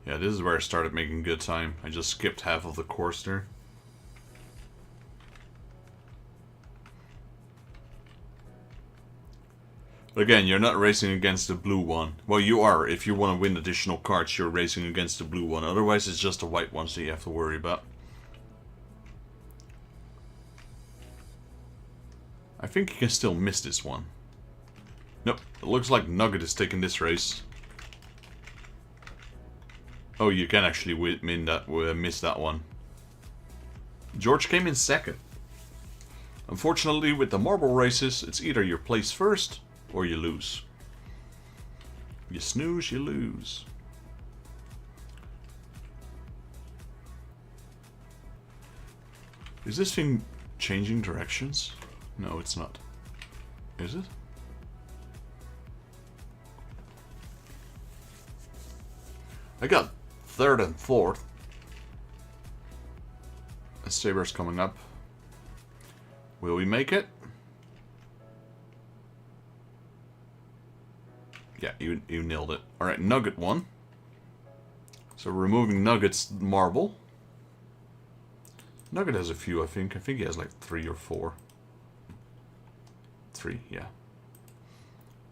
Yeah, this is where I started making good time. I just skipped half of the course there. But again, you're not racing against the blue one. Well, you are. If you want to win additional cards, you're racing against the blue one. Otherwise, it's just the white ones that you have to worry about. I think you can still miss this one. Nope. It looks like Nugget is taking this race. Oh, you can actually miss that one. George came in second. Unfortunately, with the marble races, it's either you place first or you lose. You snooze, you lose. Is this thing changing directions? No, it's not. Is it? I got third and fourth. Saber's coming up. Will we make it? Yeah, you nailed it. Alright, Nugget won. So removing Nugget's marble. Nugget has a few, I think. I think he has like 3 or 4. 3, yeah.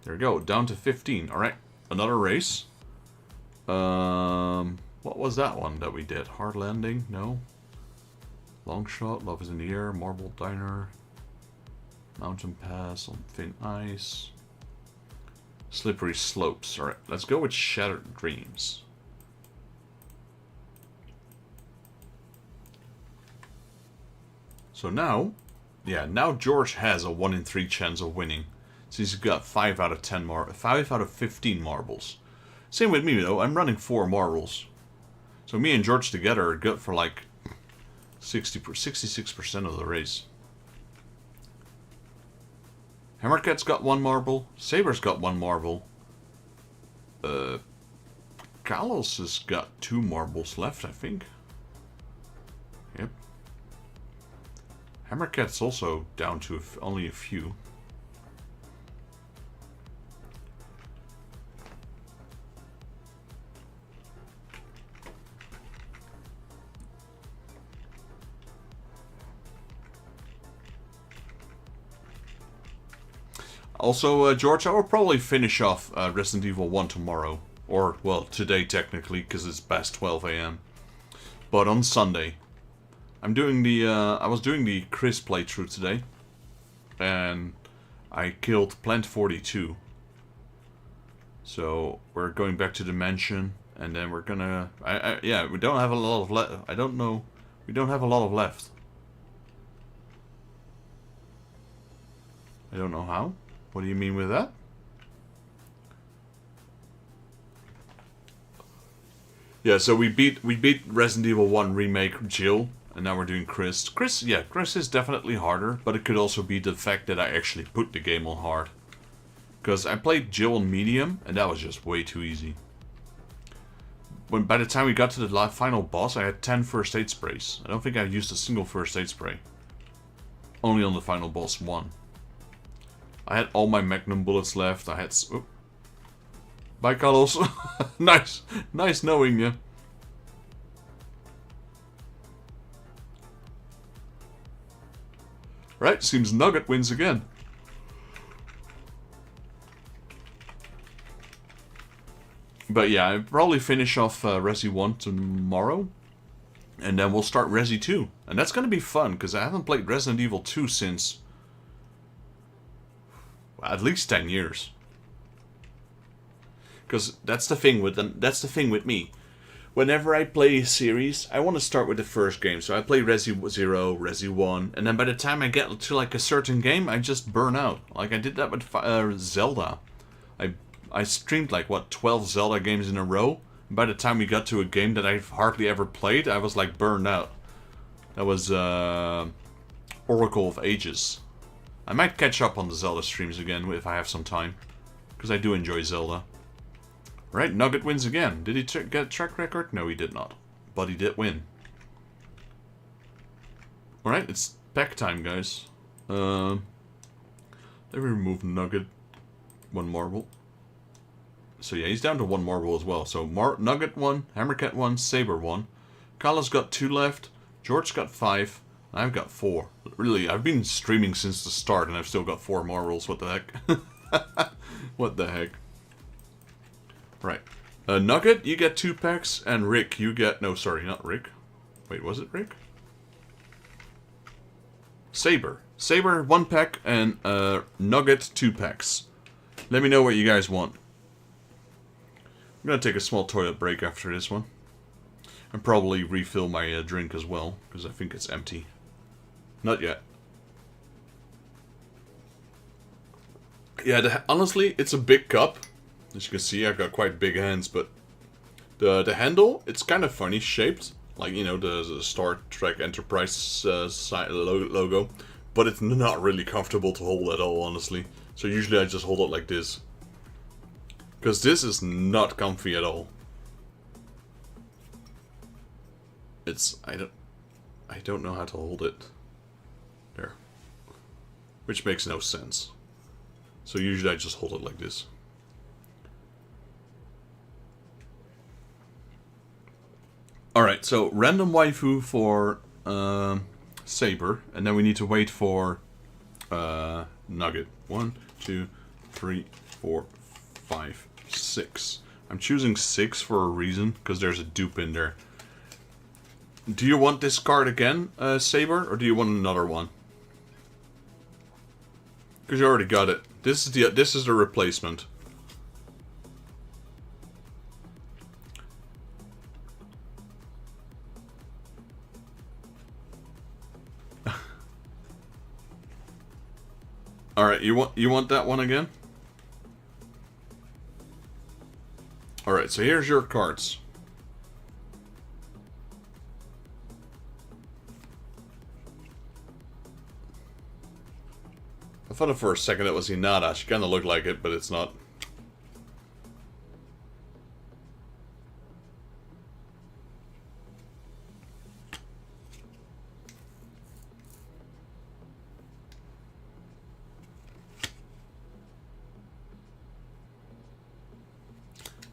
There we go, down to 15. Alright, another race. What was that one that we did? Hard landing? No. Long shot, love is in the air, marble diner. Mountain pass on thin ice. Slippery slopes. Alright, let's go with Shattered Dreams. So now, yeah, now George has a 1 in 3 chance of winning. So he's got 5 out of 15 marbles. Same with me though, I'm running 4 marbles. So me and George together are good for like 66% of the race. Hammercat's got 1 marble. Saber's got 1 marble. Carlos has got 2 marbles left, I think. Yep. Hammercat's also down to only a few. Also, George, I will probably finish off Resident Evil 1 tomorrow. Or, well, today technically, because it's past 12 AM. But on Sunday. I'm doing the, I was doing the Chris playthrough today. And I killed Plant 42. So, we're going back to the mansion. And then we're gonna, yeah, we don't have a lot of, I don't know. We don't have a lot of left. I don't know how. What do you mean with that? Yeah, so we beat Resident Evil 1 Remake Jill, and now we're doing Chris. Chris is definitely harder, but it could also be the fact that I actually put the game on hard. Because I played Jill on medium, and that was just way too easy. By the time we got to the final boss, I had 10 first aid sprays. I don't think I used a single first aid spray. Only on the final boss 1. I had all my magnum bullets left. I had... Oh. Bye, Carlos. Nice knowing you. Right, seems Nugget wins again. But yeah, I'll probably finish off Resi 1 tomorrow. And then we'll start Resi 2. And that's going to be fun, because I haven't played Resident Evil 2 since... at least 10 years. Because that's the thing with me. Whenever I play a series, I want to start with the first game. So I play Resi 0, Resi 1, and then by the time I get to like a certain game, I just burn out. Like I did that with Zelda. I streamed like, what, 12 Zelda games in a row? And by the time we got to a game that I've hardly ever played, I was like burned out. That was Oracle of Ages. I might catch up on the Zelda streams again if I have some time. Because I do enjoy Zelda. Right, Nugget wins again. Did he get a track record? No, he did not. But he did win. Alright, it's pack time, guys. Let me remove Nugget. 1 marble. So yeah, he's down to 1 marble as well. So Nugget 1, Hammercat 1, Saber 1. Carlos got 2 left. George got 5. I've got 4. Really, I've been streaming since the start and I've still got 4 marbles. What the heck? What the heck? Right. Nugget, you get 2 packs, and Rick, you get... No, sorry, not Rick. Wait, was it Rick? Saber. Saber, 1 pack, and Nugget, 2 packs. Let me know what you guys want. I'm gonna take a small toilet break after this one. And probably refill my drink as well, because I think it's empty. Not yet. Yeah, honestly, it's a big cup. As you can see, I've got quite big hands, but the handle, it's kind of funny shaped. Like, you know, the Star Trek Enterprise logo. But it's not really comfortable to hold at all, honestly. So usually I just hold it like this. Because this is not comfy at all. I don't know how to hold it. There. Which makes no sense. So usually I just hold it like this. Alright, so random waifu for Saber, and then we need to wait for Nugget. 1, 2, 3, 4, 5, 6. I'm choosing 6 for a reason, because there's a dupe in there. Do you want this card again, Saber, or do you want another one? Because you already got it. This is the replacement. Alright, you want that one again? Alright, so here's your cards. I thought for a second it was Hinata. She kind of looked like it, but it's not.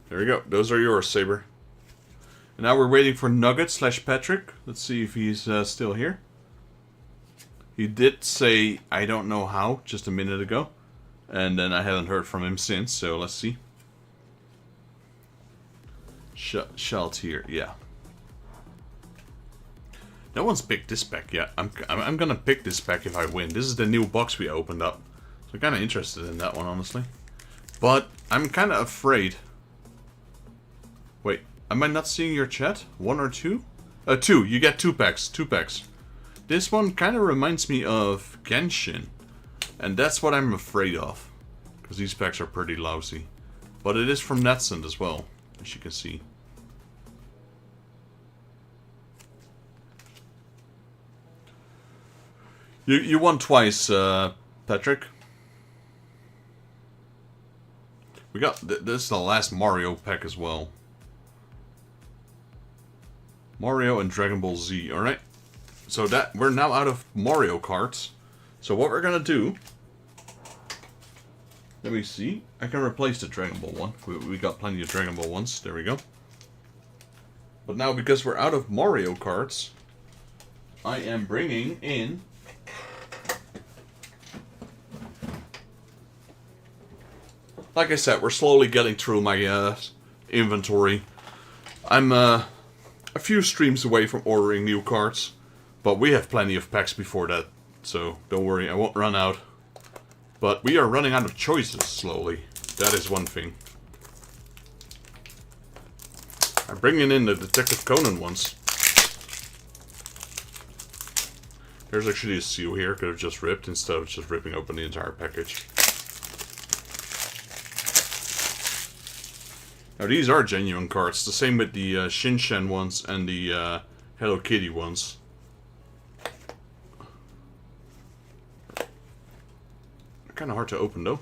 There we go. Those are yours, Saber. And now we're waiting for Nugget / Patrick. Let's see if he's still here. He did say, I don't know how, just a minute ago. And then I haven't heard from him since, so let's see. Shaltier, yeah. No one's picked this pack yet. I'm gonna pick this pack if I win. This is the new box we opened up. So I'm kind of interested in that one, honestly. But I'm kind of afraid. Wait, am I not seeing your chat? 1 or 2? Two. You get 2 packs. 2 packs. This one kind of reminds me of Genshin. And that's what I'm afraid of. Because these packs are pretty lousy. But it is from Netcent as well, as you can see. You won twice, Patrick. We got... This is the last Mario pack as well. Mario and Dragonball Z, alright? So that we're now out of Mario cards. So what we're gonna do... Let me see. I can replace the Dragon Ball one. We got plenty of Dragon Ball ones. There we go. But now, because we're out of Mario cards, I am bringing in... Like I said, we're slowly getting through my inventory. I'm a few streams away from ordering new cards. But we have plenty of packs before that. So don't worry, I won't run out. But we are running out of choices slowly. That is one thing. I'm bringing in the Detective Conan ones. There's actually a seal here, could have just ripped instead of just ripping open the entire package. Now these are genuine cards, the same with the Shinshan ones and the Hello Kitty ones. Kind of hard to open though.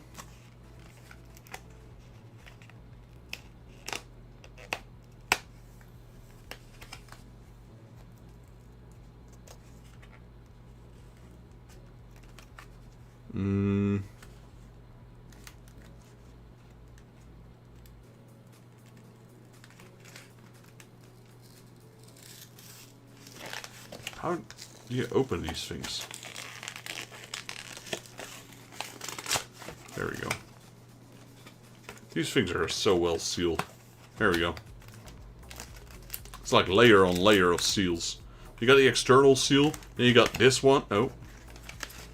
How do you open these things? There we go. These things are so well sealed. There we go. It's like layer on layer of seals. You got the external seal, then you got this one. Oh.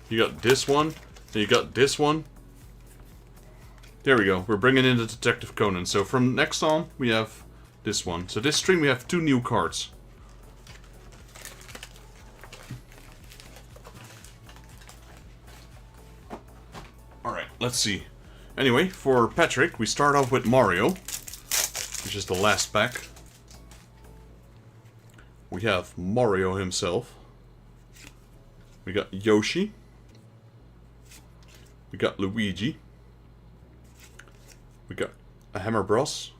You got this one, then you got this one. There we go. We're bringing in the Detective Conan. So from next on, we have this one. So this stream we have 2 new cards. Alright, let's see. Anyway, for Patrick, we start off with Mario, which is the last pack. We have Mario himself. We got Yoshi. We got Luigi. We got a Hammer Bros.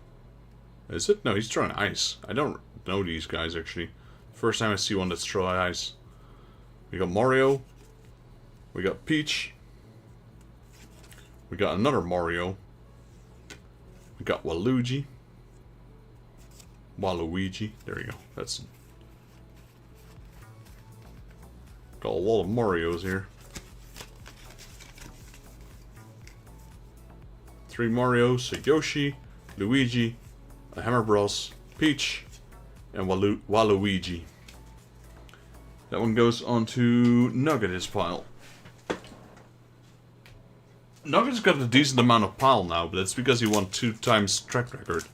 Is it? No, he's throwing ice. I don't know these guys, actually. First time I see one that's throwing ice. We got Mario. We got Peach. We got another Mario. We got Waluigi. Waluigi. There we go. That's... Got a lot of Marios here. 3 Marios, a Yoshi, Luigi, a Hammer Bros, Peach, and Waluigi. That one goes onto Nugget's pile. Nugget's got a decent amount of pile now, but that's because he won 2 times track record.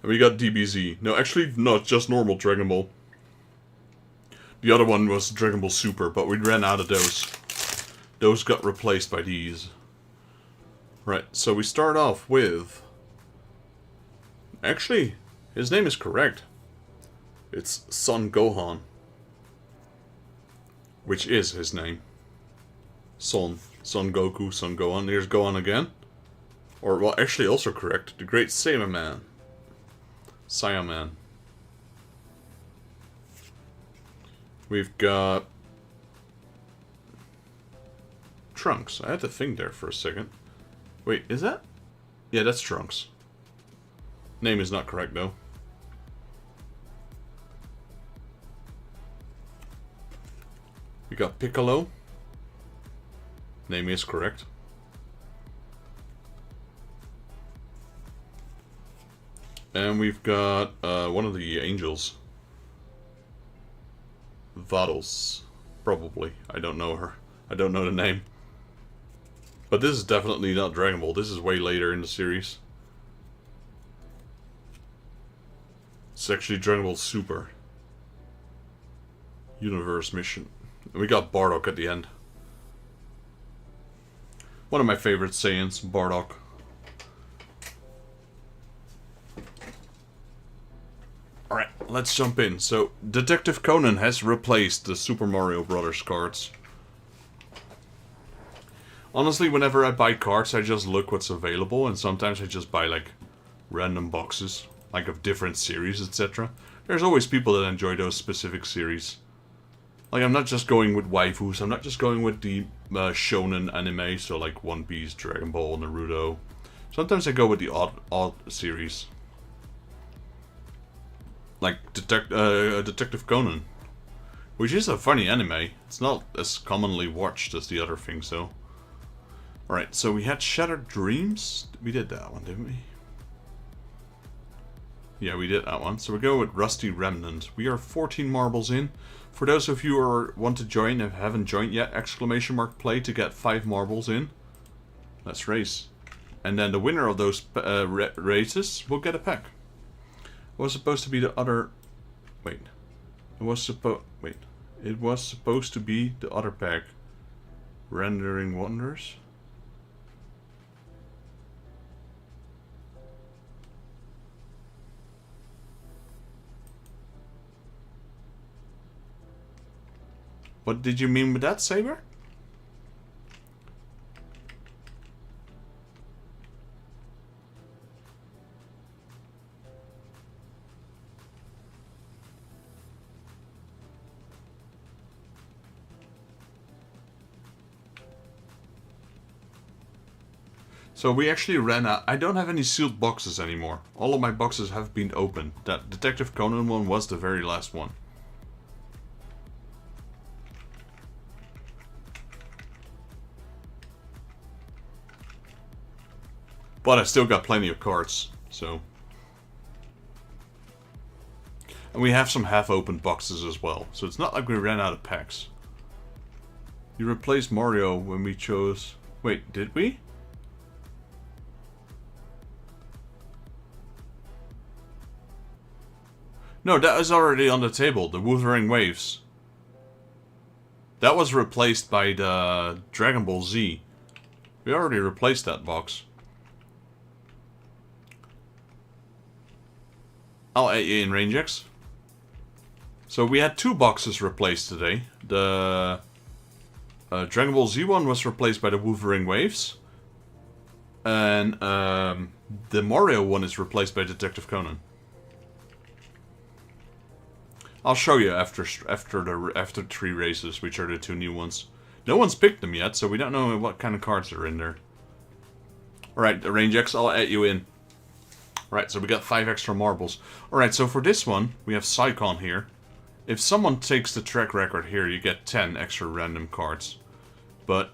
And we got DBZ. No, actually, not just normal Dragon Ball. The other one was Dragon Ball Super, but we ran out of those. Those got replaced by these. Right, so we start off with... Actually, his name is correct. It's Son Gohan. Which is his name. Son Goku, Son Gohan. Here's Gohan again. Or, well, actually also correct. The Great Saiyaman. Saiyaman. We've got... Trunks. I had to think there for a second. Wait, is that? Yeah, that's Trunks. Name is not correct, though. We got Piccolo. Name is correct. And we've got one of the angels. Vados. Probably. I don't know her. I don't know the name. But this is definitely not Dragon Ball. This is way later in the series. It's actually Dragon Ball Super. universe mission. We got Bardock at the end. One of my favorite Saiyans, Bardock. Alright, let's jump in. So, Detective Conan has replaced the Super Mario Brothers cards. Honestly, whenever I buy cards, I just look what's available, and sometimes I just buy, like, random boxes, like of different series, etc. There's always people that enjoy those specific series. Like, I'm not just going with waifus, I'm not just going with the shonen anime, so like One Piece, Dragon Ball, Naruto. Sometimes I go with the odd series. Like Detective Conan, which is a funny anime. It's not as commonly watched as the other things, though. Alright, so we had Shattered Dreams. We did that one, didn't we? Yeah, we did that one. So we go with Rusty Remnant. We are 14 marbles in. For those of you who want to join and haven't joined yet, !play to get 5 marbles in. Let's race. And then the winner of those races will get a pack. It was supposed to be the other... Wait. It was supposed to be the other pack. Rendering Wonders. What did you mean with that, Saber? So we actually ran out. I don't have any sealed boxes anymore. All of my boxes have been opened. That Detective Conan one was the very last one. But I still got plenty of cards, so... And we have some half-opened boxes as well, so it's not like we ran out of packs. You replaced Mario when we chose... Wait, did we? No, that was already on the table, the Wuthering Waves. That was replaced by the Dragonball Z. We already replaced that box. I'll add you in, Rangex. So we had 2 boxes replaced today. The Dragon Ball Z one was replaced by the Wuthering Waves. And the Mario one is replaced by Detective Conan. I'll show you after 3 races, which are the 2 new ones. No one's picked them yet, so we don't know what kind of cards are in there. Alright, Rangex, I'll add you in. Right, so we got 5 extra marbles. Alright, so for this one, we have Psycon here. If someone takes the track record here, you get 10 extra random cards. But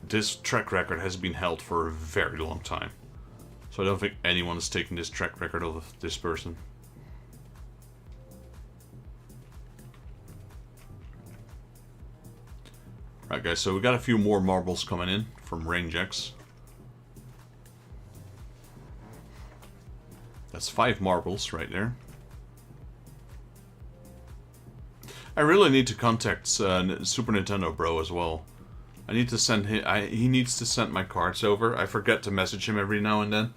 this track record has been held for a very long time. So I don't think anyone has taken this track record of this person. Right, guys, so we got a few more marbles coming in from Rangex. That's 5 marbles right there. I really need to contact Super Nintendo Bro as well. I need to send him. He needs to send my cards over. I forget to message him every now and then,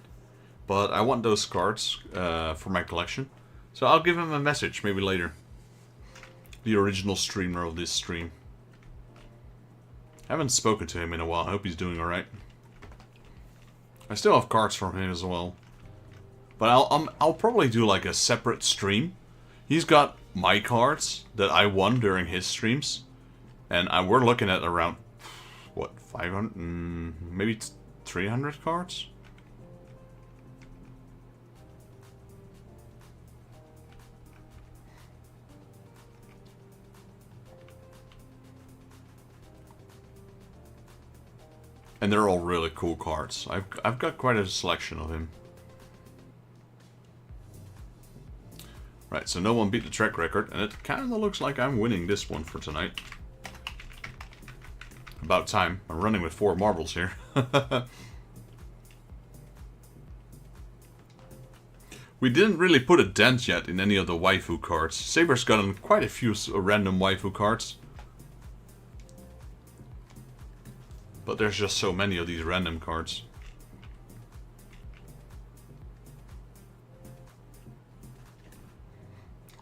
but I want those cards for my collection. So I'll give him a message maybe later. The original streamer of this stream. I haven't spoken to him in a while. I hope he's doing alright. I still have cards from him as well. But I'll probably do like a separate stream. He's got my cards that I won during his streams. And we're looking at around, what, 500? Maybe 300 cards? And they're all really cool cards. I've got quite a selection of him. Right, so no one beat the track record, and it kind of looks like I'm winning this one for tonight. About time. I'm running with 4 marbles here. We didn't really put a dent yet in any of the waifu cards. Saber's gotten quite a few random waifu cards. But there's just so many of these random cards.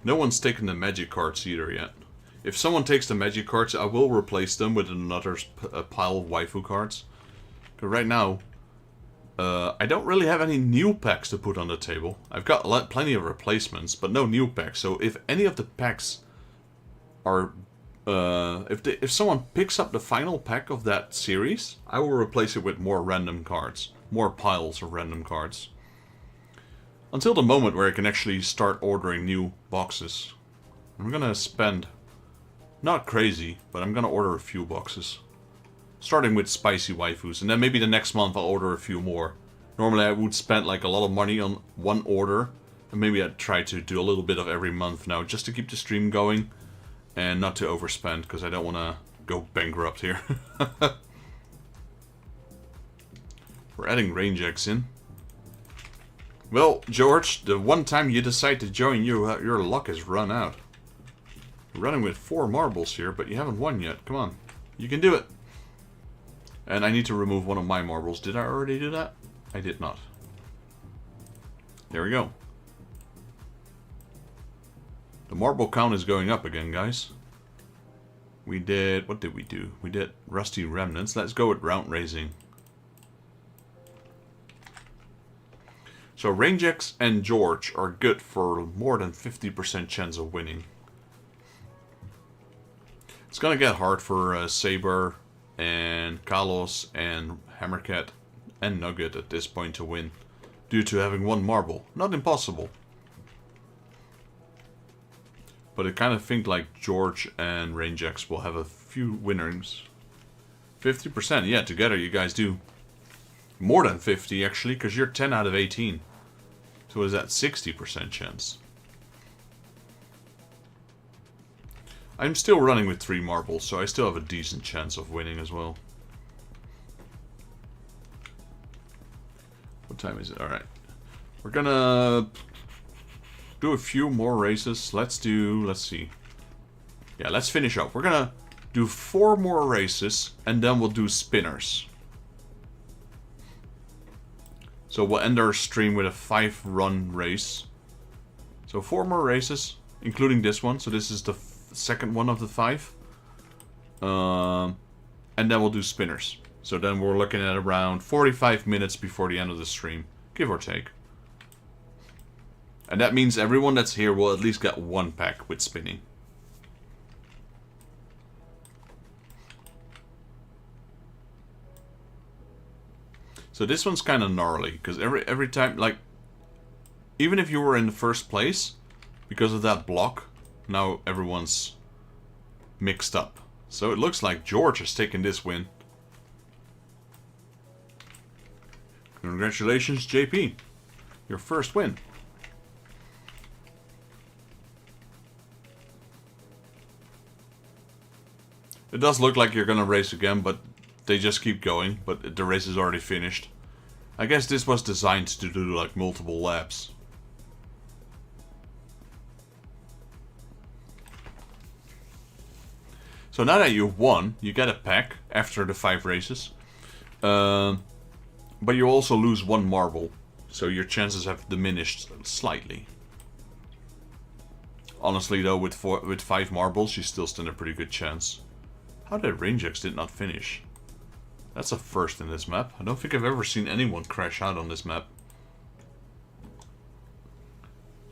No one's taken the magic cards either yet. If someone takes the magic cards, I will replace them with another pile of waifu cards. Because right now, I don't really have any new packs to put on the table. I've got plenty of replacements, but no new packs. So if any of the packs are... if someone picks up the final pack of that series, I will replace it with more random cards. More piles of random cards. Until the moment where I can actually start ordering new boxes. I'm gonna spend... not crazy, but I'm gonna order a few boxes. Starting with spicy waifus, and then maybe the next month I'll order a few more. Normally I would spend like a lot of money on one order, and maybe I'd try to do a little bit of every month now, just to keep the stream going, and not to overspend, because I don't want to go bankrupt here. We're adding range X in. Well, George, the one time you decide to join, your luck has run out. You're running with 4 marbles here, but you haven't won yet. Come on, you can do it. And I need to remove one of my marbles. Did I already do that? I did not. There we go. The marble count is going up again, guys. We did... what did we do? We did Rusty Remnants. Let's go with Round Raising. So Range X and George are good for more than 50% chance of winning. It's gonna get hard for Saber and Kalos and Hammercat and Nugget at this point to win, due to having one marble. Not impossible. But I kind of think like George and Range X will have a few winners. 50%, yeah, together you guys do more than 50 actually, because you're 10 out of 18. So is that 60% chance? I'm still running with 3 marbles, so I still have a decent chance of winning as well. What time is it? Alright. We're gonna do a few more races. Let's see. Yeah, let's finish up. We're gonna do 4 more races, and then we'll do spinners. So we'll end our stream with a 5-run race. So 4 more races, including this one. So this is the second one of the 5. And then we'll do spinners. So then we're looking at around 45 minutes before the end of the stream, give or take. And that means everyone that's here will at least get 1 pack with spinning. So this one's kind of gnarly, because every time, like, even if you were in the first place, because of that block, now everyone's mixed up. So it looks like George has taken this win. Congratulations, JP. Your first win. It does look like you're gonna race again, but they just keep going, but the race is already finished. I guess this was designed to do like multiple laps. So now that you've won, you get a pack after the 5 races. But you also lose 1 marble, so your chances have diminished slightly. Honestly though, with 5 marbles, you still stand a pretty good chance. How did Range X did not finish? That's a first in this map. I don't think I've ever seen anyone crash out on this map.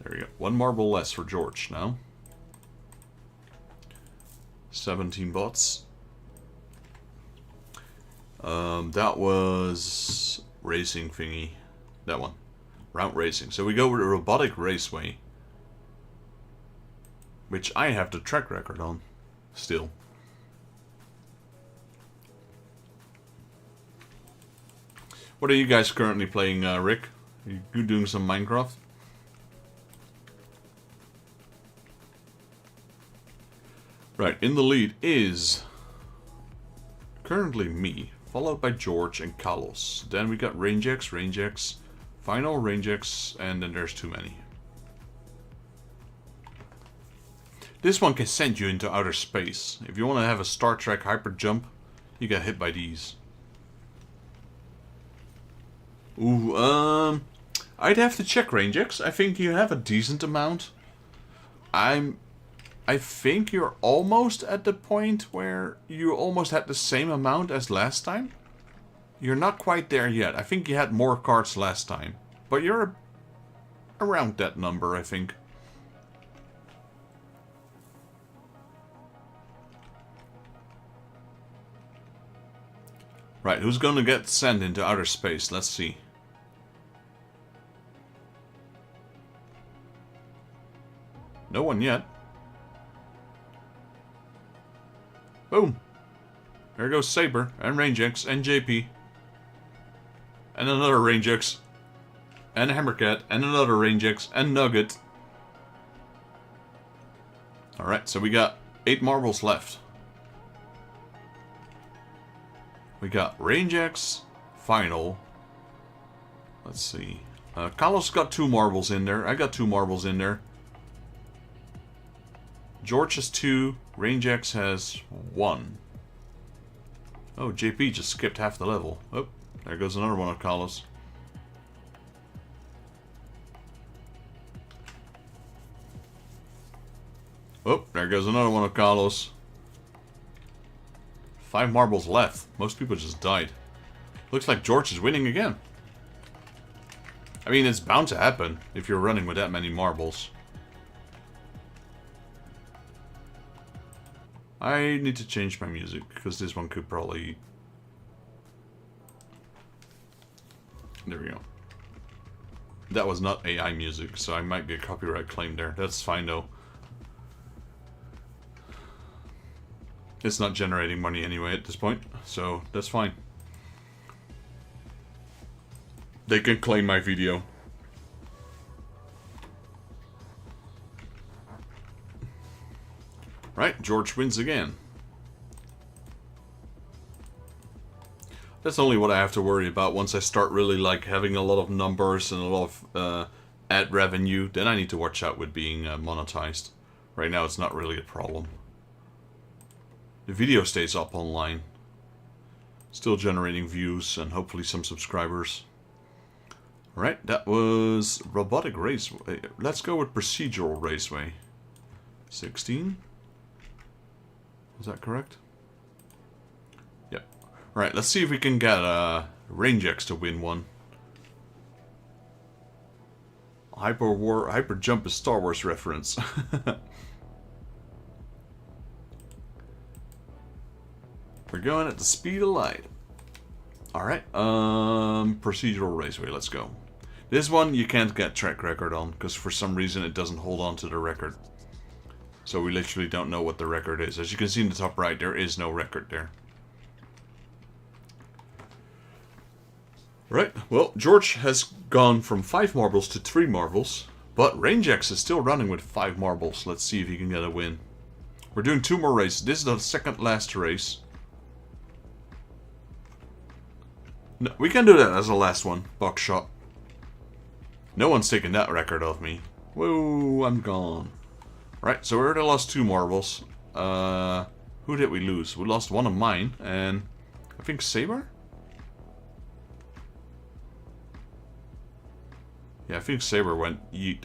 There we go. 1 marble less for George now. 17 bots. That was racing thingy. That one. Round racing. So we go with a robotic raceway. Which I have the track record on. Still. What are you guys currently playing, Rick? Are you doing some Minecraft? Right, in the lead is currently me, followed by George and Kalos. Then we got Range X, Final, range X, and then there's too many. This one can send you into outer space. If you want to have a Star Trek hyper jump, you get hit by these. Ooh, I'd have to check range X. I think you have a decent amount. I think you're almost at the point where you almost had the same amount as last time. You're not quite there yet. I think you had more cards last time. But you're around that number, I think. Right, who's gonna get sent into outer space? Let's see. No one yet. Boom. There goes Saber, and Range X, and JP. And another Range X. And Hammercat, and another Range X, and Nugget. Alright, so we got 8 marbles left. We got Range X, Final. Let's see. Carlos got 2 marbles in there. I got 2 marbles in there. George has 2. Range X has 1. Oh, JP just skipped half the level. Oh, there goes another one of Carlos. Oh, there goes another one of Carlos. 5 marbles left. Most people just died. Looks like George is winning again. I mean, it's bound to happen if you're running with that many marbles. I need to change my music, because this one could probably... There we go. That was not AI music, so I might get a copyright claim there. That's fine, though. It's not generating money anyway at this point, so that's fine. They can claim my video. Right, George wins again. That's only what I have to worry about once I start really like having a lot of numbers and a lot of ad revenue. Then I need to watch out with being monetized. Right now it's not really a problem. The video stays up online. Still generating views and hopefully some subscribers. Alright, that was Robotic Raceway. Let's go with Procedural Raceway. 16? Is that correct? Yep. Alright, let's see if we can get Range X to win one. Hyper Jump is Star Wars reference. We're going at the speed of light. Alright, Procedural Raceway, let's go. This one you can't get track record on, because for some reason it doesn't hold on to the record. So we literally don't know what the record is. As you can see in the top right, there is no record there. Right, well, George has gone from 5 marbles to 3 marbles, but Range X is still running with 5 marbles. Let's see if he can get a win. We're doing 2 more races. This is the second last race. No, we can do that as the last one. Buckshot. No one's taking that record off me. Whoa, I'm gone. Right, so we already lost 2 marbles. Who did we lose? We lost one of mine, and I think Saber? Yeah, I think Saber went yeet.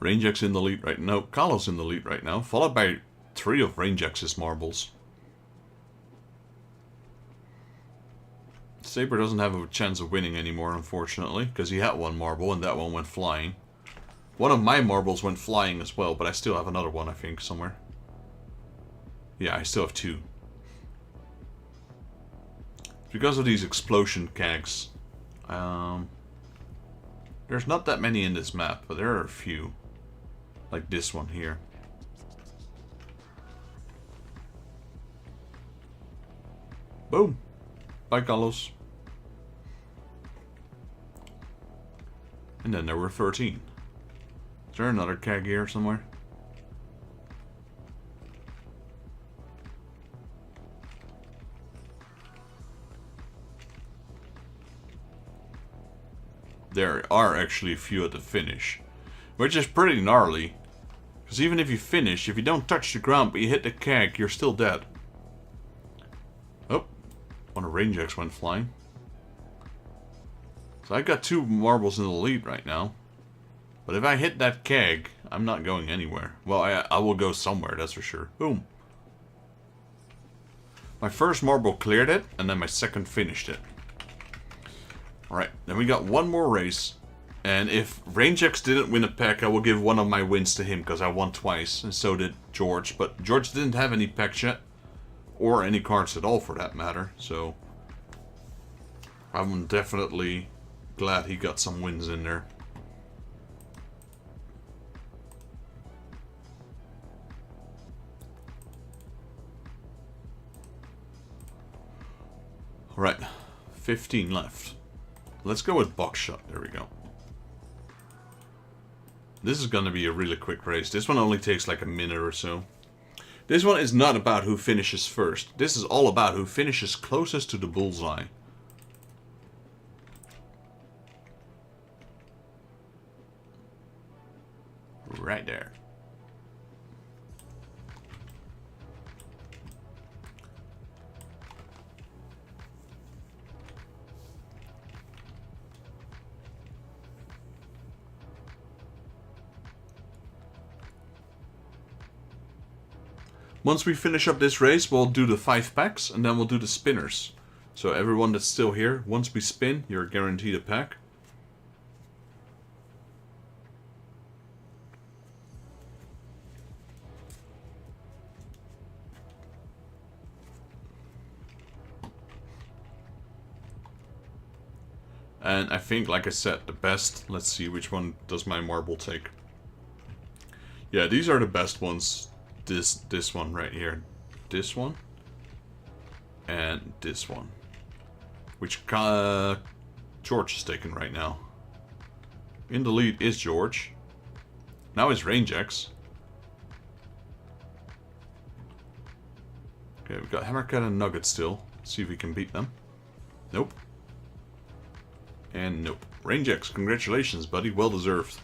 Range X in the lead right now. Carlos in the lead right now, followed by 3 of Range X's marbles. Saber doesn't have a chance of winning anymore, unfortunately, because he had 1 marble and that one went flying. One of my marbles went flying as well, but I still have another one, I think, somewhere. Yeah, I still have 2. Because of these explosion kegs. There's not that many in this map, but there are a few. Like this one here. Boom! Bye, Carlos. And then there were 13. Is there another keg here somewhere? there are actually a few at the finish. Which is pretty gnarly. Because even if you finish, if you don't touch the ground but you hit the keg, you're still dead. Oh, one of range X went flying. So I got 2 marbles in the lead right now. But if I hit that keg, I'm not going anywhere. Well, I will go somewhere, that's for sure. Boom. My first marble cleared it, and then my second finished it. Alright, then we got one more race. And if Range X didn't win a pack, I will give one of my wins to him, because I won twice, and so did George. But George didn't have any packs yet, or any cards at all for that matter, so I'm definitely glad he got some wins in there. Alright, 15 left. Let's go with Buckshot, there we go. This is gonna be a really quick race. This one only takes like a minute or so. This one is not about who finishes first. This is all about who finishes closest to the bullseye. Right there. Once we finish up this race, we'll do the 5 packs, and then we'll do the spinners. So everyone that's still here, once we spin, you're guaranteed a pack. And I think, like I said, the best, let's see which one does my marble take. Yeah, these are the best ones. This one right here, this one, and this one, which George is taking right now. In the lead is George. Now is Range X. Okay, we've got Hammercat and Nugget still. Let's see if we can beat them. Nope. And nope. Range X, congratulations, buddy. Well deserved.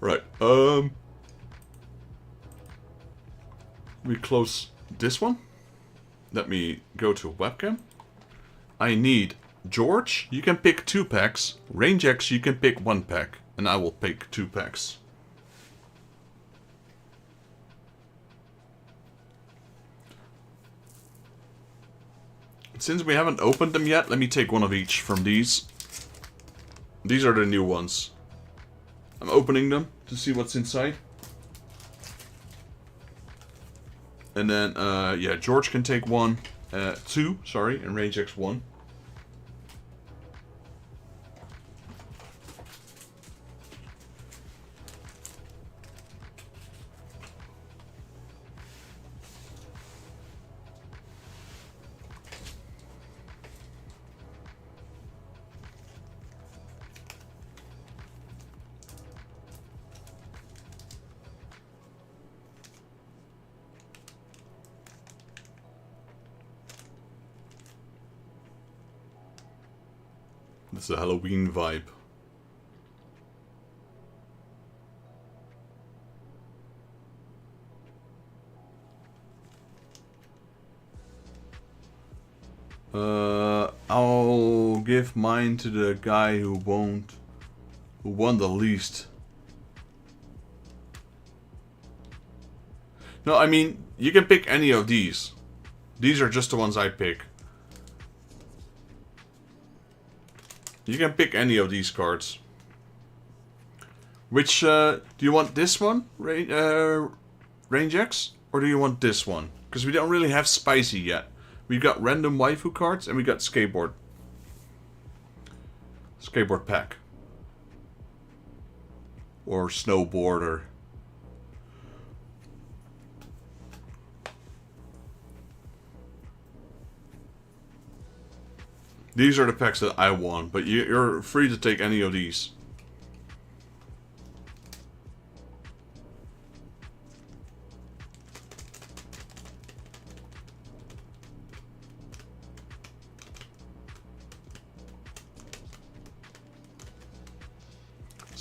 Right, we close this one. Let me go to webcam. I need George, you can pick 2 packs. Range X, you can pick 1 pack. And I will pick 2 packs. Since we haven't opened them yet, let me take one of each from these. These are the new ones. I'm opening them to see what's inside. And then, yeah, George can take 2, sorry, and Range X 1. It's a Halloween vibe. I'll give mine to the guy who won the least. No, I mean, you can pick any of these. These are just the ones I pick. You can pick any of these cards. Which, do you want this one, Range X? Or do you want this one? Because we don't really have Spicy yet. We got random waifu cards and we got Skateboard. Skateboard pack. Or Snowboard or... These are the packs that I want, but you're free to take any of these.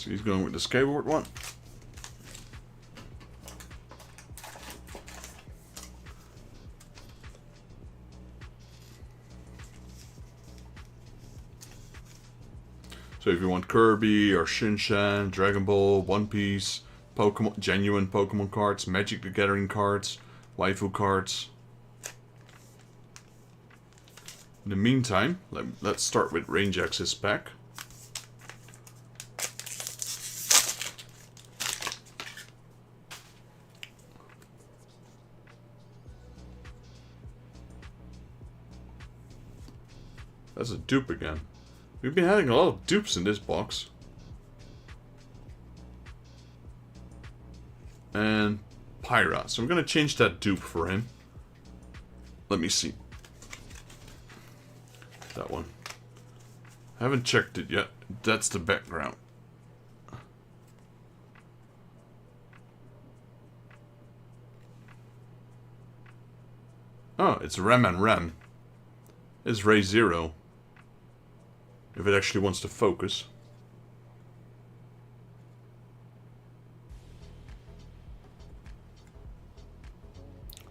So he's going with the skateboard one. So if you want Kirby or Shinshan, Dragon Ball, One Piece, Pokemon, genuine Pokemon cards, Magic the Gathering cards, Waifu cards. In the meantime, let's start with Range Access pack. That's a dupe again. We've been having a lot of dupes in this box. And Pyra. So I'm going to change that dupe for him. Let me see. That one. I haven't checked it yet. That's the background. Oh, it's Rem and Rem. It's Ray 0. If it actually wants to focus.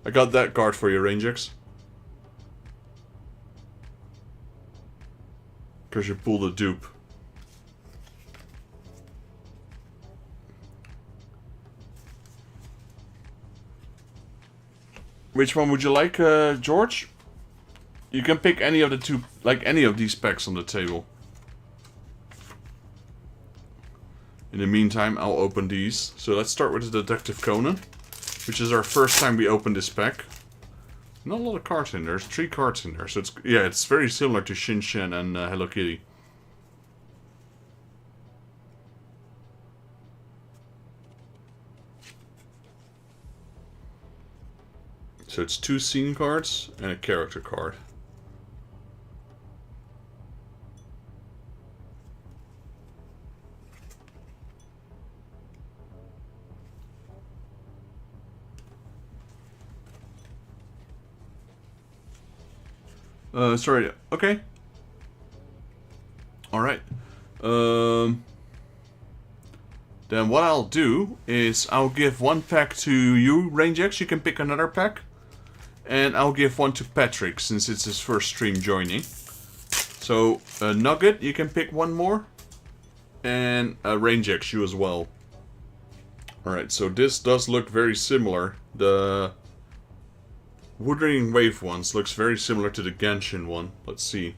I got that card for you, Rangex. Because you pulled a dupe. Which one would you like, George? You can pick any of the two, like any of these packs on the table. In the meantime, I'll open these. So let's start with the Detective Conan, which is our first time we open this pack. Not a lot of cards in there. There's 3 cards in there. So it's, yeah, it's very similar to Shinshan and Hello Kitty. So it's 2 scene cards and a character card. Sorry. Okay. Alright. Then what I'll do is I'll give 1 pack to you, Rangex. You can pick another pack. And I'll give 1 to Patrick, since it's his first stream joining. So, Nugget, you can pick 1 more. And Rangex, you as well. Alright, so this does look very similar. The Wuthering Wave ones looks very similar to the Genshin one. Let's see.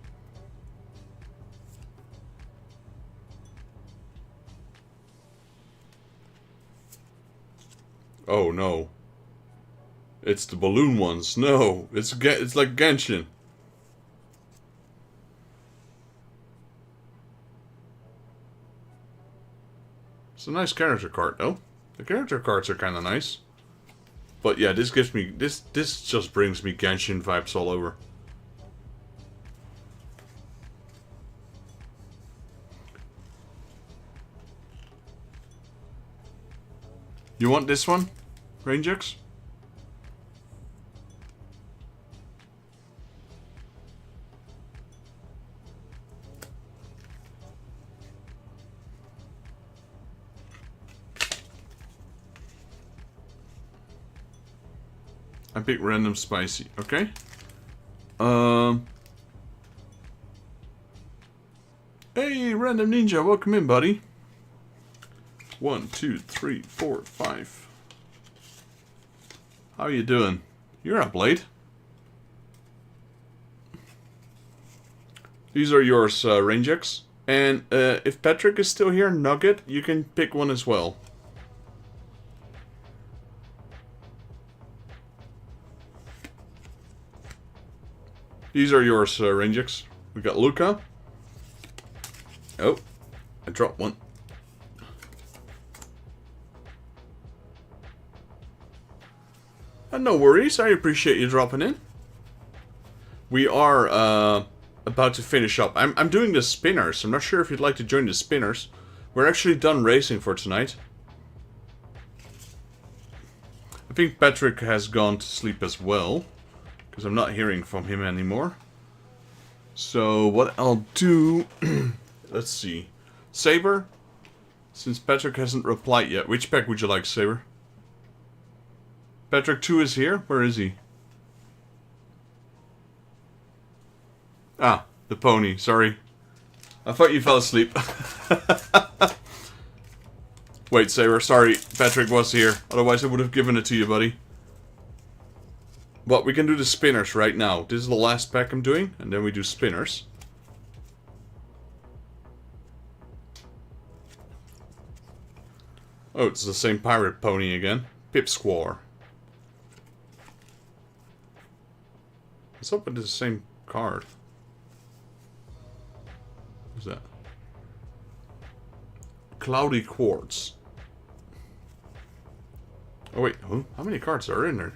Oh no. It's the balloon ones. No, it's like Genshin. It's a nice character card though. The character cards are kind of nice. But yeah, this gives me this just brings me Genshin vibes all over. You want this one, Rangex? I pick random spicy, okay? Hey, Random Ninja, welcome in, buddy. 1, 2, 3, 4, 5. How you doing? You're up late. These are yours, Rangex. And if Patrick is still here, Nugget, you can pick 1 as well. These are yours, Rangex. We got Luca. Oh, I dropped 1. No worries, I appreciate you dropping in. We are about to finish up. I'm doing the spinners. I'm not sure if you'd like to join the spinners. We're actually done racing for tonight. I think Patrick has gone to sleep as well, because I'm not hearing from him anymore. So what I'll do... Let's see. Saber Since Patrick hasn't replied yet, which pack would you like, Saber? Patrick 2 is here? Where is he? Ah, the pony, sorry. I thought you fell asleep. Wait, Saber, sorry, Patrick was here. Otherwise I would have given it to you, buddy. But we can do the spinners right now. This is the last pack I'm doing, and then we do spinners. Oh, it's the same pirate pony again. Pipsqueak. Let's open the same card. What's that? Cloudy Quartz. Oh wait, huh? How many cards are in there?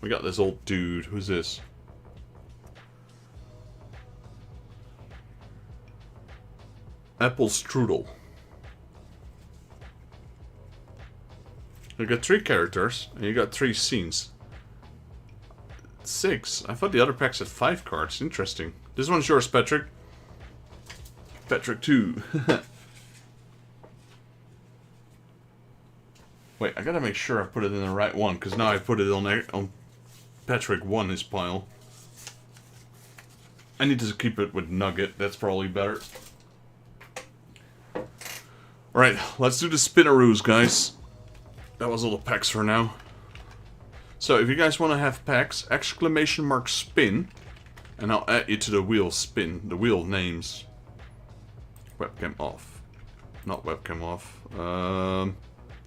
We got this old dude. Who's this? Apple Strudel. You got 3 characters, and you got 3 scenes. 6? I thought the other packs had 5 cards. Interesting. This one's yours, Patrick. Patrick 2. Wait, I gotta make sure I put it in the right one, because now I put it on Patrick 1, his pile. I need to keep it with Nugget. That's probably better. Alright, let's do the spinneroos, guys. That was all the packs for now. So, if you guys want to have packs, !spin, and I'll add you to the wheel spin, the wheel names. Webcam off. Not webcam off.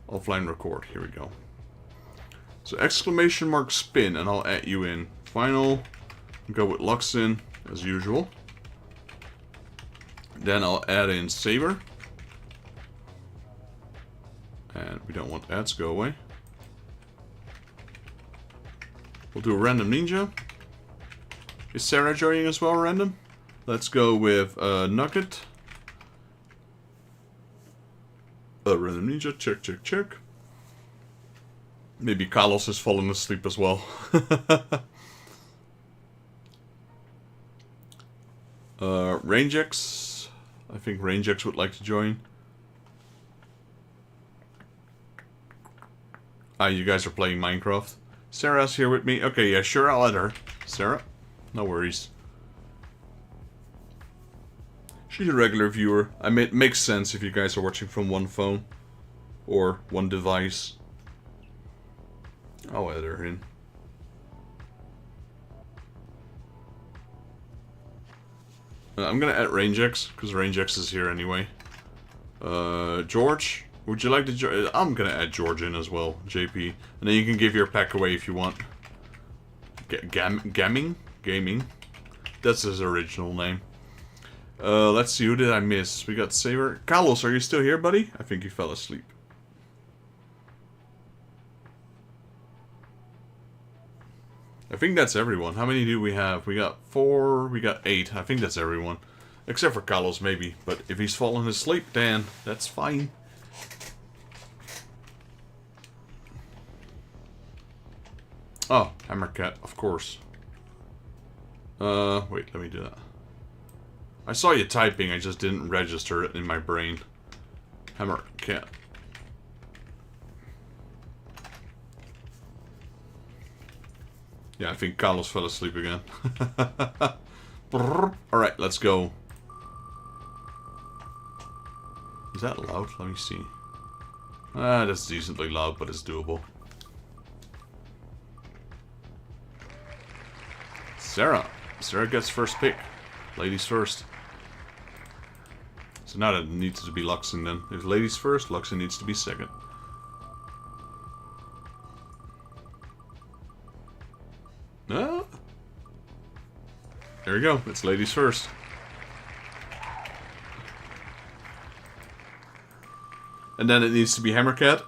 Offline record, here we go. So, !spin, and I'll add you in. Final, go with Luxin, as usual. Then I'll add in Saber. And we don't want ads, go away. We'll do a random ninja. Is Sarah joining as well, random? Let's go with Nugget. Random ninja, check, check, check. Maybe Carlos has fallen asleep as well. Rangex. I think Rangex would like to join. Ah, you guys are playing Minecraft. Sarah's here with me. Okay, yeah, sure, I'll add her. Sarah, no worries. She's a regular viewer. It makes sense if you guys are watching from one phone. Or one device. I'll add her in. I'm gonna add Rangex, because Rangex is here anyway. George? Would you like to join? I'm gonna add George in as well, JP. And then you can give your pack away if you want. Gaming? That's his original name. Let's see, who did I miss? We got Saber. Carlos, are you still here, buddy? I think you fell asleep. I think that's everyone. How many do we have? We got 4, we got 8. I think that's everyone. Except for Carlos, maybe. But if he's fallen asleep, then that's fine. Oh, Hammercat, of course. Wait, let me do that. I saw you typing, I just didn't register it in my brain. Hammercat. Yeah, I think Carlos fell asleep again. Alright, let's go. Is that loud? Let me see. Ah, that's decently loud, but it's doable. Sarah. Sarah gets first pick. Ladies first. So now that needs to be Luxin then. If ladies first, Luxin needs to be second. Ah. There we go. It's ladies first. And then it needs to be Hammercat.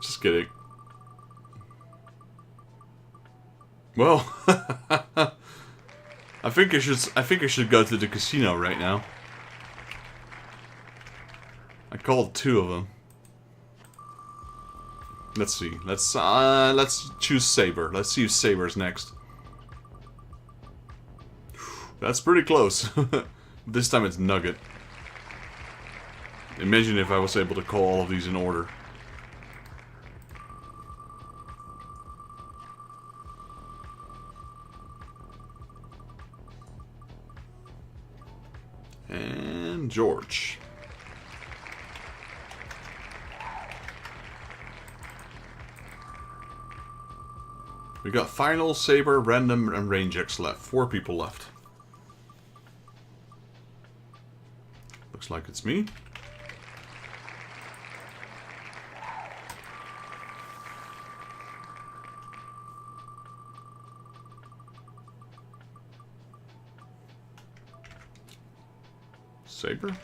Just kidding. Well, I think I should go to the casino right now. I called 2 of them. Let's see. Let's choose Saber. Let's see if Saber's next. That's pretty close. This time it's Nugget. Imagine if I was able to call all of these in order. And George. We got Final, Saber, Random, and Range X left. 4 people left. Looks like it's me. Saber.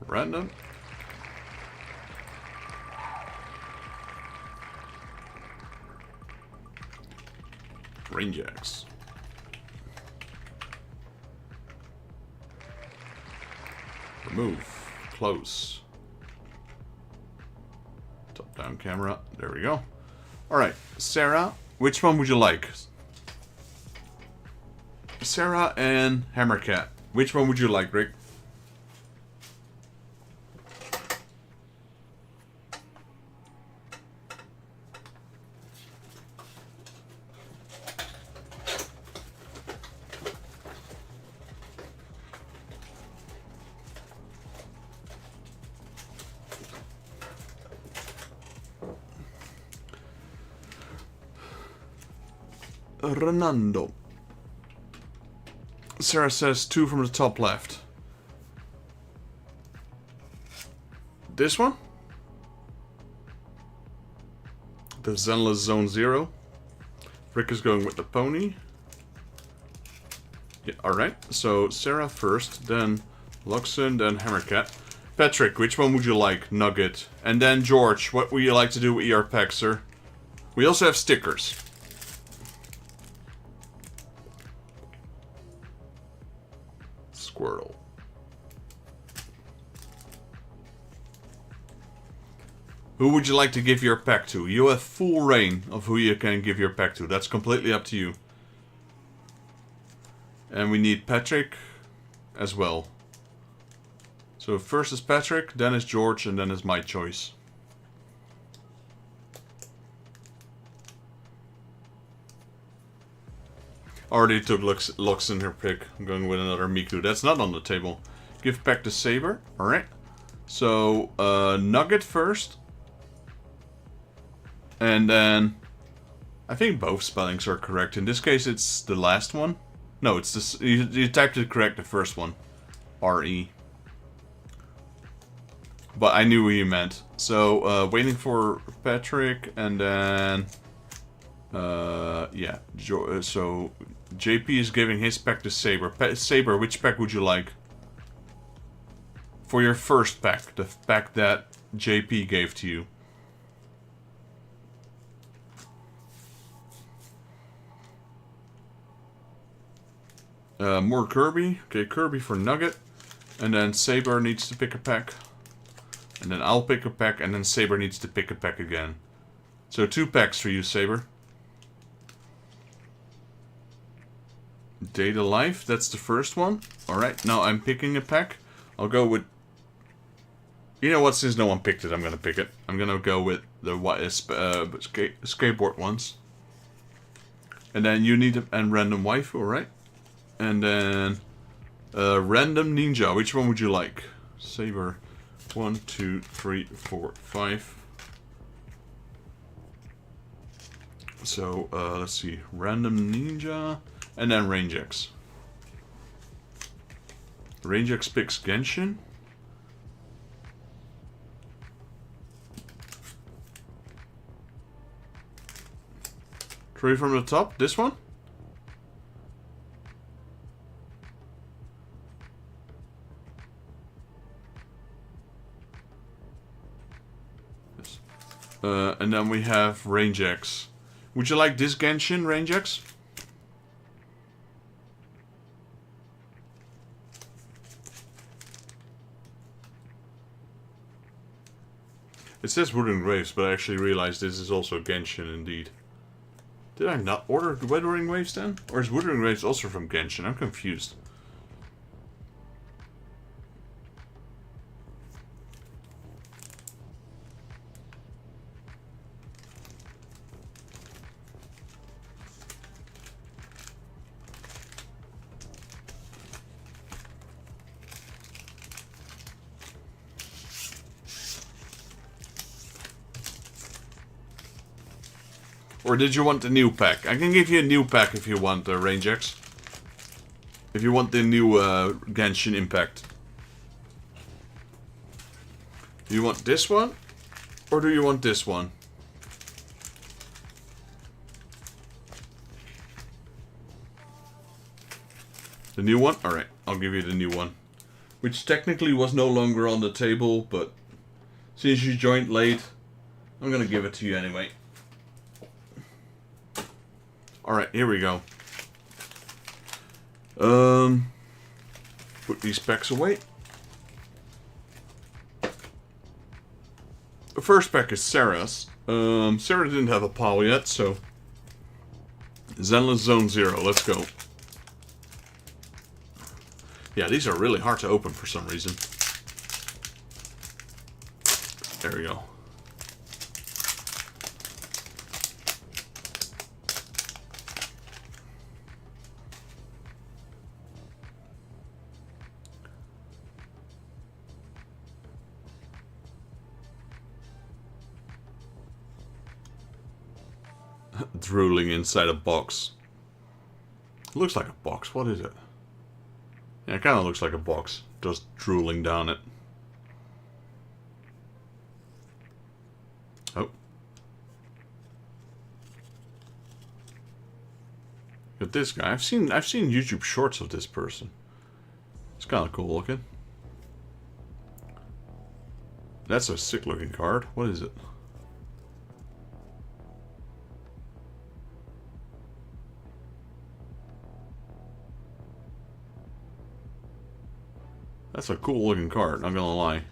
Random. Range X. Remove. Close. Top down camera. There we go. Alright, Sarah, which one would you like? Sarah and Hammercat. Which one would you like, Rick? Renando. Sarah says 2 from the top left. This one? The Zenless Zone 0. Rick is going with the pony. Yeah, alright. So Sarah first, then Luxon, then Hammercat. Patrick, which one would you like? Nugget. And then George, what would you like to do with your pack, sir? We also have stickers. Squirtle. Who would you like to give your pack to? You have full reign of who you can give your pack to. That's completely up to you. And we need Patrick as well. So first is Patrick, then is George, and then is my choice. Already took Lux in her pick. I'm going with another Miku. That's not on the table. Give back to Saber. Alright. So, Nugget first. And then... I think both spellings are correct. In this case, it's the last one. No, it's this. You typed it correct, the first one. R-E. But I knew what you meant. So, waiting for Patrick, and then... yeah. So, JP is giving his pack to Saber. Saber, which pack would you like? For your first pack. The pack that JP gave to you. More Kirby. Okay, Kirby for Nugget. And then Saber needs to pick a pack. And then I'll pick a pack, and then Saber needs to pick a pack again. So 2 packs for you, Saber. Data Life, that's the first one. Alright, now I'm picking a pack. I'll go with... You know what, since no one picked it, I'm gonna pick it. I'm gonna go with the skateboard ones. And then you need a random waifu, alright? And then... random ninja, which one would you like? Saber. 1, 2, 3, 4, 5. So, let's see. Random ninja... And then Range X. Range X picks Genshin. Three from the top. This one? Yes. And then we have Range X. Would you like this Genshin, Range X? It says Wuthering Waves, but I actually realized this is also Genshin indeed. Did I not order the Wuthering Waves then? Or is Wuthering Waves also from Genshin? I'm confused. Or did you want the new pack? I can give you a new pack if you want, Range X. If you want the new Genshin Impact. Do you want this one? Or do you want this one? The new one? Alright, I'll give you the new one. Which technically was no longer on the table, but since you joined late, I'm gonna give it to you anyway. Alright, here we go. Put these packs away. The first pack is Sarah's. Sarah didn't have a pile yet, so... Zenless Zone 0, let's go. Yeah, these are really hard to open for some reason. There we go. Drooling inside a box. It looks like a box. What is it? Yeah, it kind of looks like a box. Just drooling down it. Oh. Got this guy. I've seen YouTube shorts of this person. It's kind of cool looking. That's a sick looking card. What is it? That's a cool looking card, not gonna lie.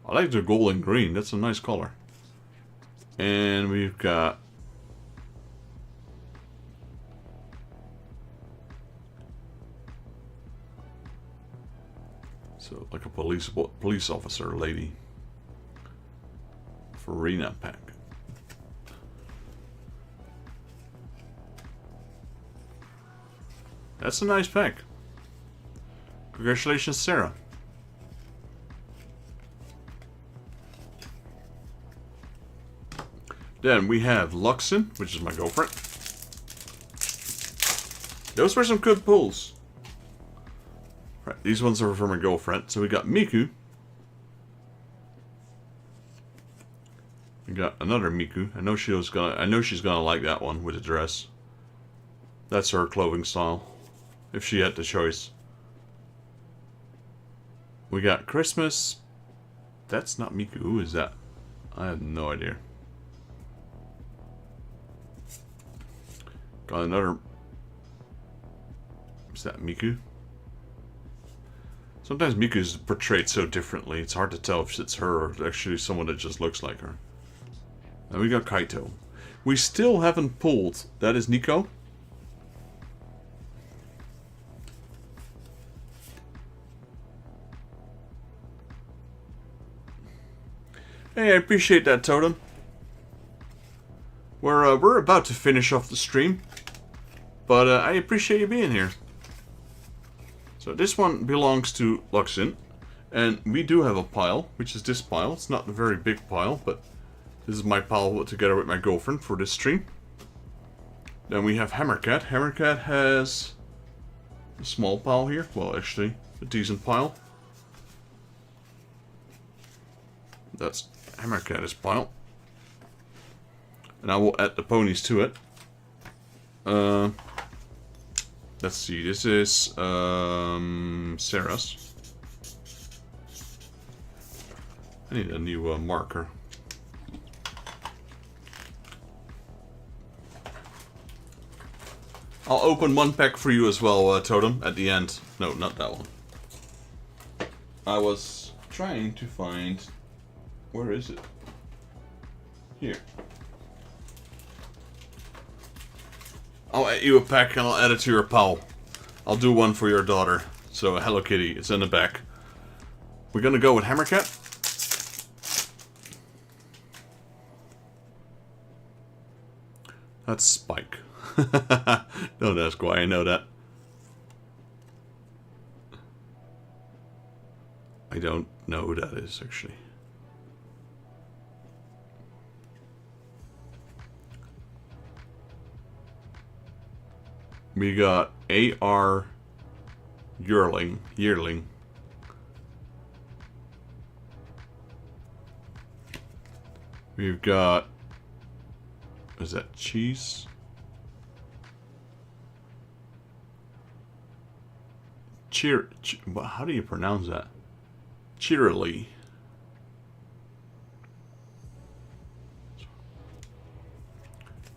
I like the gold and green, that's a nice color. And we've got... So, like a police officer lady. Farina pack. That's a nice pack. Congratulations, Sarah. Then we have Luxin, which is my girlfriend. Those were some good pulls. Right, these ones are for my girlfriend. So we got Miku. We got another Miku. I know she's gonna like that one with the dress. That's her clothing style. If she had the choice. We got Christmas. That's not Miku. Who is that? I have no idea. Got another. Is that Miku? Sometimes Miku is portrayed so differently. It's hard to tell if it's her or actually someone that just looks like her. And we got Kaito. We still haven't pulled. That is Nico. Hey, I appreciate that, Totem. We're about to finish off the stream, but I appreciate you being here. So this one belongs to Luxin, and we do have a pile, which is this pile. It's not a very big pile, but this is my pile together with my girlfriend for this stream. Then we have Hammercat. Hammercat has a small pile here. Well, actually, a decent pile. That's Hammercat's pile. And I will add the ponies to it. Let's see, this is Sarah's. I need a new marker. I'll open one pack for you as well, Totem, at the end. No, not that one. I was trying to find... Where is it? Here. I'll add you a pack and I'll add it to your pal. I'll do one for your daughter. So, Hello Kitty, it's in the back. We're gonna go with Hammercat. That's Spike. Don't ask why I know that. I don't know who that is, actually. We got AR Yearling. We've got... Is that Cheese? How do you pronounce that? Cheerily.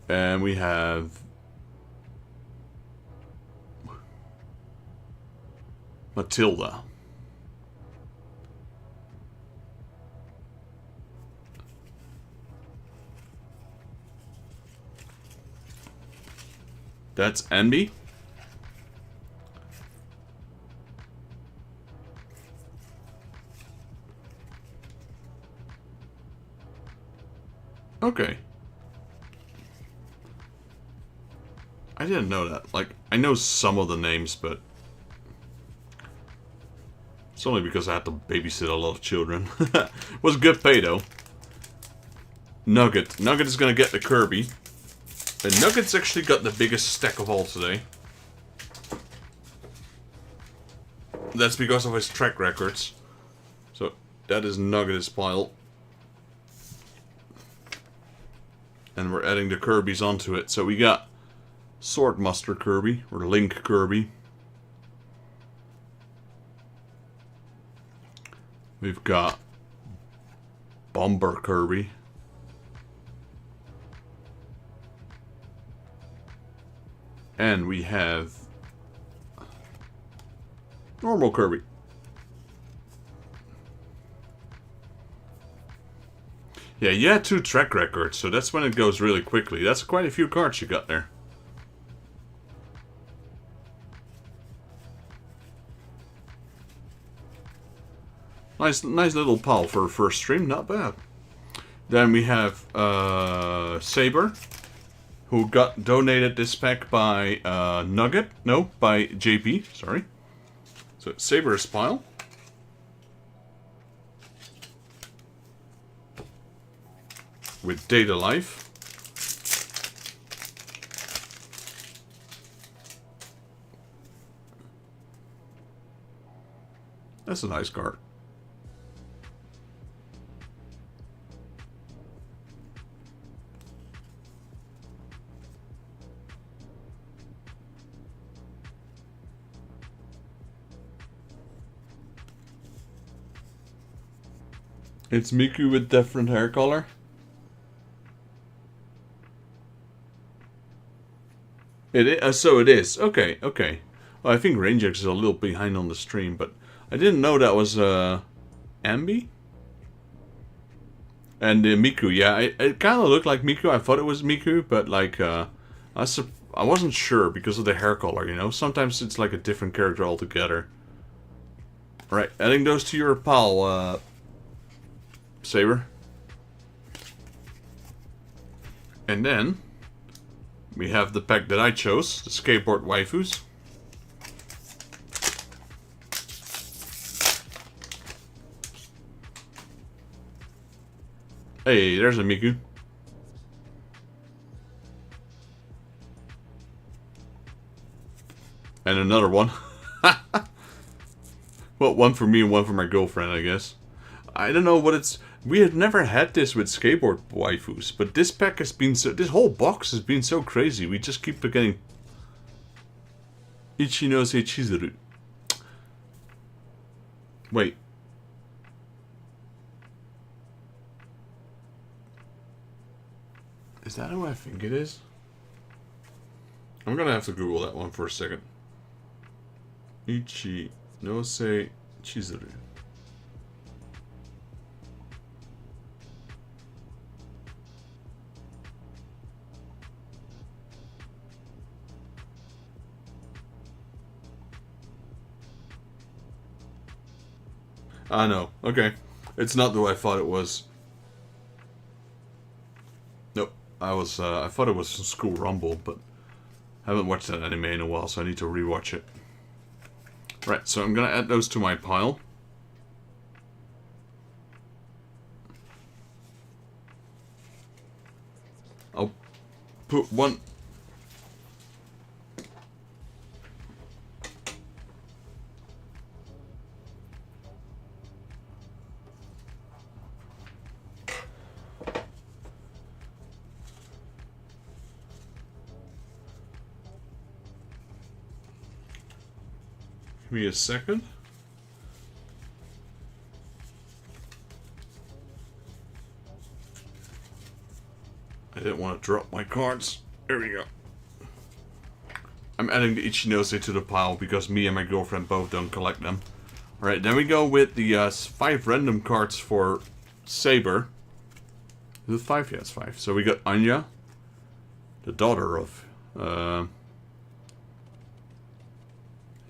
And we have Matilda. That's Envy. Okay. I didn't know that. Like, I know some of the names, but it's only because I had to babysit a lot of children. Was good pay, though. Nugget. Nugget is gonna get the Kirby. And Nugget's actually got the biggest stack of all today. That's because of his track records. So, that is Nugget's pile. And we're adding the Kirby's onto it. So we got Swordmaster Kirby, or Link Kirby. We've got Bomber Kirby. And we have normal Kirby. Yeah, you had 2 track records, so that's when it goes really quickly. That's quite a few cards you got there. Nice little pal for a first stream, not bad. Then we have Saber, who got donated this pack by Nugget. No, by JP, sorry. So, Saber's pile. With Data Life. That's a nice card. It's Miku with different hair color. It is, so it is. Okay, okay. Well, I think Rangex is a little behind on the stream, but I didn't know that was Ambi. And Miku, yeah, it kind of looked like Miku. I thought it was Miku, but like I wasn't sure because of the hair color. You know, sometimes it's like a different character altogether. All right, adding those to your pal, Saber. And then we have the pack that I chose, the skateboard waifus. Hey, there's a Miku. And another one. Well, one for me and one for my girlfriend, I guess. I don't know what it's... We have never had this with skateboard waifus, but this pack has been so... This whole box has been so crazy. We just keep getting... Ichinose Chizuru. Wait. Is that who I think it is? I'm gonna have to Google that one for a second. Ichinose Chizuru. I know. Okay. It's not who I thought it was. Nope. I thought it was School Rumble, but I haven't watched that anime in a while, so I need to rewatch it. Right, so I'm gonna add those to my pile. I'll put one... Give me a second. I didn't want to drop my cards. There we go. I'm adding the Ichinose to the pile because me and my girlfriend both don't collect them. Alright, then we go with the 5 random cards for Saber. Is it 5? Yeah, it's 5. So we got Anya, the daughter of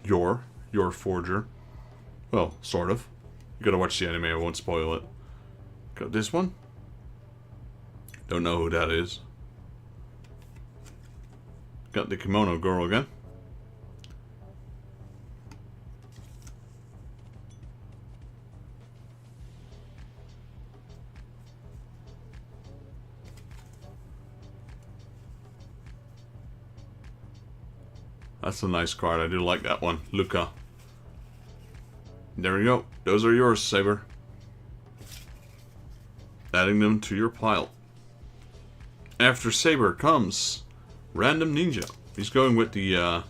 your forger. Well, sort of. You gotta watch the anime, I won't spoil it. Got this one. Don't know who that is. Got the kimono girl again. That's a nice card, I do like that one. Luca. There we go. Those are yours, Saber. Adding them to your pile. After Saber comes Random Ninja. He's going with the yeah,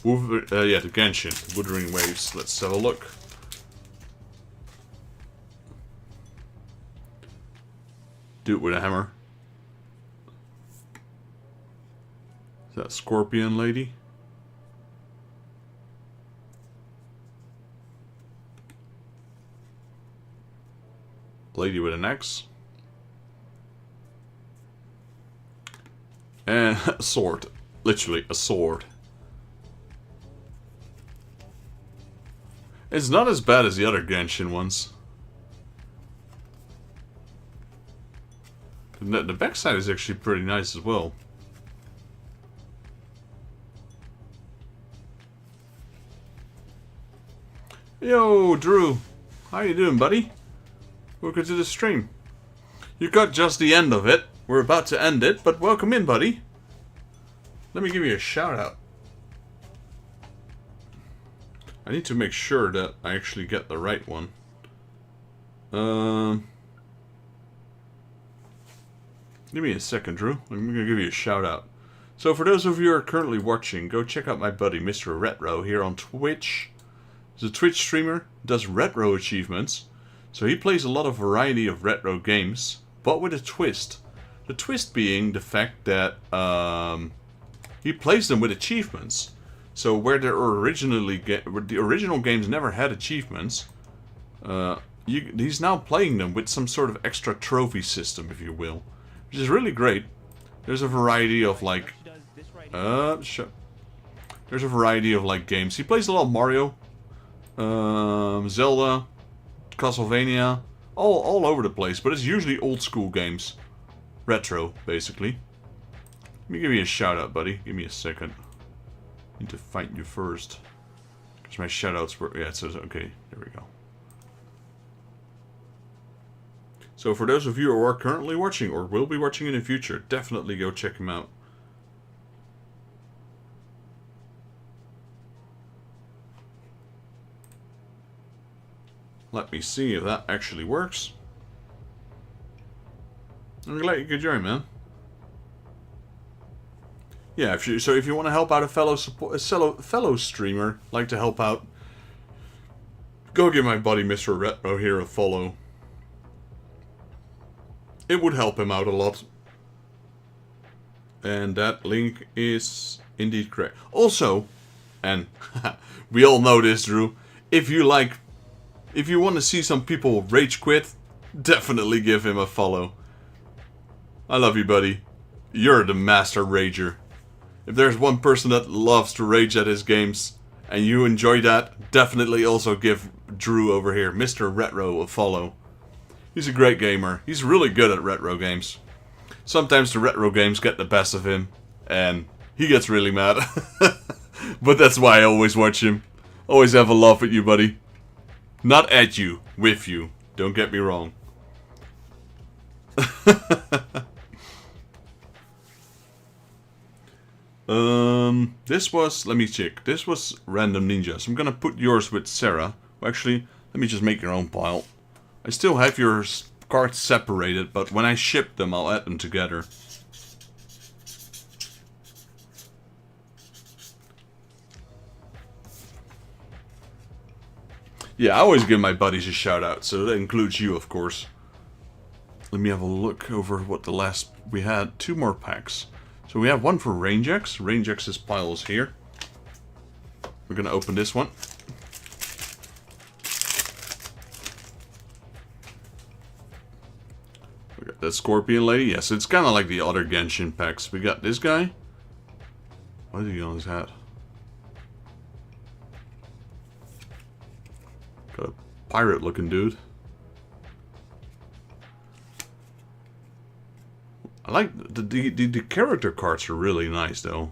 the Genshin, Wuthering Waves. Let's have a look. Do it with a hammer. Is that Scorpion Lady? Lady with an axe. And a sword. Literally a sword. It's not as bad as the other Genshin ones. The backside is actually pretty nice as well. Yo, Drew. How you doing, buddy? Welcome to the stream. You got just the end of it. We're about to end it, but welcome in, buddy. Let me give you a shout out. I need to make sure that I actually get the right one. Give me a second, Drew. I'm going to give you a shout out. So for those of you who are currently watching, go check out my buddy Mr. Retro here on Twitch. He's a Twitch streamer, does retro achievements. So he plays a lot of variety of retro games, but with a twist. The twist being the fact that he plays them with achievements. So where there originally where the original games never had achievements, he's now playing them with some sort of extra trophy system, if you will, which is really great. There's a variety of like, there's a variety of like games. He plays a lot of Mario, Zelda, Castlevania, all over the place, but it's usually old school games, retro basically. Let me give you a shout out, buddy. Give me a second. Need to find you first. Because my shoutouts were... Yeah, it says... Okay, there we go. So for those of you who are currently watching, or will be watching in the future, definitely go check him out. Let me see if that actually works. I'm glad you could join, man. Yeah, if you want to help out a fellow streamer, like to help out, go give my buddy Mr. Retro here a follow. It would help him out a lot. And that link is indeed correct. Also, and we all know this, Drew, if you want to see some people rage quit, definitely give him a follow. I love you, buddy. You're the master rager. If there's one person that loves to rage at his games, and you enjoy that, definitely also give Drew over here, Mr. Retro, a follow. He's a great gamer. He's really good at retro games. Sometimes the retro games get the best of him, and he gets really mad. But that's why I always watch him. Always have a laugh at you, buddy. Not at you, with you. Don't get me wrong. This was, let me check. This was Random Ninja. So I'm gonna put yours with Sarah. Well, actually, let me just make your own pile. I still have your cards separated, but when I ship them, I'll add them together. Yeah, I always give my buddies a shout out, so that includes you, of course. Let me have a look over what the last... We had 2 more packs. So we have one for Rangex. Rangex's pile is here. We're gonna open this one. We got that Scorpion Lady. Yes, it's kind of like the other Genshin packs. We got this guy. What is he on his hat? Got a pirate looking dude. I like the character cards are really nice though.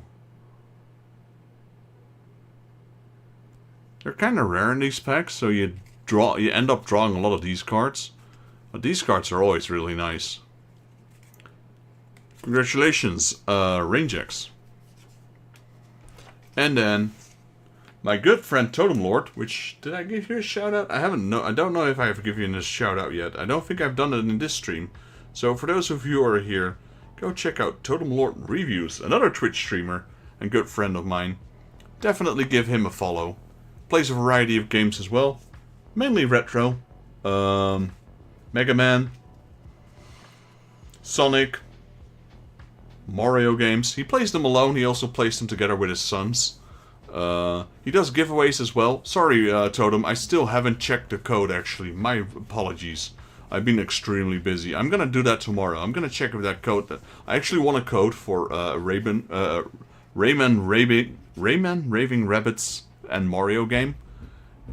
They're kind of rare in these packs, so you end up drawing a lot of these cards. But these cards are always really nice. Congratulations, Rangex. And then my good friend Totem Lord, which did I give you a shout out? I don't know if I have given you a shout out yet. I don't think I've done it in this stream. So for those of you who are here, go check out Totem Lord Reviews, another Twitch streamer and good friend of mine. Definitely give him a follow. Plays a variety of games as well, mainly retro, Mega Man, Sonic, Mario games. He plays them alone. He also plays them together with his sons. He does giveaways as well. Sorry, Totem, I still haven't checked the code actually. My apologies. I've been extremely busy. I'm gonna do that tomorrow. I'm gonna check if that code. I actually want a code for Rayman Raving Rabbits and Mario game,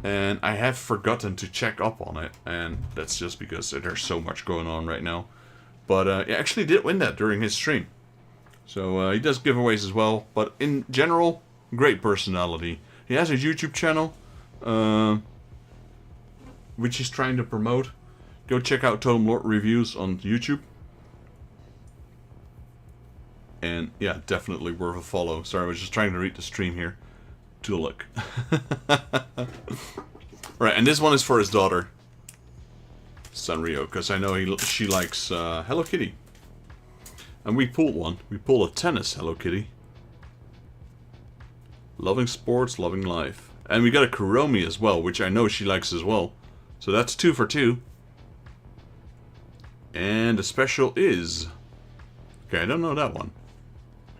and I have forgotten to check up on it, and that's just because there's so much going on right now. But he actually did win that during his stream. So he does giveaways as well. But in general, great personality. He has a YouTube channel, which he's trying to promote. Go check out Totem Lord Reviews on YouTube. And yeah, definitely worth a follow. Sorry, I was just trying to read the stream here. To look. Right, and this one is for his daughter, Sanrio, because I know she likes Hello Kitty. And we pulled one. We pulled a tennis Hello Kitty. Loving sports, loving life. And we got a Kuromi as well, which I know she likes as well. So that's 2 for 2. And the special is... Okay, I don't know that one.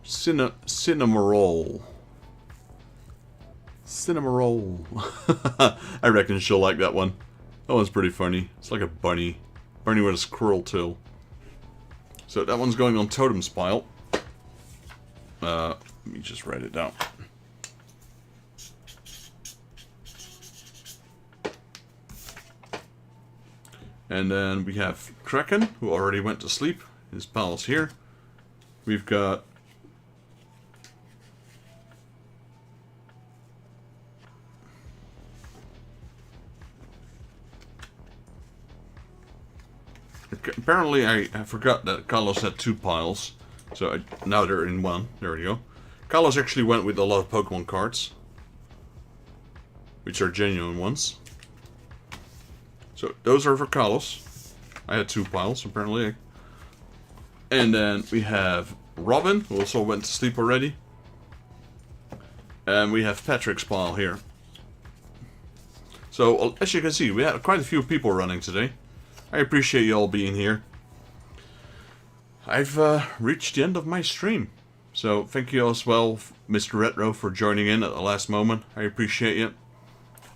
Cinnamoroll. Cinnamoroll. I reckon she'll like that one. That one's pretty funny. It's like a bunny. Bunny with a squirrel tail. So that one's going on Totem's pile. Let me just write it down. And then we have Kraken, who already went to sleep. His pal's here. We've got... Apparently I forgot that Carlos had 2 piles. So now they're in one. There we go. Carlos actually went with a lot of Pokemon cards. Which are genuine ones. So those are for Carlos. I had 2 piles apparently. And then we have Robin, who also went to sleep already. And we have Patrick's pile here. So as you can see, we had quite a few people running today. I appreciate you all being here. I've reached the end of my stream. So thank you as well, Mr. Retro, for joining in at the last moment. I appreciate you.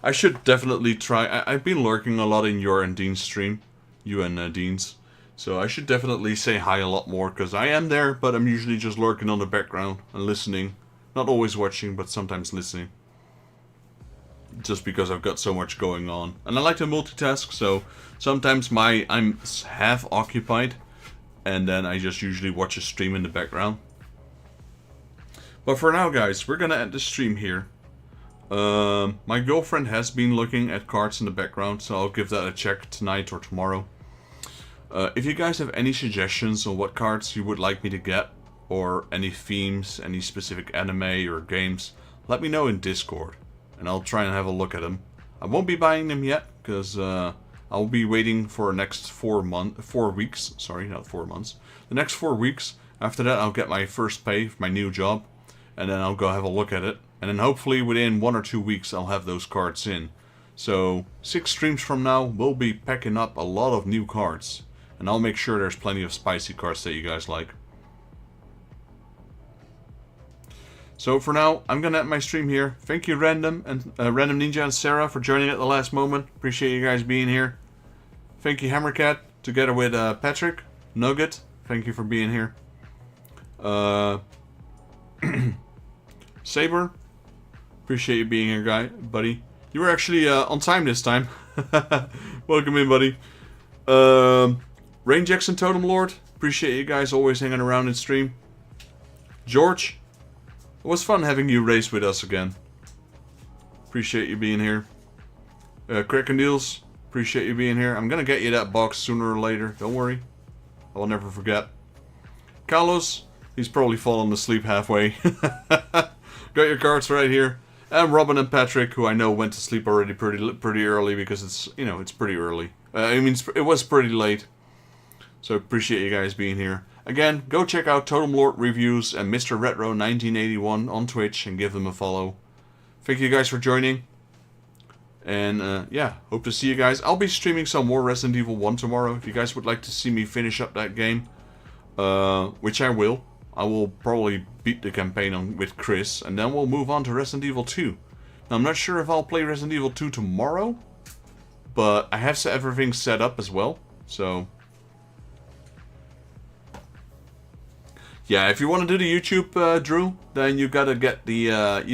I should definitely try. I've been lurking a lot in your and Dean's stream. You and Dean's. So I should definitely say hi a lot more, because I am there, but I'm usually just lurking on the background and listening. Not always watching, but sometimes listening. Just because I've got so much going on. And I like to multitask, so sometimes I'm half occupied, and then I just usually watch a stream in the background. But for now, guys, we're gonna end the stream here. My girlfriend has been looking at cards in the background, so I'll give that a check tonight or tomorrow. If you guys have any suggestions on what cards you would like me to get, or any themes, any specific anime or games, let me know in Discord, and I'll try and have a look at them. I won't be buying them yet, because I'll be waiting for the next 4 weeks. Sorry, not 4 months. The next 4 weeks. After that, I'll get my first pay for my new job, and then I'll go have a look at it. And then hopefully within 1 or 2 weeks, I'll have those cards in. So 6 streams from now, we'll be packing up a lot of new cards. And I'll make sure there's plenty of spicy cards that you guys like. So for now, I'm gonna end my stream here. Thank you, Random Ninja and Sarah, for joining at the last moment. Appreciate you guys being here. Thank you, Hammercat, together with Patrick, Nugget. Thank you for being here. Saber, appreciate you being here, buddy. You were actually on time this time. Welcome in, buddy. Rain Jackson Totem Lord, appreciate you guys always hanging around in stream. George, it was fun having you race with us again. Appreciate you being here. Crackendeals, appreciate you being here. I'm gonna get you that box sooner or later, don't worry. I will never forget. Carlos, he's probably fallen asleep halfway. Got your cards right here. And Robin and Patrick, who I know went to sleep already pretty early, because it's, you know, it's pretty early. I mean, it was pretty late. So appreciate you guys being here. Again, go check out Totem Lord Reviews and Mr. Retro 1981 on Twitch and give them a follow. Thank you guys for joining. And yeah, hope to see you guys. I'll be streaming some more Resident Evil 1 tomorrow. If you guys would like to see me finish up that game, which I will. I will probably beat the campaign with Chris, and then we'll move on to Resident Evil 2. Now, I'm not sure if I'll play Resident Evil 2 tomorrow, but I have everything set up as well, so... Yeah, if you want to do the YouTube, Drew, then you gotta get the,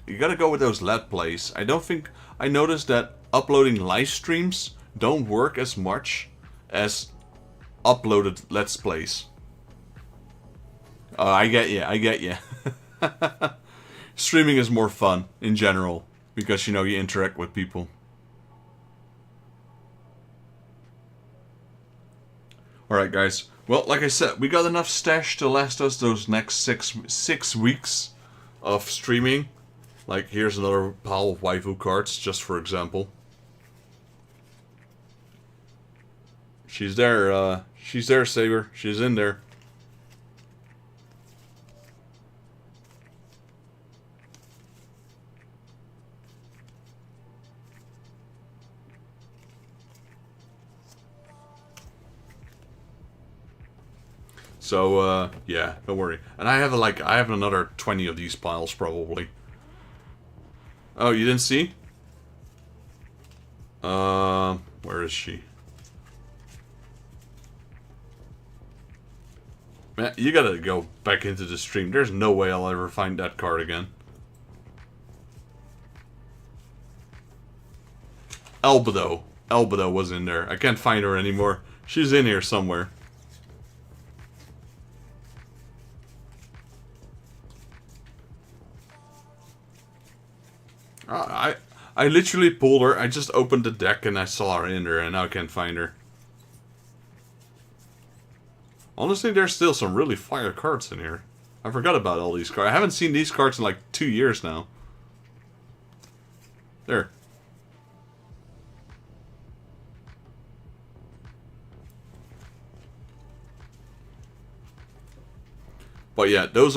you gotta go with those Let Plays. I don't think, I noticed that uploading live streams don't work as much as uploaded Let's Plays. I get you. Streaming is more fun, in general, because, you know, you interact with people. Alright, guys. Well, like I said, we got enough stash to last us those next six weeks of streaming. Like, here's another pile of waifu cards, just for example. She's there, Saber. She's in there. So, yeah, don't worry. And I have another 20 of these piles, probably. Oh, you didn't see? Where is she? Man, you gotta go back into the stream. There's no way I'll ever find that card again. Albedo. Albedo was in there. I can't find her anymore. She's in here somewhere. I literally pulled her. I just opened the deck and I saw her in there, and now I can't find her. Honestly, there's still some really fire cards in here. I forgot about all these cards. I haven't seen these cards in like 2 years now. There. But yeah, those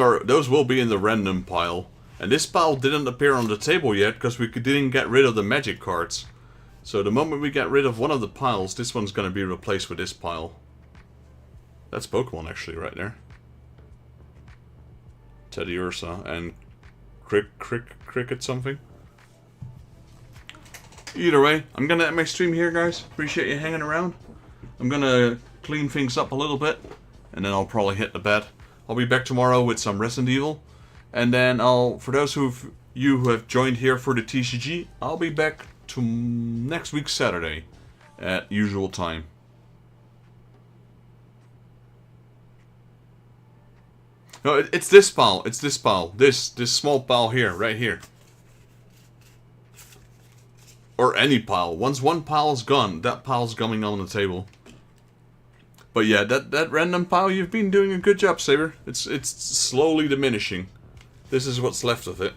will be in the random pile. And this pile didn't appear on the table yet because we didn't get rid of the magic cards. So the moment we get rid of one of the piles, this one's going to be replaced with this pile. That's Pokemon actually right there. Teddy Ursa and Cricket something. Either way, I'm going to end my stream here, guys. Appreciate you hanging around. I'm going to clean things up a little bit, and then I'll probably hit the bed. I'll be back tomorrow with some Resident Evil, and then for those who have joined here for the TCG, I'll be back to next week Saturday at usual time. No, it's this pile. It's this pile. This small pile here, right here. Or any pile. Once one pile is gone, that pile's coming on the table. But yeah, that random pile, you've been doing a good job, Saber. It's slowly diminishing. This is what's left of it.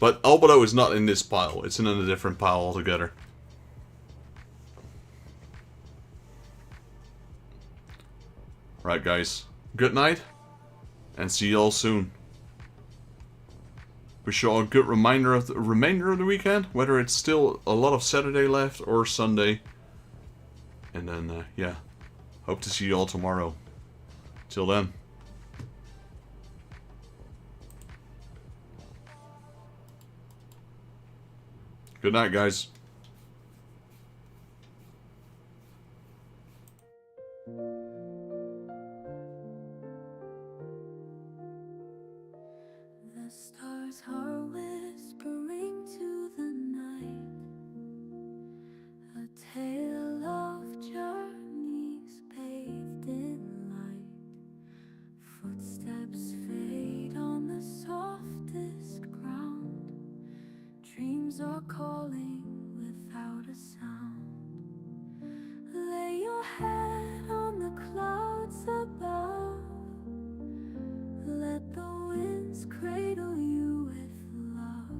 But Albedo is not in this pile. It's in a different pile altogether. Right, guys. Good night. And see you all soon. Wish you all a good remainder of the weekend. Whether it's still a lot of Saturday left or Sunday. And then, yeah. Hope to see you all tomorrow. Till then. Good night, guys. The stars are whispering to the night, a tale of journeys bathed in light. Footsteps fade on the softest ground. Dreams are calling without a sound. Lay your head on the clouds above. Let the winds cradle you with love.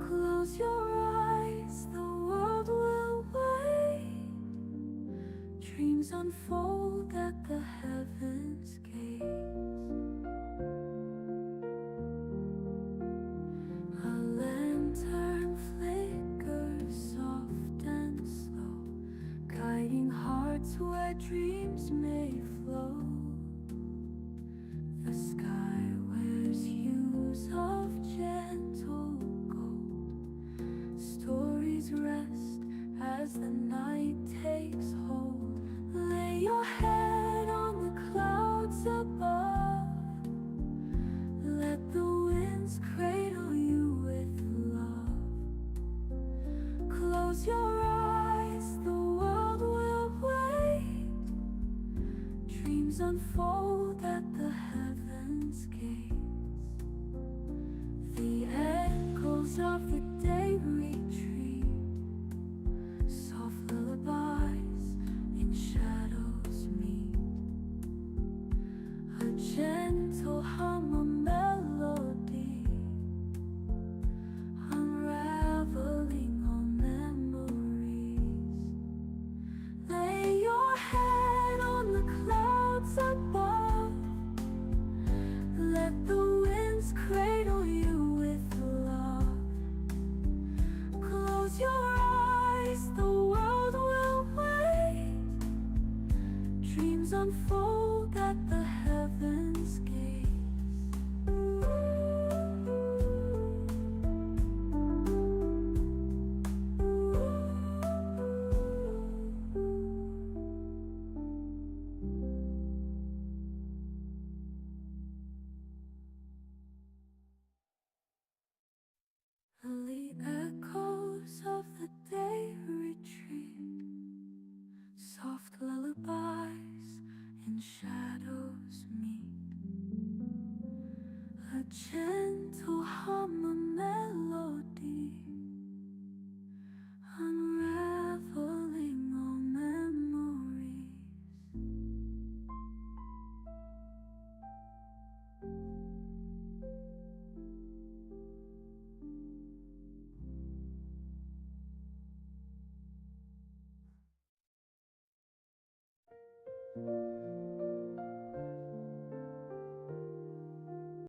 Close your eyes, the world will wait. Dreams unfold at the heavens' gates. A lantern flickers soft and slow, guiding hearts where dreams may flow. The sky wears hues of gentle gold. Stories rest as the night takes hold. Lay your head on the clouds above. Let the winds cradle you with love. Close your eyes, the world will wait. Dreams unfold at the heavens' gates. The echoes of the day retreat. Soft lullabies in shadows meet. A gentle hum, a melody, unraveling all memories. Lay your head on the clouds above. Let the winds cradle you with love. Close your eyes, the world will wait. Dreams unfold